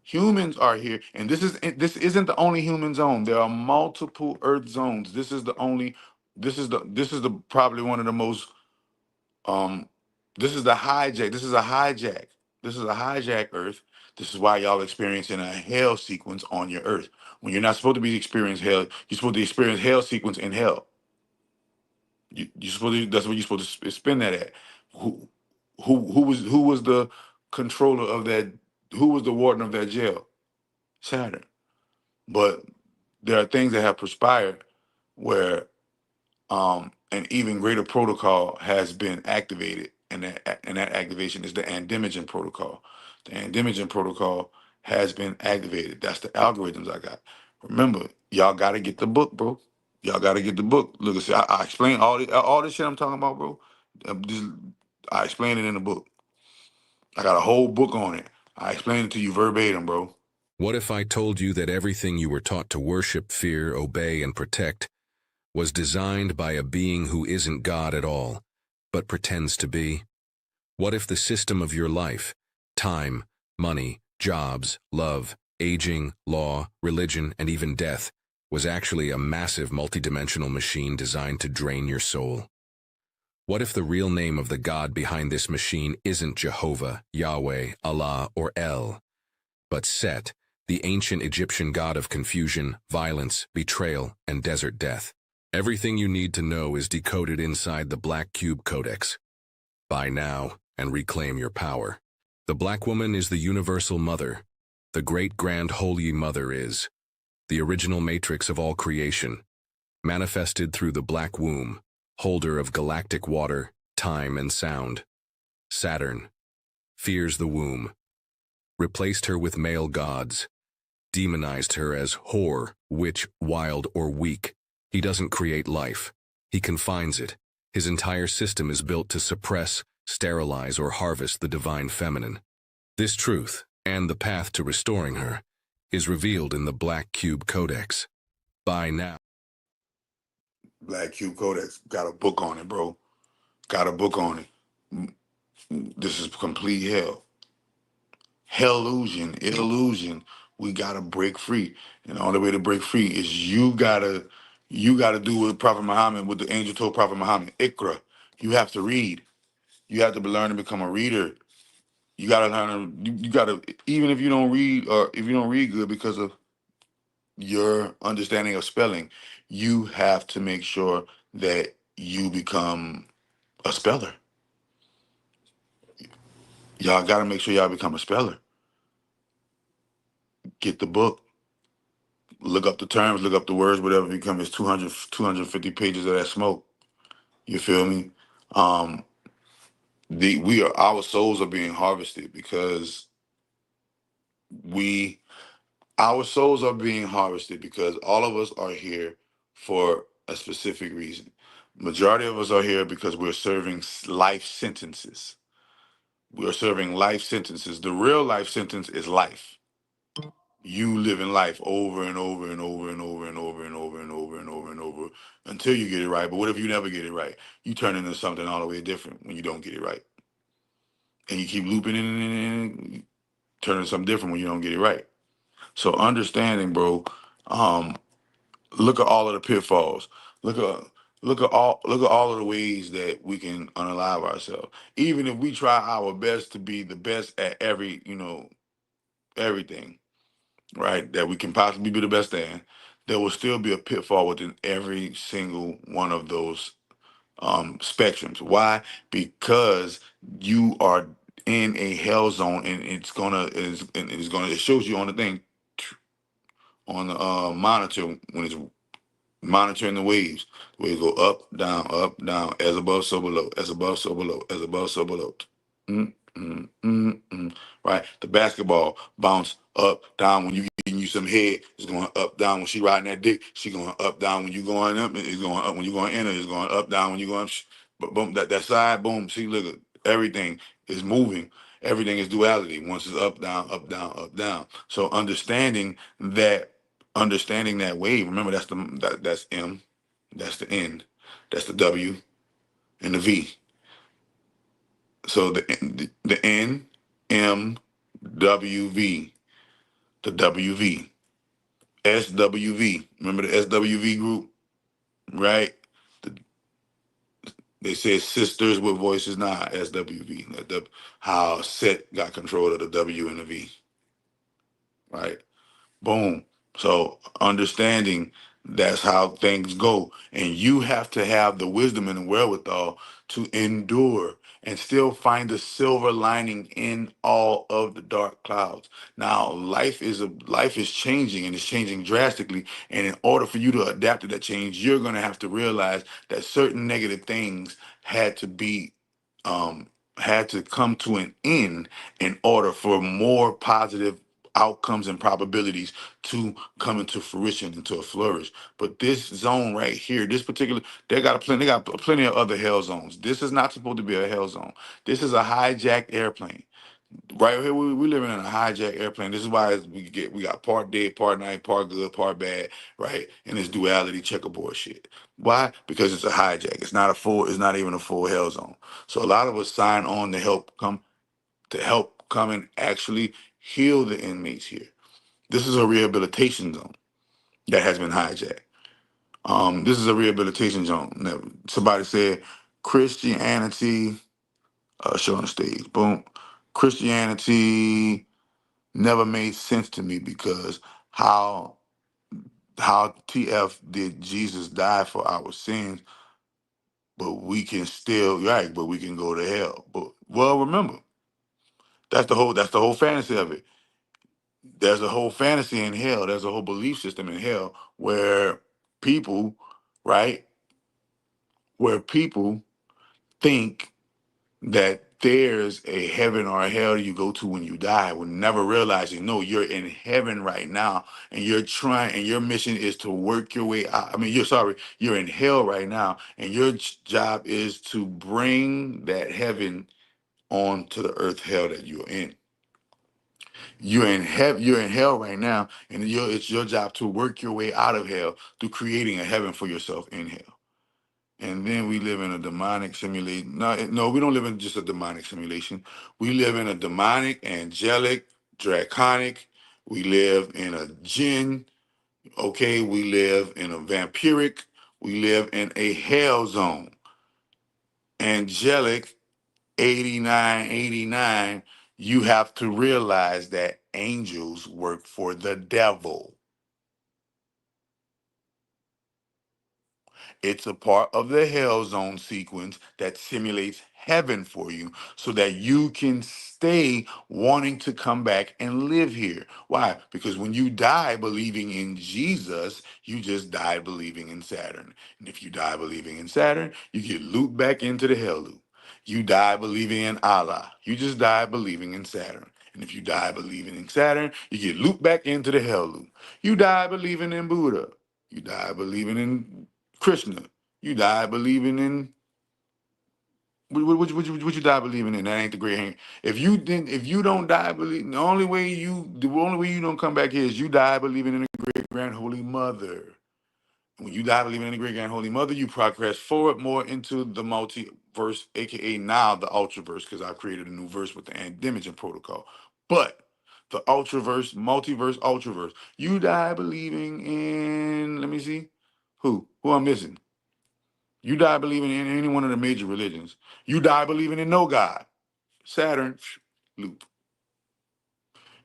Humans are here, and this isn't the only human zone. There are multiple Earth zones. This is the probably one of the most this is the hijack. This is a hijack. This is a hijack Earth. This is why y'all experiencing a hell sequence on your Earth. When you're not supposed to be experiencing hell, you're supposed to experience hell sequence in hell. You're supposed to, that's what you're supposed to spin that at. Who was the controller of that? Who was the warden of that jail? Saturn. But there are things that have transpired where an even greater protocol has been activated, and that activation is the Andimigen protocol. The Andimigen protocol has been activated. That's the algorithms I got. Remember, y'all got to get the book, bro. Y'all got to get the book. Look, see, I explain all this shit I'm talking about, bro. I explain it in the book. I got a whole book on it. I explain it to you verbatim, bro. What if I told you that everything you were taught to worship, fear, obey, and protect was designed by a being who isn't God at all, but pretends to be? What if the system of your life, time, money, jobs, love, aging, law, religion, and even death, was actually a massive multidimensional machine designed to drain your soul? What if the real name of the God behind this machine isn't Jehovah, Yahweh, Allah, or El, but Set, the ancient Egyptian god of confusion, violence, betrayal, and desert death? Everything you need to know is decoded inside the Black Cube Codex. Buy now and reclaim your power. The Black Woman is the universal mother. The great grand holy mother is the original matrix of all creation, manifested through the black womb, holder of galactic water, time, and sound. Saturn fears the womb, replaced her with male gods, demonized her as whore, witch, wild, or weak. He doesn't create life. He confines it. His entire system is built to suppress, sterilize, or harvest the divine feminine. This truth, and the path to restoring her, is revealed in the Black Cube Codex. By now. Black Cube Codex got a book on it, bro. Got a book on it. This is complete hell. Illusion. We gotta break free, and the only way to break free is you gotta do what Prophet Muhammad, what the angel told Prophet Muhammad. Ikra. You have to read. You have to learn to become a reader. You gotta learn. You gotta, even if you don't read, or if you don't read good because of your understanding of spelling, you have to make sure that you become a speller. Y'all gotta make sure y'all become a speller. Get the book. Look up the terms, look up the words, whatever become is 250 pages of that smoke. You feel me? Um, our souls are being harvested because our souls are being harvested because all of us are here for a specific reason. Majority of us are here because we're serving life sentences. We're serving life sentences. The real life sentence is life. You living life over and over and over and over and over and over and over and over and over until you get it right. But what if you never get it right? You turn into something all the way different when you don't get it right. And you keep looping in and turn into something different when you don't get it right. So understanding, bro, look at all of the pitfalls. Look at all of the ways that we can unalive ourselves. Even if we try our best to be the best at everything, right, that we can possibly be the best at, there will still be a pitfall within every single one of those spectrums. Why? Because you are in a hell zone, and it shows you on the thing, on the monitor, when it's monitoring the waves. The waves go up, down, as above, so below, as above, so below, as above, so below. Right? The basketball bounce up, down when you getting you some head. It's going up, down when she riding that dick. She going up, down when you going up. It's going up when you going in. It's going up, down when you going. But boom, that side, boom. See, look, everything is moving. Everything is duality. Once it's up, down, up, down, up, down. So understanding that wave. Remember, that's M, that's the N, that's the W, and the V. So the N, M, W, V, the W, V, S, W, V. Remember the SWV group, right? The, they said sisters with voices now, SWV. How Set got control of the W and the V, right? Boom. So understanding that's how things go. And you have to have the wisdom and the wherewithal to endure and still find the silver lining in all of the dark clouds. Now, life is changing, and it's changing drastically. And in order for you to adapt to that change, you're gonna have to realize that certain negative things um had to come to an end in order for more positive outcomes and probabilities to come into fruition, into a flourish. But this zone right here, this particular, they got plenty of other hell zones. This is not supposed to be a hell zone. This is a hijacked airplane. Right here, we living in a hijacked airplane. This is why we got part dead, part night, part good, part bad, right? And this duality checkerboard shit. Why? Because it's a hijack. It's not even a full hell zone. So a lot of us sign on to help come and actually heal the inmates here. This is a rehabilitation zone that has been hijacked. This is a rehabilitation zone. Now, somebody said Christianity, show on the stage, boom. Christianity never made sense to me because how TF did Jesus die for our sins, but we can still, right, but we can go to hell. But well, remember, that's the whole fantasy of it. There's a whole fantasy in hell. There's a whole belief system in hell where people, right, where people think that there's a heaven or a hell you go to when you die, will never realizing, no, you're in heaven right now, and you're trying, and your mission is to work your way out. I mean, you're in hell right now, and your job is to bring that heaven onto the earth hell that you're in. You're in hell right now, and it's your job to work your way out of hell through creating a heaven for yourself in hell. And then we live in a demonic simulation. No, we don't live in just a demonic simulation. We live in a demonic, angelic, draconic. We live in a jinn. Okay, we live in a vampiric. We live in a hell zone. Angelic, 8989. You have to realize that angels work for the devil. It's a part of the hell zone sequence that simulates heaven for you so that you can stay wanting to come back and live here. Why? Because when you die believing in Jesus, you just died believing in Saturn. And if you die believing in Saturn, you get looped back into the hell loop. You die believing in Allah. You just die believing in Saturn. And if you die believing in Saturn, you get looped back into the hell loop. You die believing in Buddha. You die believing in Krishna. You die believing in what you die believing in. That ain't the great hang. If you don't die believing, the only way you don't come back here is you die believing in the great grand holy mother. When you die believing in the great grand holy mother, you progress forward more into the multiverse, aka now the ultraverse, because I've created a new verse with the Andimigen protocol. But the ultraverse, multiverse, ultraverse. You die believing in, let me see, who I'm missing. You die believing in any one of the major religions. You die believing in no God. Saturn, loop.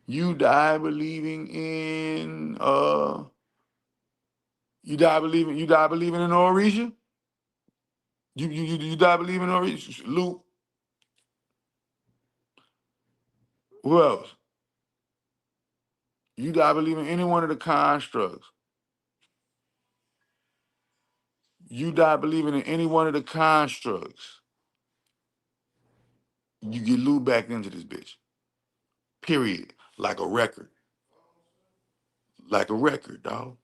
You die believing in you die believing in Orisha? You die believing in Orisha? Loop. Who else? You die believing any one of the constructs. You die believing in any one of the constructs. You get looped back into this bitch. Period. Like a record. Like a record, dog.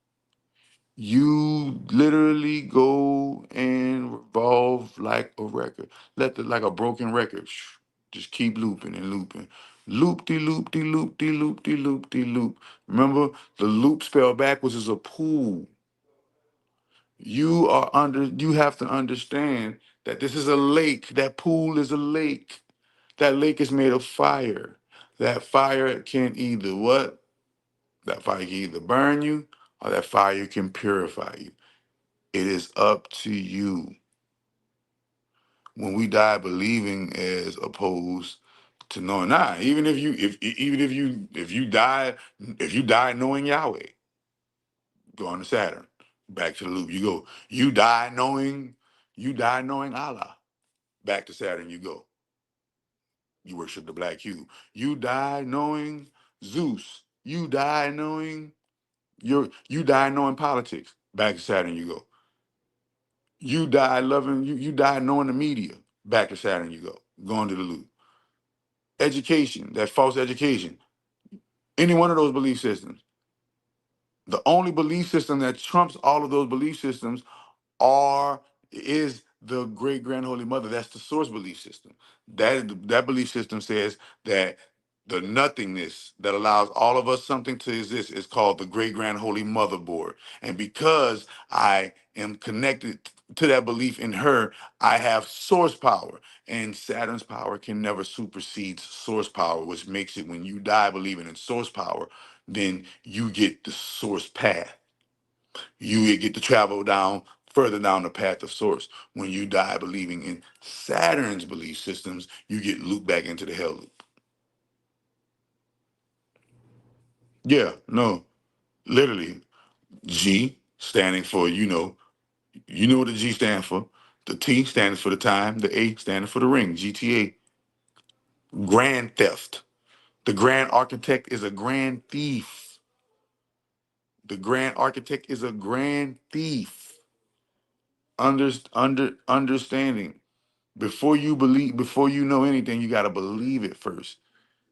You literally go and revolve like a record. Like a broken record. Just keep looping and looping. Loop de loop de loop de loop de loop de loop. Remember, the loop spelled backwards is a pool. You have to understand that this is a lake. That pool is a lake. That lake is made of fire. That fire can either what? That fire can either burn you or that fire can purify you. It is up to you. When we die believing as opposed to knowing, even if you die knowing Yahweh, go on to Saturn, back to the loop. You go, you die knowing Allah, back to Saturn you go. You worship the black cube. You die knowing Zeus. You die knowing politics. Back to Saturn you go. You die knowing the media. Back to Saturn you go. Going to the loop. Education, that false education. Any one of those belief systems. The only belief system that trumps all of those belief systems are is the great grand holy mother. That's the source belief system. That belief system says that the nothingness that allows all of us something to exist is called the great grand holy motherboard. And because I am connected to that belief in her, I have source power. And Saturn's power can never supersede source power, which makes it when you die believing in source power, then you get the source path. You get to travel down further down the path of source. When you die believing in Saturn's belief systems, you get looped back into the hell loop. Yeah, no, literally. G standing for, you know what the G stands for. The T stands for the time, the A standing for the ring, GTA. Grand theft. The grand architect is a grand thief. The grand architect is a grand thief. Understanding. before you know anything, you got to believe it first.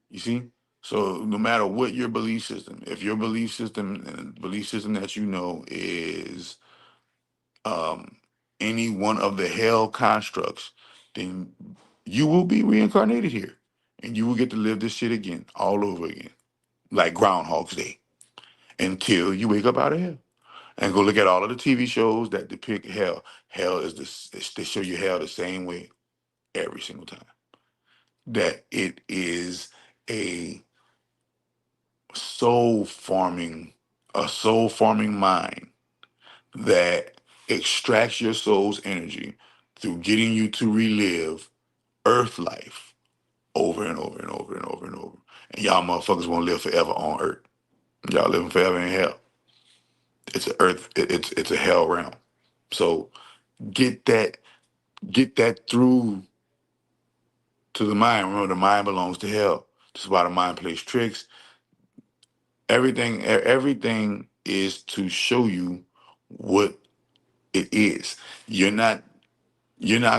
You see? So no matter what your belief system, if your belief system and belief system that you know is um any one of the hell constructs, then you will be reincarnated here. And you will get to live this shit again, all over again. Like Groundhog's Day. Until you wake up out of hell. And go look at all of the TV shows that depict hell. Hell is they show you hell the same way every single time. That it is a soul farming, a soul farming mind that extracts your soul's energy through getting you to relive earth life over and over and over and over and over. And y'all motherfuckers won't live forever on earth. Y'all living forever in hell. It's a earth, it's a hell realm. So get that through to the mind. Remember, the mind belongs to hell. This is why the mind plays tricks. Everything is to show you what it is. You're not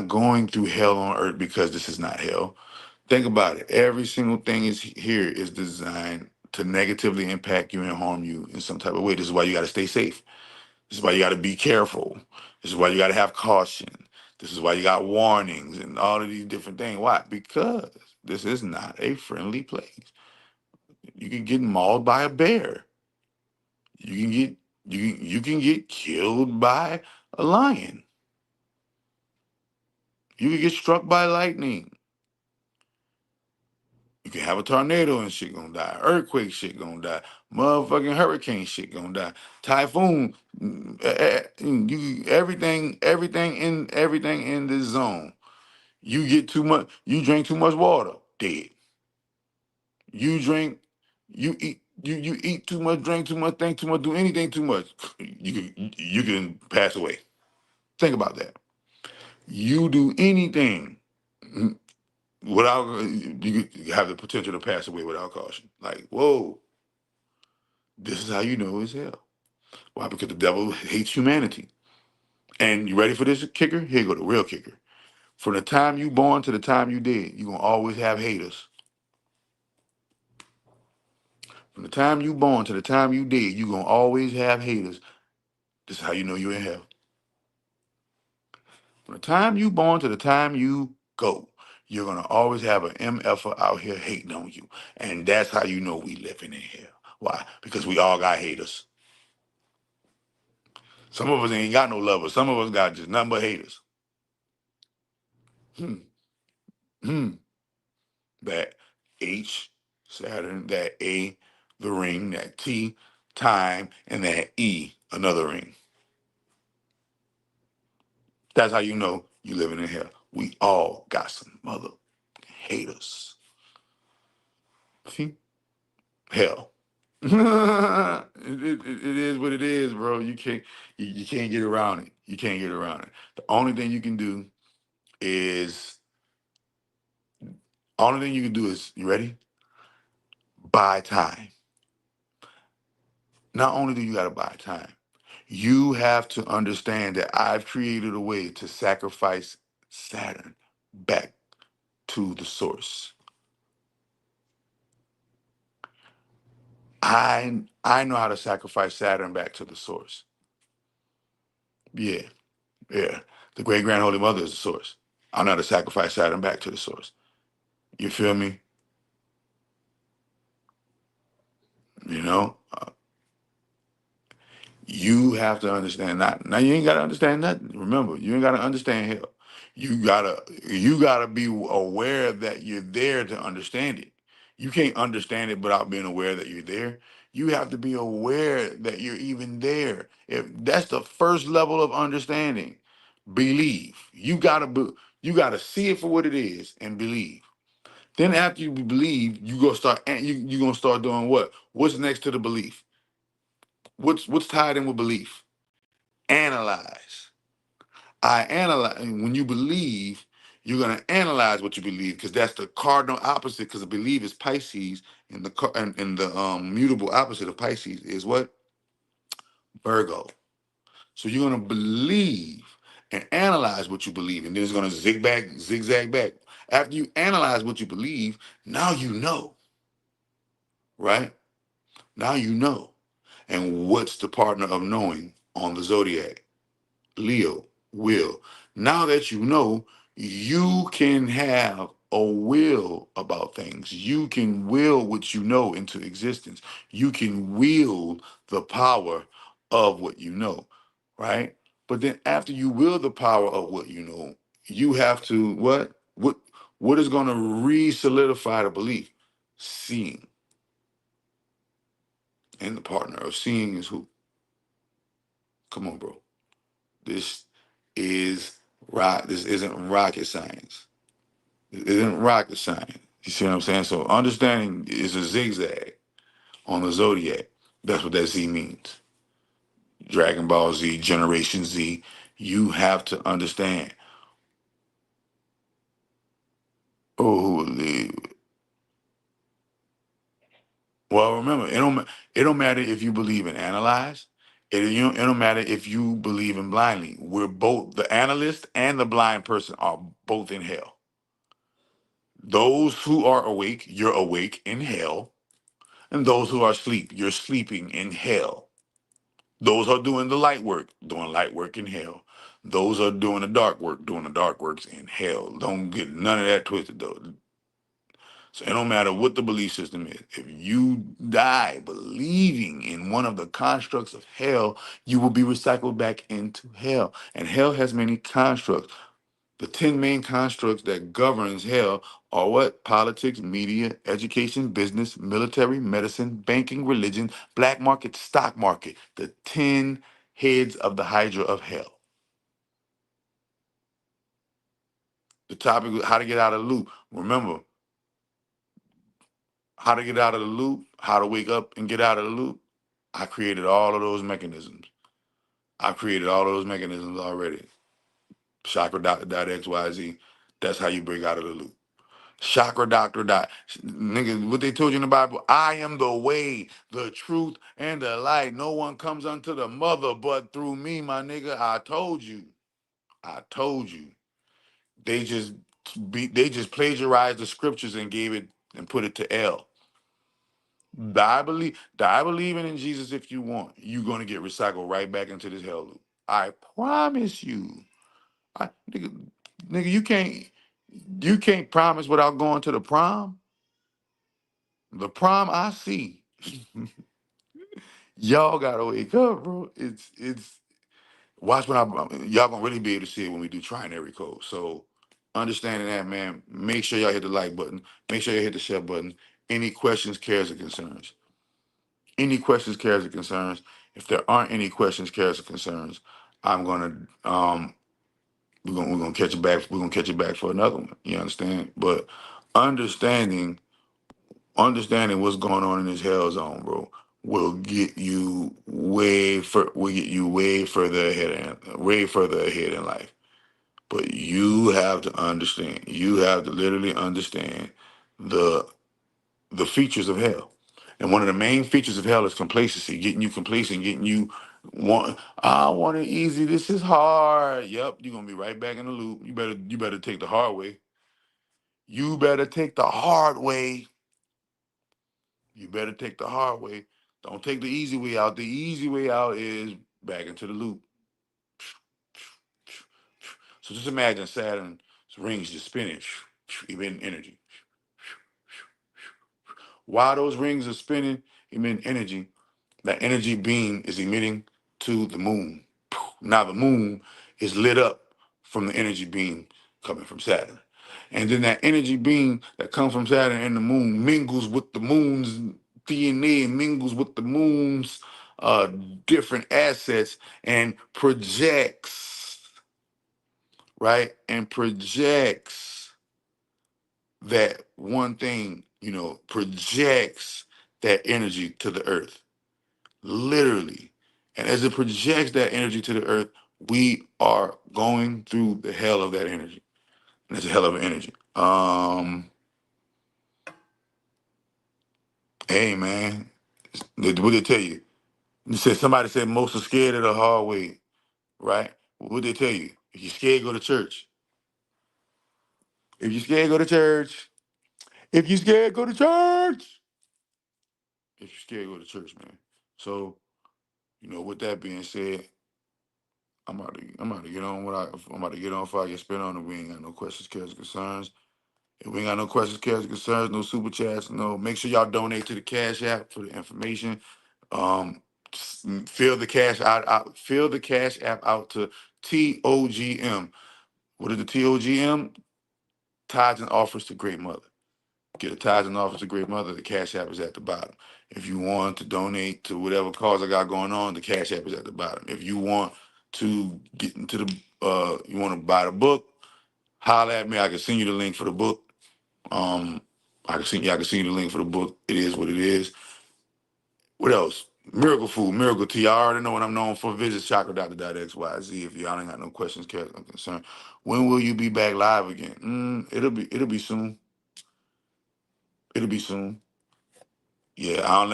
going through hell on earth because this is not hell. Think about it. Every single thing is here is designed to negatively impact you and harm you in some type of way. This is why you got to stay safe. This is why you got to be careful. This is why you got to have caution. This is why you got warnings and all of these different things. Why? Because this is not a friendly place. You can get mauled by a bear. You can get you can get killed by a lion. You can get struck by lightning. You can have a tornado and shit gonna die. Earthquake shit gonna die. Motherfucking hurricane shit gonna die. Typhoon. Everything in this zone. You get too much. You drink too much water. Dead. You drink. You eat. You eat too much. Drink too much. Think too much. Do anything too much. You can pass away. Think about that. You do anything without you have the potential to pass away without caution. Like, whoa, this is how you know it's hell. Why? Because the devil hates humanity. And you ready for this kicker? Here go the real kicker. From the time you born to the time you dead, you're gonna always have haters. From the time you born to the time you dead, you're gonna always have haters. This is how you know you're in hell. From the time you born to the time you go, you're gonna always have an MFer out here hating on you. And that's how you know we living in hell. Why? Because we all got haters. Some of us ain't got no lovers. Some of us got just nothing but haters. Hmm. Hmm. That H, Saturn, that A, the ring, that T, time, and that E, another ring. That's how you know you living in hell. We all got some mother haters. See? Hell. It is what it is, bro. You can't get around it. You can't get around it. The only thing you can do is you ready? Buy time. Not only do you gotta buy time, you have to understand that I've created a way to sacrifice Saturn back to the source. I know how to sacrifice Saturn back to the source. Yeah, yeah. The great grand holy mother is the source. I know how to sacrifice Saturn back to the source. You feel me? You know? You have to understand. Not now. You ain't gotta understand nothing. Remember, you ain't gotta understand hell. You gotta be aware that you're there to understand it. You can't understand it without being aware that you're there. You have to be aware that you're even there. If that's the first level of understanding, believe. You gotta see it for what it is and believe. Then after you believe, you gonna start doing what? What's next to the belief? What's tied in with belief? Analyze. I analyze. And when you believe, you're gonna analyze what you believe because that's the cardinal opposite. Because the belief is Pisces, and the mutable opposite of Pisces is what? Virgo. So you're gonna believe, and analyze what you believe, and then it's gonna zigzag back. After you analyze what you believe, now you know, right? Now you know. And what's the partner of knowing on the zodiac? Leo, will. Now that you know, you can have a will about things. You can will what you know into existence. You can wield the power of what you know, right? But then after you will the power of what you know, you have to what? What is going to re-solidify the belief? Seeing. And the partner of seeing is who? Come on, bro. This is rock. This isn't rocket science. It isn't rocket science. You see what I'm saying? So understanding is a zigzag on the zodiac. That's what that Z means. Dragon Ball Z, Generation Z. You have to understand. Oh, well, remember, it don't matter if you believe in analyze. It don't matter if you believe in blindly. We're both, the analyst and the blind person are both in hell. Those who are awake, you're awake in hell. And those who are asleep, you're sleeping in hell. Those are doing the light work, doing light work in hell. Those are doing the dark work, doing the dark works in hell. Don't get none of that twisted though. So it don't matter what the belief system is. If you die believing in one of the constructs of hell, you will be recycled back into hell. And hell has many constructs. The 10 main constructs that governs hell are what? Politics, media, education, business, military, medicine, banking, religion, black market, stock market. The 10 heads of the hydra of hell. The topic was how to get out of the loop. Remember, how to get out of the loop, how to wake up and get out of the loop. I created all of those mechanisms. I created all of those mechanisms already. Chakra dot XYZ. That's how you break out of the loop. Chakra doctor dot. Nigga, what they told you in the Bible, I am the way, the truth, and the light. No one comes unto the mother but through me, my nigga. I told you. I told you. They just they just plagiarized the scriptures and gave it and put it to L. Die believing in Jesus if you want. You're gonna get recycled right back into this hell loop. I promise you. Nigga, you can't promise without going to the prom. The prom I see. Y'all gotta wake up, bro. It's watch when y'all gonna really be able to see it when we do trinary code. So understanding that, man, make sure y'all hit the like button. Make sure you hit the share button. Any questions, cares, or concerns? Any questions, cares, or concerns? If there aren't any questions, cares, or concerns, I'm gonna we're gonna catch it back. We're gonna catch it back for another one. You understand? But understanding understanding what's going on in this hell zone, bro, will get you way further ahead in life. But you have to understand. You have to literally understand the features of hell. And one of the main features of hell is complacency, getting you complacent, getting you I want it easy. This is hard. Yep, you're gonna be right back in the loop. You better take the hard way. You better take the hard way. You better take the hard way. Don't take the easy way out. The easy way out is back into the loop. So just imagine Saturn's rings just spinning, emitting energy. While those rings are spinning, emitting energy, that energy beam is emitting to the moon. Now the moon is lit up from the energy beam coming from Saturn. And then that energy beam that comes from Saturn and the moon mingles with the moon's DNA, mingles with the moon's different assets and projects, right? And projects that one thing, projects that energy to the earth, literally. And as it projects that energy to the earth, we are going through the hell of that energy. And it's a hell of an energy. Hey man, what did they tell you? Somebody said most are scared of the hard way, right? What did they tell you? If you're scared, go to church. If you're scared, go to church. If you're scared, go to church. If you're scared, go to church, man. So, with that being said, I'm about to get on I'm about to get on before I get spit on, and we ain't got no questions, cares, or concerns. If we ain't got no questions, cares, or concerns, no super chats, no. Make sure y'all donate to the Cash App for the information. Fill the cash fill the Cash App out to TOGM. What is the TOGM? Tithes and offers to Great Mother. Get a tithes and offers to Great Mother. The Cash App is at the bottom. If you want to donate to whatever cause I got going on, the Cash App is at the bottom. If you want to get into you want to buy the book, holler at me. I can send you the link for the book. I can send you the link for the book. It is what it is. What else? Miracle Food, Miracle Tea. I already know what I'm known for. Visit chakra.xyz if y'all ain't got no questions, cares, or concern. When will you be back live again? It'll be soon. It'll be soon. Yeah, I don't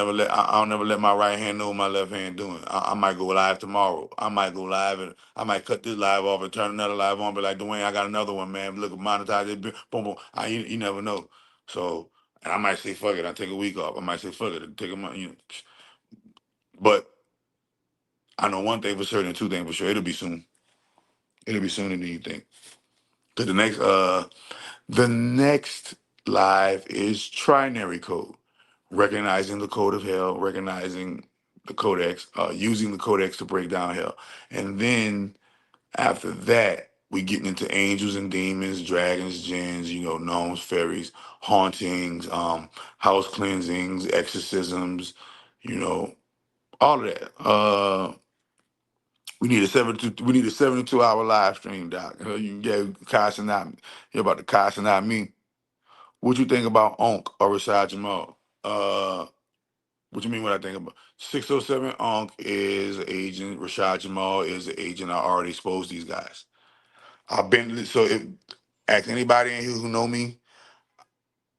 never let my right hand know what my left hand doing. I might go live tomorrow. I might go live and I might cut this live off and turn another live on. But like Dwayne, I got another one, man. Look, monetize it. Boom, boom. You never know. So, and I might say fuck it. I take a week off. I might say fuck it. Take a month. But I know one thing for certain, and two things for sure. It'll be soon. It'll be sooner than you think. Cause the next live is trinary code, recognizing the code of hell, recognizing the codex, using the codex to break down hell, and then after that we getting into angels and demons, dragons, jinns, gnomes, fairies, hauntings, house cleansings, exorcisms, you know, all of that. We need a 72-hour live stream, Doc. You can get Kai out. You're about to Kai out me. What you think about Onk or Rashad Jamal? What you mean what I think about? 607 Onk is an agent. Rashad Jamal is an agent. I already exposed these guys. If ask anybody in here who know me,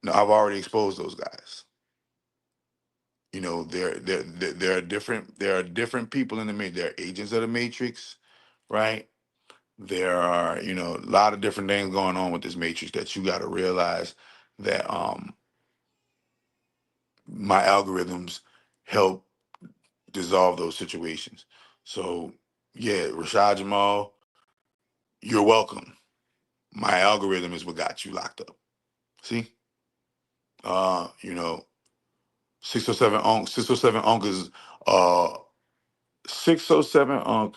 no, I've already exposed those guys. There are different people in the matrix. There are agents of the matrix, right? There are, a lot of different things going on with this matrix that you got to realize that my algorithms help dissolve those situations. So, yeah, Rashad Jamal, you're welcome. My algorithm is what got you locked up. See? 607 Onk, 607 Onk is 607 Onk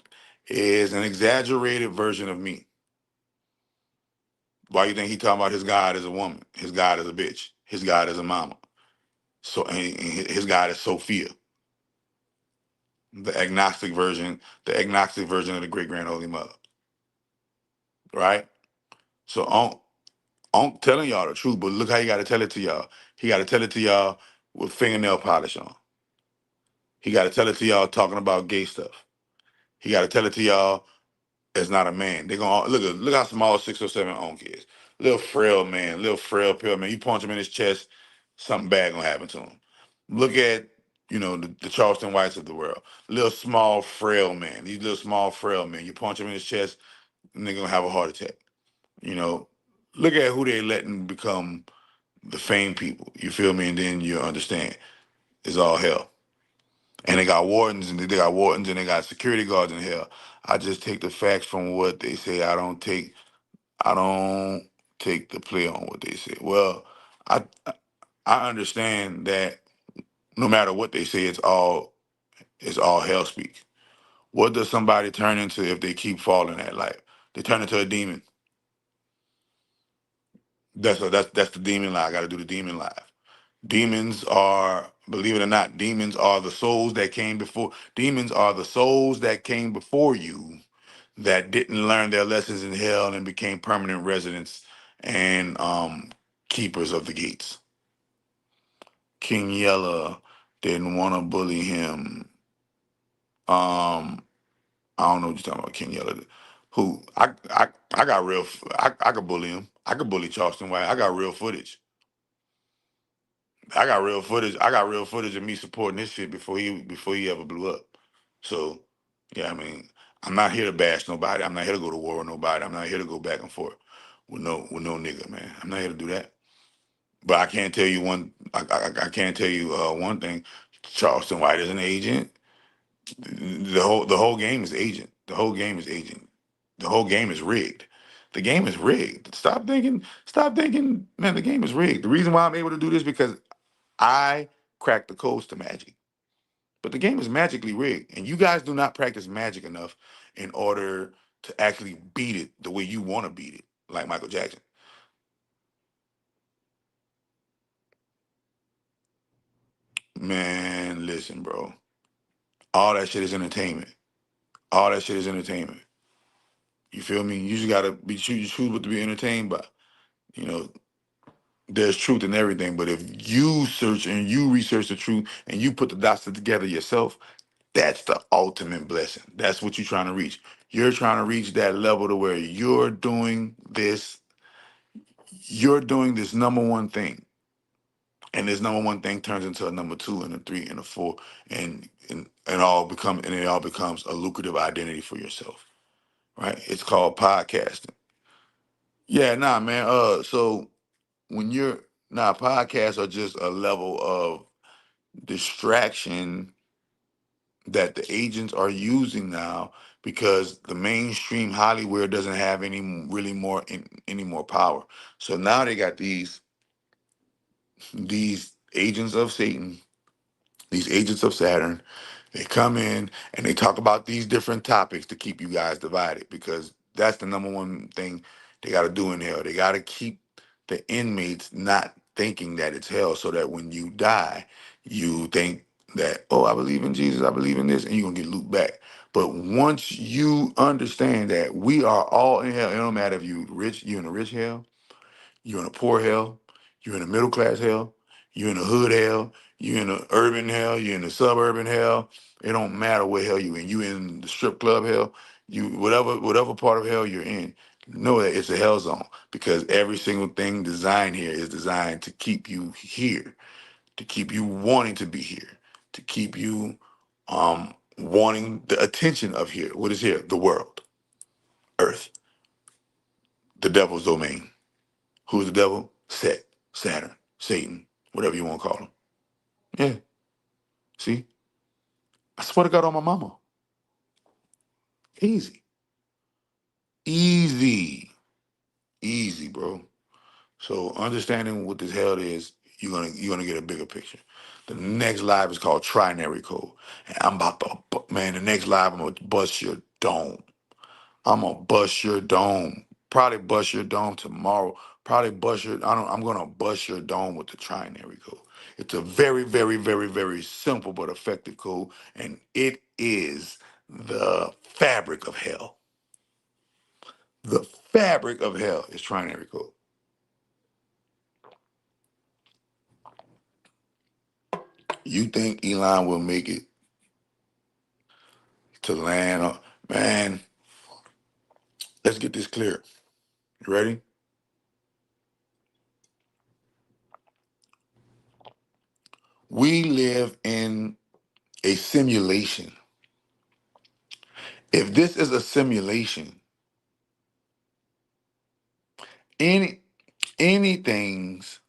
is an exaggerated version of me. Why you think he talking about his God as a woman? His God is a bitch. His God is a mama. So and his God is Sophia, the agnostic version of the great grand holy mother. Right? So Onk telling y'all the truth, but look how he gotta tell it to y'all. He gotta tell it to y'all with fingernail polish on. He gotta tell it to y'all talking about gay stuff. He gotta tell it to y'all as not a man. They gonna look how small 607 Onk is. Little frail man, little frail pale man. You punch him in his chest, something bad gonna happen to him. Look at the Charleston Whites of the world. Little small frail man. These little small frail men. You punch him in his chest, and they're gonna have a heart attack. You know, look at who they letting become the fame people. You feel me? And then you understand it's all hell. And they got wardens and they got security guards in hell. I just take the facts from what they say. I don't take the play on what they say. Well, I understand that no matter what they say, it's all hell speak. What does somebody turn into if they keep falling at life? They turn into a demon. That's the demon lie. I got to do the demon live. Demons are, believe it or not, demons are the souls that came before. Demons are the souls that came before you that didn't learn their lessons in hell and became permanent residents and keepers of the gates. King Yella didn't want to bully him. I don't know what you're talking about, King Yella. Who I got real. I could bully him. I could bully Charleston White. I got real footage. I got real footage. I got real footage of me supporting this shit before he ever blew up. So, yeah, I mean, I'm not here to bash nobody. I'm not here to go to war with nobody. I'm not here to go back and forth with no nigga, man. I'm not here to do that. But I can't tell you one. I can't tell you one thing. Charleston White is an agent. The whole game is agent. The whole game is agent. The whole game is rigged. The game is rigged. Stop thinking. Stop thinking. Man, the game is rigged. The reason why I'm able to do this because I cracked the codes to magic. But the game is magically rigged, and you guys do not practice magic enough in order to actually beat it the way you want to beat it, like Michael Jackson. Man, listen, bro. All that shit is entertainment. All that shit is entertainment. You feel me? You just gotta be choose what to be entertained by. You know, there's truth in everything, but if you search and you research the truth and you put the dots together yourself, that's the ultimate blessing. That's what you're trying to reach. You're trying to reach that level to where you're doing this number one thing. And this number one thing turns into a number two and a three and a four and it all becomes a lucrative identity for yourself. Right? It's called podcasting. Yeah, nah, man. So when you're podcasts are just a level of distraction that the agents are using now because the mainstream Hollywood doesn't have any more power. So now they got these agents of Satan, these agents of Saturn. They come in and they talk about these different topics to keep you guys divided because that's the number one thing they got to do in hell. They got to keep the inmates not thinking that it's hell so that when you die, you think that, oh, I believe in Jesus, I believe in this, and you're going to get looped back. But once you understand that we are all in hell, it don't matter if you're in a rich hell, you're in a poor hell, you're in a middle class hell, you're in a hood hell, you're in a urban hell, you're in a suburban hell. It don't matter what hell you in. You in the strip club hell, you whatever part of hell you're in, know that it's a hell zone because every single thing designed here is designed to keep you here, to keep you wanting to be here, to keep you wanting the attention of here. What is here? The world, Earth, the devil's domain. Who's the devil? Saturn, Satan, whatever you want to call him. Yeah. See? I swear to God on my mama. Easy. Easy. Easy, bro. So understanding what this hell is, you're gonna get a bigger picture. The next live is called Trinary Code. And I'm about to man, the next live I'm gonna bust your dome. I'm gonna bust your dome. Probably bust your dome tomorrow. Probably bust your. I'm gonna bust your dome with the trinary code. It's a very, very, very, very simple but effective code, and it is the fabric of hell. The fabric of hell is trinary code. You think Elon will make it to land? Man, let's get this clear. You ready? We live in a simulation. If this is a simulation, any anything's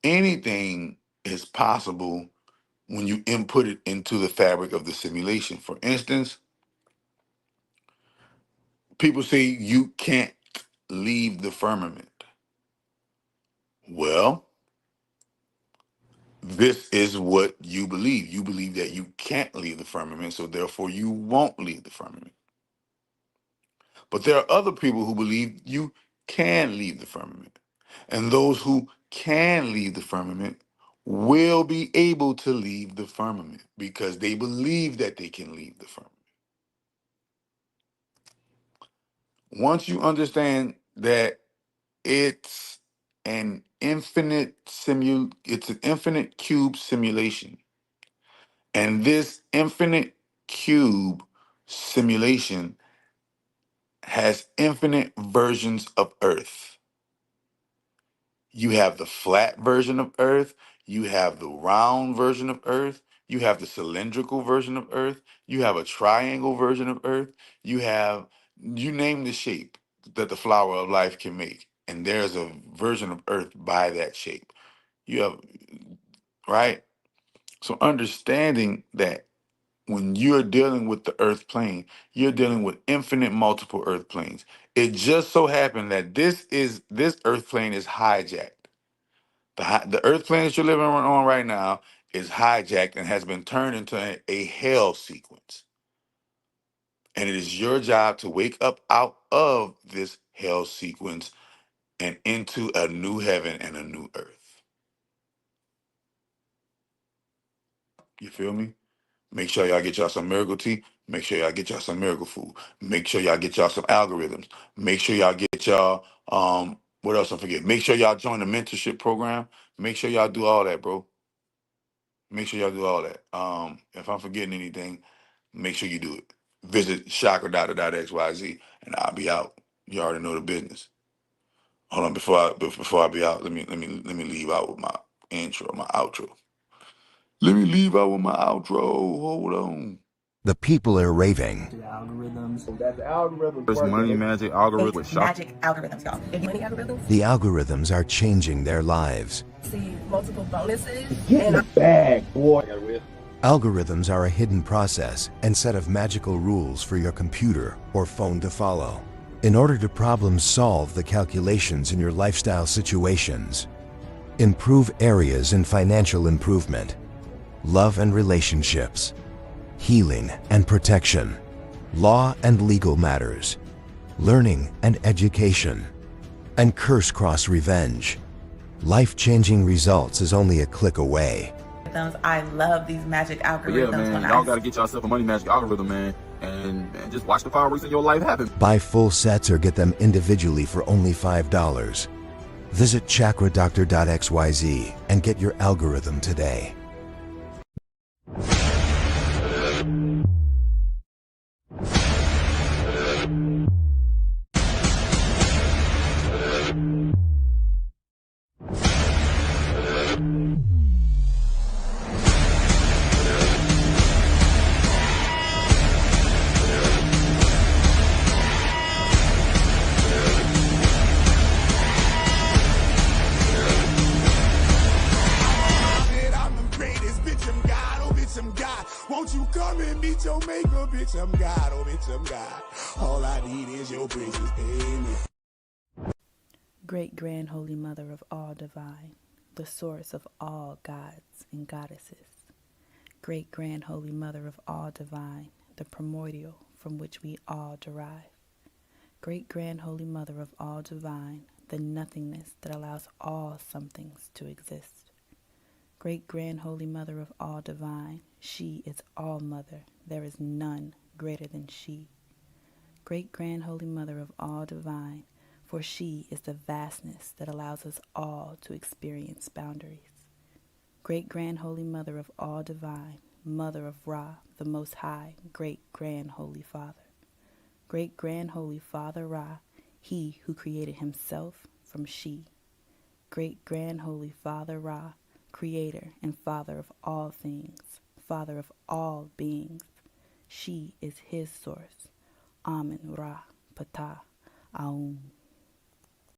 anything is possible when you input it into the fabric of the simulation. For instance, people say you can't leave the firmament. Well, this is what you believe. You believe that you can't leave the firmament, so therefore you won't leave the firmament. But there are other people who believe you can leave the firmament. And those who can leave the firmament will be able to leave the firmament because they believe that they can leave the firmament. Once you understand that it's it's an infinite cube simulation. And this infinite cube simulation has infinite versions of Earth. You have the flat version of Earth. You have the round version of Earth. You have the cylindrical version of Earth. You have a triangle version of Earth. You have, you name the shape that the flower of life can make. And there's a version of Earth by that shape. You have, right? So understanding that when you're dealing with the Earth plane, you're dealing with infinite multiple Earth planes. It just so happened that this Earth plane is hijacked. The Earth plane that you're living on right now is hijacked and has been turned into a hell sequence. And it is your job to wake up out of this hell sequence and into a new heaven and a new earth. You feel me? Make sure y'all get y'all some miracle tea. Make sure y'all get y'all some miracle food. Make sure y'all get y'all some algorithms. Make sure y'all get y'all what else I forget? Make sure y'all join the mentorship program. Make sure y'all do all that, bro. Make sure y'all do all that. If I'm forgetting anything, make sure you do it. Visit chakra.xyz and I'll be out. You already know the business. Hold on, before I be out, let me leave out with my intro, my outro. Let me leave out with my outro. Hold on. The people are raving. There's money magic algorithm with magic algorithms, y'all. Money algorithms. The algorithms are changing their lives. See multiple bonuses. Get the bag, boy. Algorithms are a hidden process and set of magical rules for your computer or phone to follow. In order to problem solve the calculations in your lifestyle situations, improve areas in financial improvement, love and relationships, healing and protection, law and legal matters, learning and education, and curse-cross revenge. Life-changing results is only a click away. I love these magic algorithms. Yeah, man, y'all gotta get yourself a money magic algorithm, man, and just watch the fireworks in your life happen. Buy full sets or get them individually for only $5. Visit chakradoctor.xyz and get your algorithm today. Won't you come and meet your maker, bitch? I'm God, oh bitch, I'm God. All I need is your precious payment. Great Grand Holy Mother of all divine, the source of all gods and goddesses. Great Grand Holy Mother of all divine, the primordial from which we all derive. Great Grand Holy Mother of all divine, the nothingness that allows all somethings to exist. Great Grand Holy Mother of all divine, she is all mother, there is none greater than she. Great Grand Holy Mother of all divine, for she is the vastness that allows us all to experience boundaries. Great Grand Holy Mother of all divine, Mother of Ra, the Most High, Great Grand Holy Father. Great Grand Holy Father Ra, he who created himself from she. Great Grand Holy Father Ra, Creator and Father of all things, Father of all beings. She is his source. Amen Ra Ptah Aum.